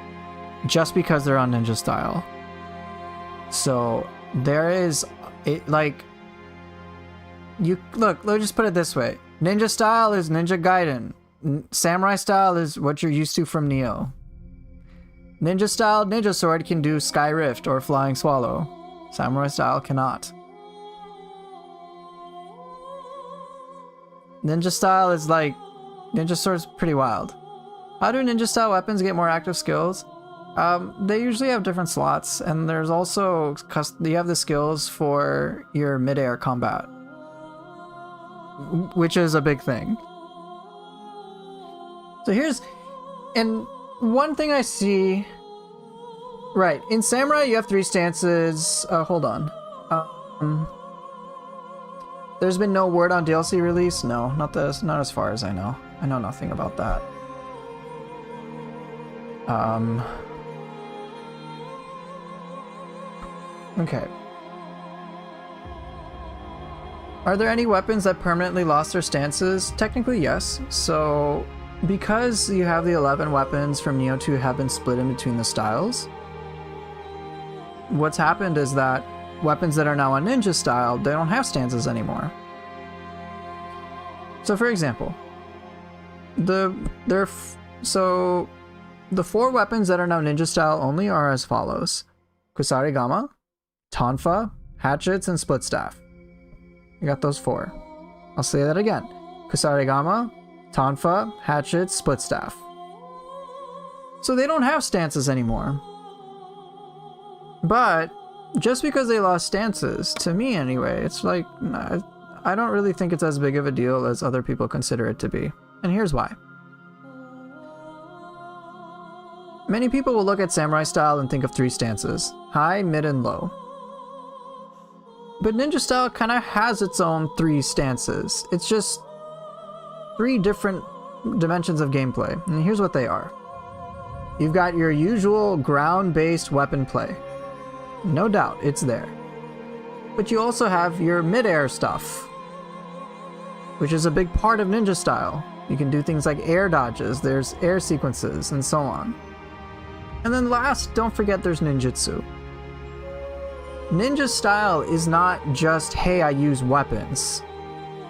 Just because they're on ninja style. So there is like, let's just put it this way. Ninja style is Ninja Gaiden. Samurai style is what you're used to from Neo. Ninja style Ninja Sword can do Sky Rift or Flying Swallow. Samurai style cannot. Ninja style is like, Ninja Sword's pretty wild. How do ninja style weapons get more active skills? They usually have different slots, and there's also, you have the skills for your mid-air combat, which is a big thing. So and one thing I see, right, in Samurai you have 3 stances, hold on. There's been no word on DLC release? No, not as far as I know. I know nothing about that. Okay. Are there any weapons that permanently lost their stances? Technically, yes. So, because you have the 11 weapons from Neo 2 have been split in between the styles, what's happened is that weapons that are now on ninja style, they don't have stances anymore. So, for example, the 4 weapons that are now ninja style only are as follows: Kusarigama, Tonfa, Hatchets, and Split Staff. You got those 4. I'll say that again. Kusarigama, Tonfa, Hatchets, Split Staff. So they don't have stances anymore. But just because they lost stances, to me anyway, it's like, I don't really think it's as big of a deal as other people consider it to be. And here's why. Many people will look at samurai style and think of 3 stances: high, mid, and low. But ninja style kind of has its own 3 stances. It's just 3 different dimensions of gameplay. And here's what they are. You've got your usual ground-based weapon play. No doubt, it's there. But you also have your mid-air stuff, which is a big part of ninja style. You can do things like air dodges, there's air sequences, and so on. And then last, don't forget there's ninjutsu. Ninja style is not just, hey, I use weapons.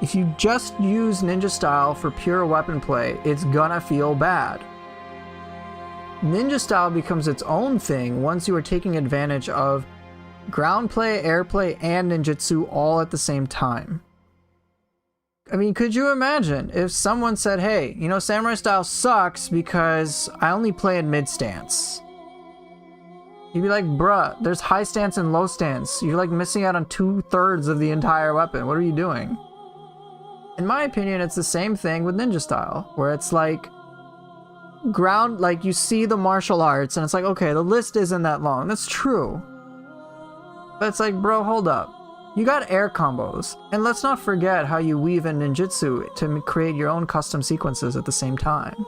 If you just use ninja style for pure weapon play, it's gonna feel bad. Ninja style becomes its own thing once you are taking advantage of ground play, air play, and ninjutsu all at the same time. I mean, could you imagine if someone said, hey, you know, samurai style sucks because I only play in mid stance? You'd be like, bruh, there's high stance and low stance. You're like missing out on 2/3 of the entire weapon. What are you doing? In my opinion, it's the same thing with ninja style, where it's like ground, like you see the martial arts and it's like, okay, the list isn't that long. That's true. But it's like, bro, hold up. You got air combos, and let's not forget how you weave in ninjutsu to create your own custom sequences at the same time.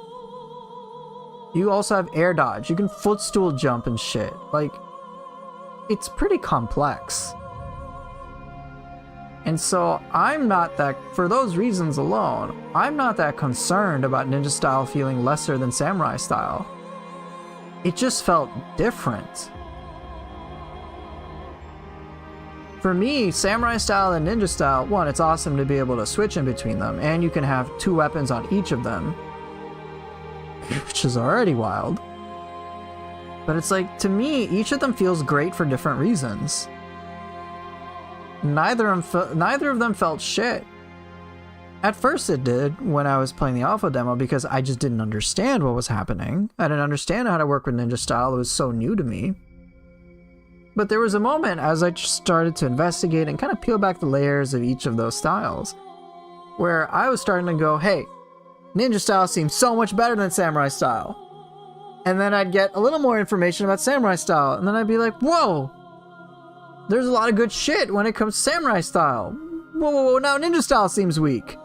You also have air dodge. You can footstool jump and shit. Like, it's pretty complex. And so I'm not that, for those reasons alone, I'm not that concerned about ninja style feeling lesser than samurai style. it just felt different. For me, samurai style and ninja style, one, it's awesome to be able to switch in between them, and you can have 2 weapons on each of them, which is already wild. But it's like, to me, each of them feels great for different reasons. Neither of them felt shit. At first it did when I was playing the alpha demo because I just didn't understand what was happening. I didn't understand how to work with ninja style. It was so new to me. But there was a moment as I just started to investigate and kind of peel back the layers of each of those styles where I was starting to go, hey, ninja style seems so much better than samurai style. And then I'd get a little more information about samurai style, and then I'd be like, whoa, there's a lot of good shit when it comes to samurai style. Whoa, now ninja style seems weak.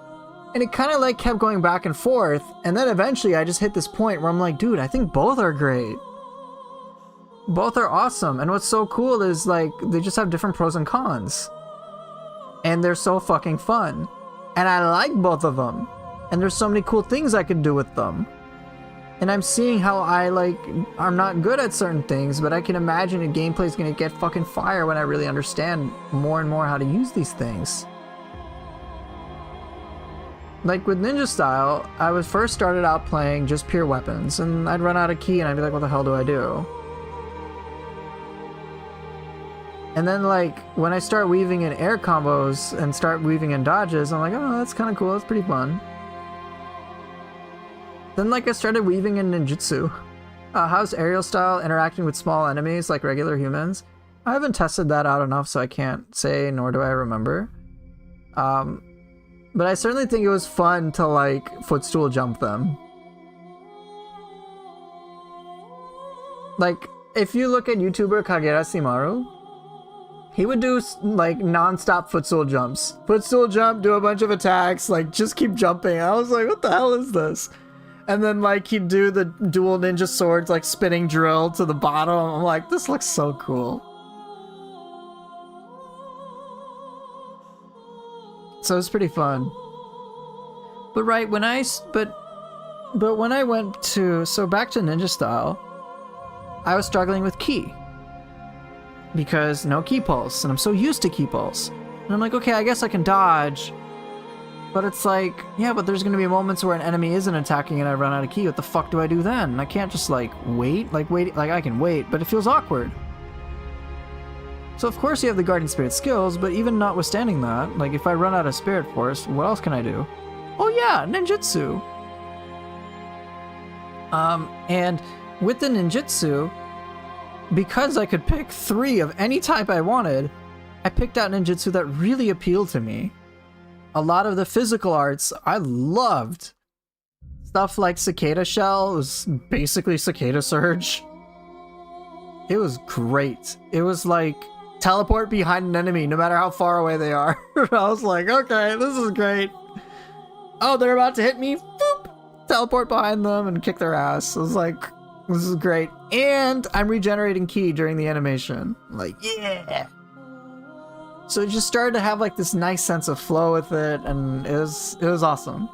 And it kind of like kept going back and forth, and then eventually I just hit this point where I'm like, dude, I think both are great. Both are awesome, and what's so cool is like they just have different pros and cons. And they're so fucking fun. And I like both of them. And there's so many cool things I can do with them. And I'm seeing how I'm not good at certain things, but I can imagine a gameplay's gonna get fucking fire when I really understand more and more how to use these things. Like with ninja style, I was first started out playing just pure weapons, and I'd run out of ki and I'd be like, what the hell do I do? And then like when I start weaving in air combos and start weaving in dodges, I'm like, oh, that's kind of cool, that's pretty fun. Then like I started weaving in ninjutsu. How's aerial style interacting with small enemies like regular humans? I haven't tested that out enough, so I can't say, nor do I remember. But I certainly think it was fun to like footstool jump them. Like if you look at YouTuber Kagera Simaru, he would do like non-stop footstool jumps. Footstool jump, do a bunch of attacks, like just keep jumping. I was like, what the hell is this? And then like he'd do the dual ninja swords, like spinning drill to the bottom. I'm like, this looks so cool. So it's pretty fun. But right, when I went to, so back to ninja style, I was struggling with ki. Because no ki pulse, and I'm so used to ki pulse. And I'm like, okay, I guess I can dodge. But it's like, yeah, but there's gonna be moments where an enemy isn't attacking and I run out of ki. What the fuck do I do then? I can't just like wait, like I can wait, but it feels awkward. So of course you have the guardian spirit skills, but even notwithstanding that, like if I run out of spirit force, what else can I do? Oh yeah, ninjutsu. And with the ninjutsu, because I could pick 3 of any type I wanted, I picked out ninjutsu that really appealed to me. A lot of the physical arts I loved. Stuff like Cicada Shell was basically Cicada Surge. It was great. It was like teleport behind an enemy no matter how far away they are. I was like, okay, this is great. Oh, they're about to hit me. Boop! Teleport behind them and kick their ass. I was like, this is great. And I'm regenerating ki during the animation. Like, yeah! So it just started to have like this nice sense of flow with it, and it was awesome.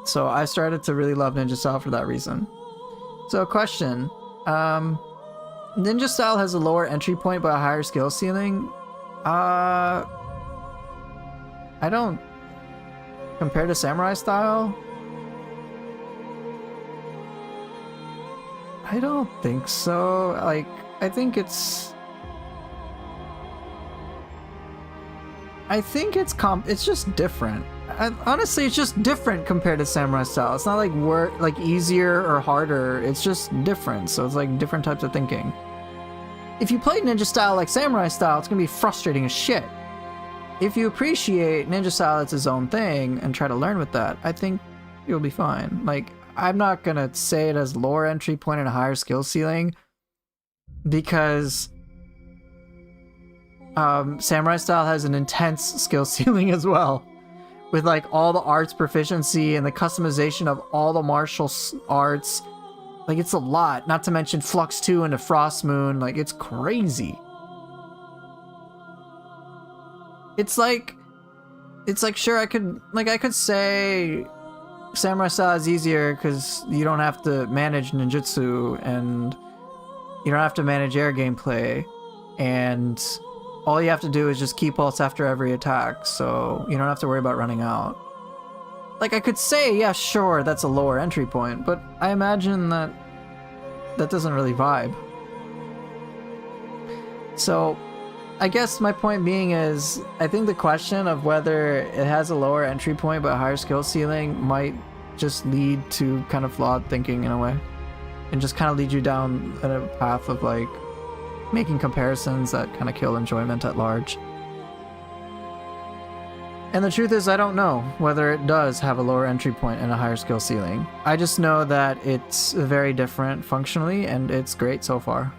So I started to really love ninja style for that reason. So question, ninja style has a lower entry point but a higher skill ceiling. I don't, compared to samurai style, I don't think so. Like, I think it's just different. Honestly, it's just different compared to samurai style. It's not like easier or harder. It's just different. So it's like different types of thinking. If you play ninja style like samurai style, it's gonna be frustrating as shit. If you appreciate ninja style as its own thing and try to learn with that, I think you'll be fine. Like, I'm not gonna say it has lower entry point and a higher skill ceiling, because samurai style has an intense skill ceiling as well, with like all the arts proficiency and the customization of all the martial arts. Like, it's a lot, not to mention Flux 2 into Frost Moon. Like, it's crazy. It's like sure, I could say Samurai style is easier because you don't have to manage ninjutsu and you don't have to manage air gameplay, and all you have to do is just keep pulse after every attack, so you don't have to worry about running out. Like, I could say, yeah, sure, that's a lower entry point, but I imagine that doesn't really vibe. So, I guess my point being is, I think the question of whether it has a lower entry point but a higher skill ceiling might just lead to kind of flawed thinking in a way. And just kind of lead you down a path of, like, making comparisons that kind of kill enjoyment at large. And the truth is, I don't know whether it does have a lower entry point and a higher skill ceiling. I just know that it's very different functionally, and it's great so far.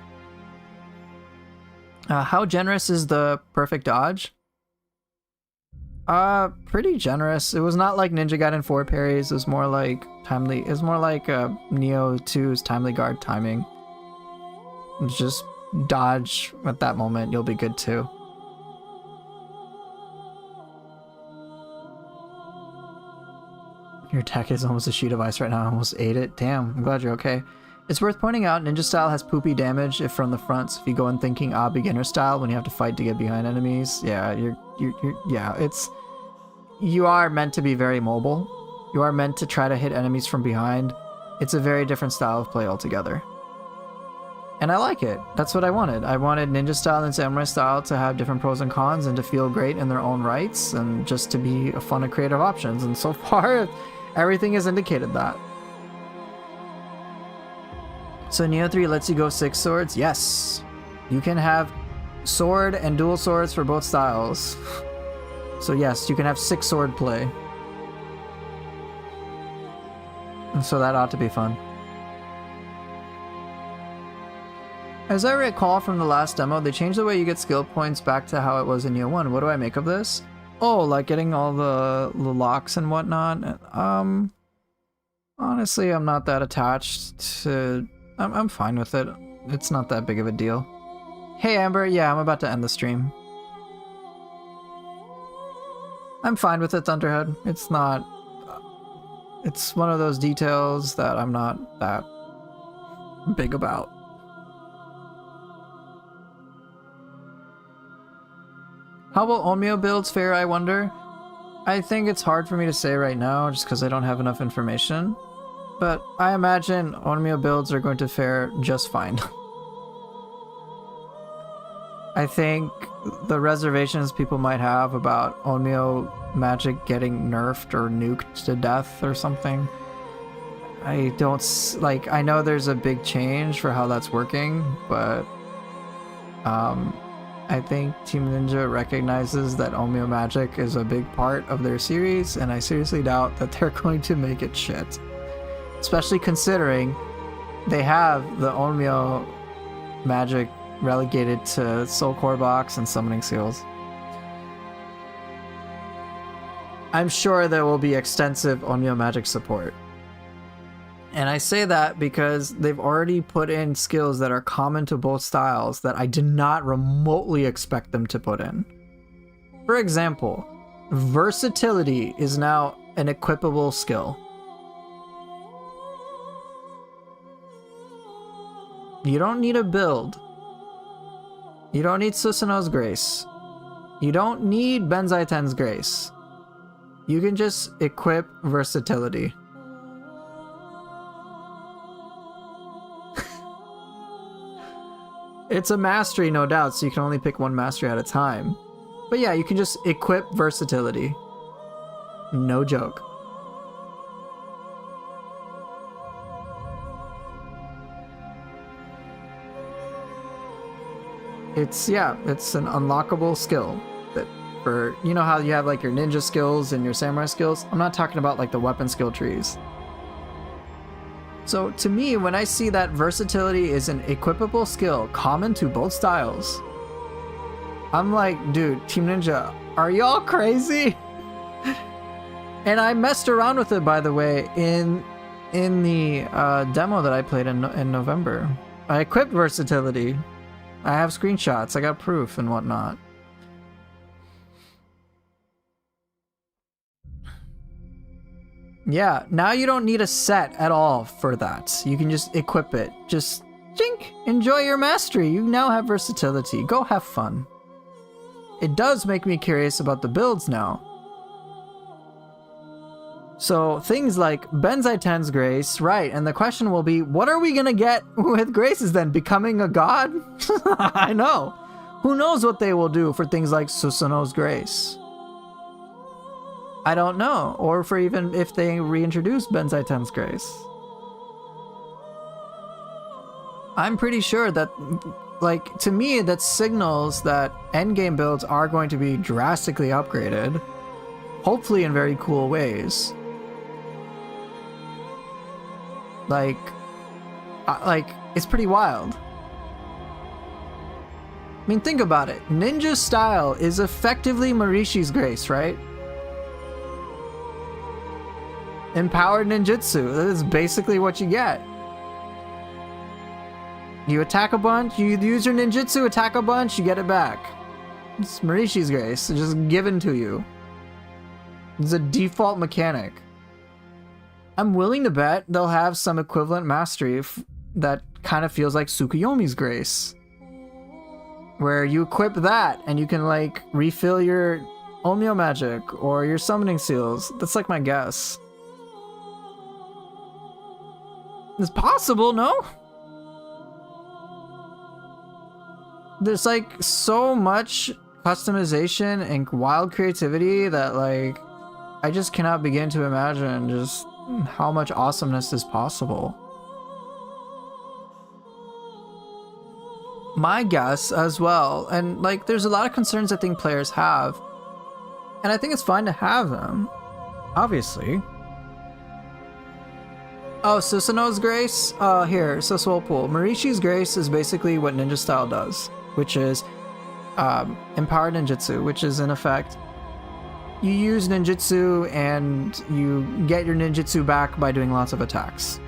How generous is the perfect dodge? Pretty generous. It was not like Ninja Gaiden 4 parries. It was more like timely. It was more like Neo 2's timely guard timing. Just dodge at that moment, you'll be good too. Your attack is almost a sheet of ice right now. I almost ate it. Damn, I'm glad you're okay. It's worth pointing out, ninja style has poopy damage if from the front. So if you go in thinking, beginner style, when you have to fight to get behind enemies, yeah, you are meant to be very mobile. You are meant to try to hit enemies from behind. It's a very different style of play altogether. And I like it. That's what I wanted. I wanted ninja style and samurai style to have different pros and cons and to feel great in their own rights and just to be a fun and creative options. And so far, everything has indicated that. So Neo 3 lets you go 6 swords? Yes. You can have sword and dual swords for both styles. So yes, you can have 6 sword play. And so that ought to be fun. As I recall from the last demo, they changed the way you get skill points back to how it was in Neo 1. What do I make of this? Oh, like getting all the locks and whatnot? Honestly, I'm not that attached to... I'm fine with it. It's not that big of a deal. Hey Amber, yeah, I'm about to end the stream. I'm fine with it, Thunderhead. It's not... It's one of those details that I'm not that big about. How will Onmyo builds fare, I wonder? I think it's hard for me to say right now just because I don't have enough information. But I imagine Onmyo builds are going to fare just fine. I think the reservations people might have about Onmyo magic getting nerfed or nuked to death or something, I don't... Like, I know there's a big change for how that's working, but... I think Team Ninja recognizes that Onmyo magic is a big part of their series, and I seriously doubt that they're going to make it shit. Especially considering they have the Onmyo magic relegated to Soul Core Box and Summoning Seals. I'm sure there will be extensive Onmyo magic support. And I say that because they've already put in skills that are common to both styles that I did not remotely expect them to put in. For example, versatility is now an equipable skill. You don't need a build. You don't need Susanoo's Grace. You don't need Benzai Ten's Grace. You can just equip versatility. It's a mastery, no doubt, so you can only pick one mastery at a time. But yeah, you can just equip versatility. No joke. It's an unlockable skill that for, you know how you have like your ninja skills and your samurai skills? I'm not talking about like the weapon skill trees. So to me, when I see that versatility is an equipable skill common to both styles, I'm like, dude, Team Ninja, are y'all crazy? And I messed around with it, by the way, in the demo that I played in November. I equipped versatility. I have screenshots, I got proof and whatnot. Yeah, now you don't need a set at all for that. You can just equip it. Just jink, enjoy your mastery. You now have versatility. Go have fun. It does make me curious about the builds now. So things like Benzai Ten's Grace, right, and the question will be, what are we gonna get with Graces then? Becoming a god? I know. Who knows what they will do for things like Susanoo's Grace? I don't know. Or for even if they reintroduce Benzai Ten's Grace. I'm pretty sure that, like, to me, that signals that endgame builds are going to be drastically upgraded. Hopefully in very cool ways. Like, it's pretty wild. I mean, think about it. Ninja style is effectively Morishi's Grace, right? Empowered ninjutsu. That is basically what you get. You attack a bunch, you use your ninjutsu, attack a bunch, you get it back. It's Morishi's Grace. It's just given to you. It's a default mechanic. I'm willing to bet they'll have some equivalent mastery that kind of feels like Tsukuyomi's Grace. Where you equip that and you can, like, refill your Onmyo magic or your summoning seals. That's like my guess. It's possible, no? There's like so much customization and wild creativity that, like, I just cannot begin to imagine just how much awesomeness is possible. My guess as well, and like there's a lot of concerns I think players have, and I think it's fine to have them, obviously. Oh, Susanoo's Grace? Here, so Swolpool. Morishi's Grace is basically what ninja style does, which is empowered ninjutsu, which is in effect, you use ninjutsu and you get your ninjutsu back by doing lots of attacks.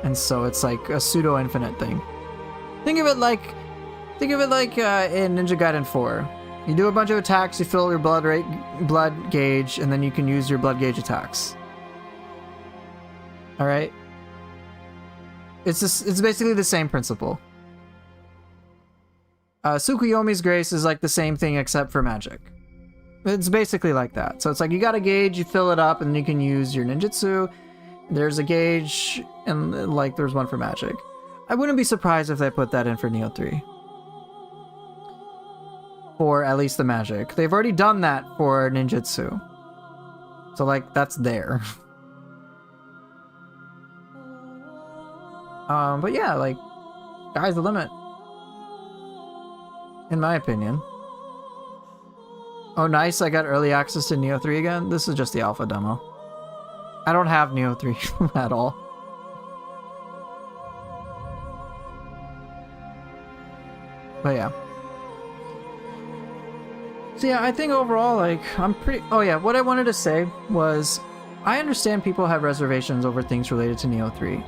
And so it's like a pseudo-infinite thing. Think of it like in Ninja Gaiden 4. You do a bunch of attacks, you fill your blood gauge, and then you can use your blood gauge attacks. All right. It's basically the same principle. Tsukuyomi's Grace is like the same thing except for magic. It's basically like that. So it's like you got a gauge, you fill it up, and then you can use your ninjutsu. There's a gauge, and like there's one for magic. I wouldn't be surprised if they put that in for Neo 3. For at least the magic. They've already done that for ninjutsu. So like that's there. But yeah, like, sky's the limit. In my opinion. Oh, nice, I got early access to Neo 3 again. This is just the alpha demo. I don't have Neo 3 at all. But yeah. So yeah, I think overall, like, I'm pretty... Oh yeah, what I wanted to say was, I understand people have reservations over things related to Neo 3.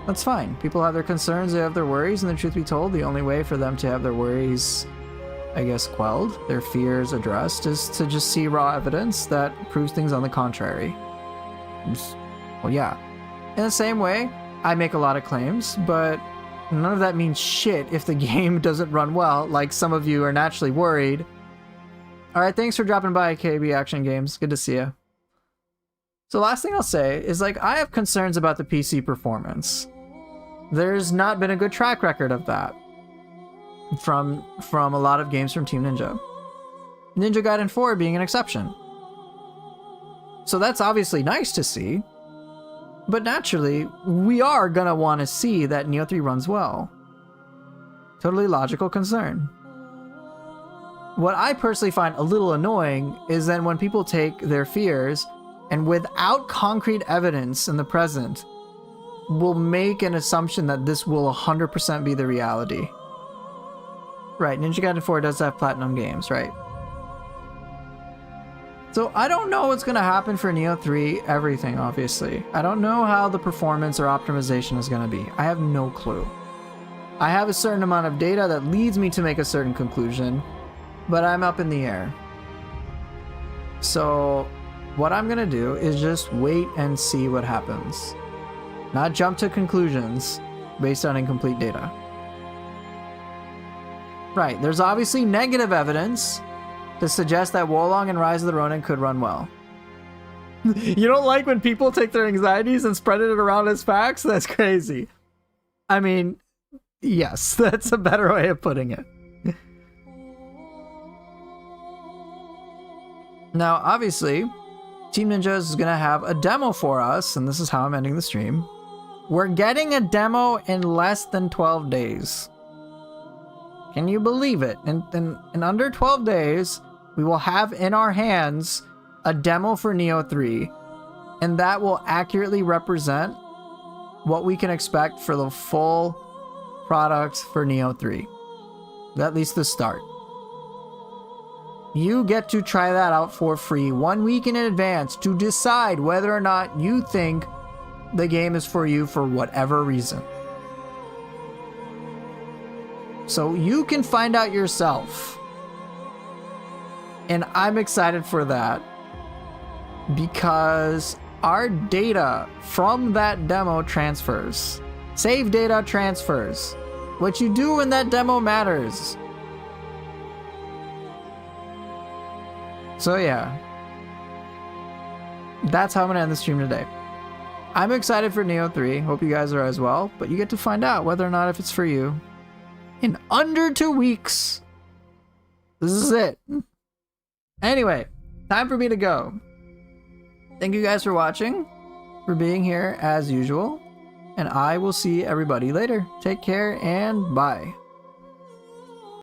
That's fine. People have their concerns, they have their worries, and the truth be told, the only way for them to have their worries, I guess, quelled, their fears addressed, is to just see raw evidence that proves things on the contrary. Well, yeah. In the same way, I make a lot of claims, but none of that means shit if the game doesn't run well, like some of you are naturally worried. Alright, thanks for dropping by, KB Action Games. Good to see you. So last thing I'll say is, like, I have concerns about the PC performance. There's not been a good track record of that from a lot of games from Team Ninja. Ninja Gaiden 4 being an exception. So that's obviously nice to see, but naturally, we are gonna want to see that Neo 3 runs well. Totally logical concern. What I personally find a little annoying is that when people take their fears and without concrete evidence in the present, will make an assumption that this will 100% be the reality. Right, Ninja Gaiden 4 does have Platinum Games, right? So I don't know what's going to happen for Neo 3 everything, obviously. I don't know how the performance or optimization is going to be. I have no clue. I have a certain amount of data that leads me to make a certain conclusion, but I'm up in the air. So what I'm gonna do is just wait and see what happens. Not jump to conclusions based on incomplete data. Right, there's obviously negative evidence to suggest that Wolong and Rise of the Ronin could run well. You don't like when people take their anxieties and spread it around as facts? That's crazy. I mean, yes, that's a better way of putting it. Now, obviously, Team Ninja is going to have a demo for us, and this is how I'm ending the stream. We're getting a demo in less than 12 days. Can you believe it? In under 12 days, we will have in our hands a demo for Neo 3, and that will accurately represent what we can expect for the full product for Neo 3. At least the start. You get to try that out for free 1 week in advance to decide whether or not you think the game is for you for whatever reason. So you can find out yourself. And I'm excited for that because our data from that demo transfers. Save data transfers. What you do in that demo matters. So yeah, that's how I'm gonna end the stream today. I'm excited for Neo 3, hope you guys are as well, but you get to find out whether or not if it's for you in under 2 weeks. This is it. Anyway, time for me to go. Thank you guys for watching, for being here as usual, and I will see everybody later. Take care and bye.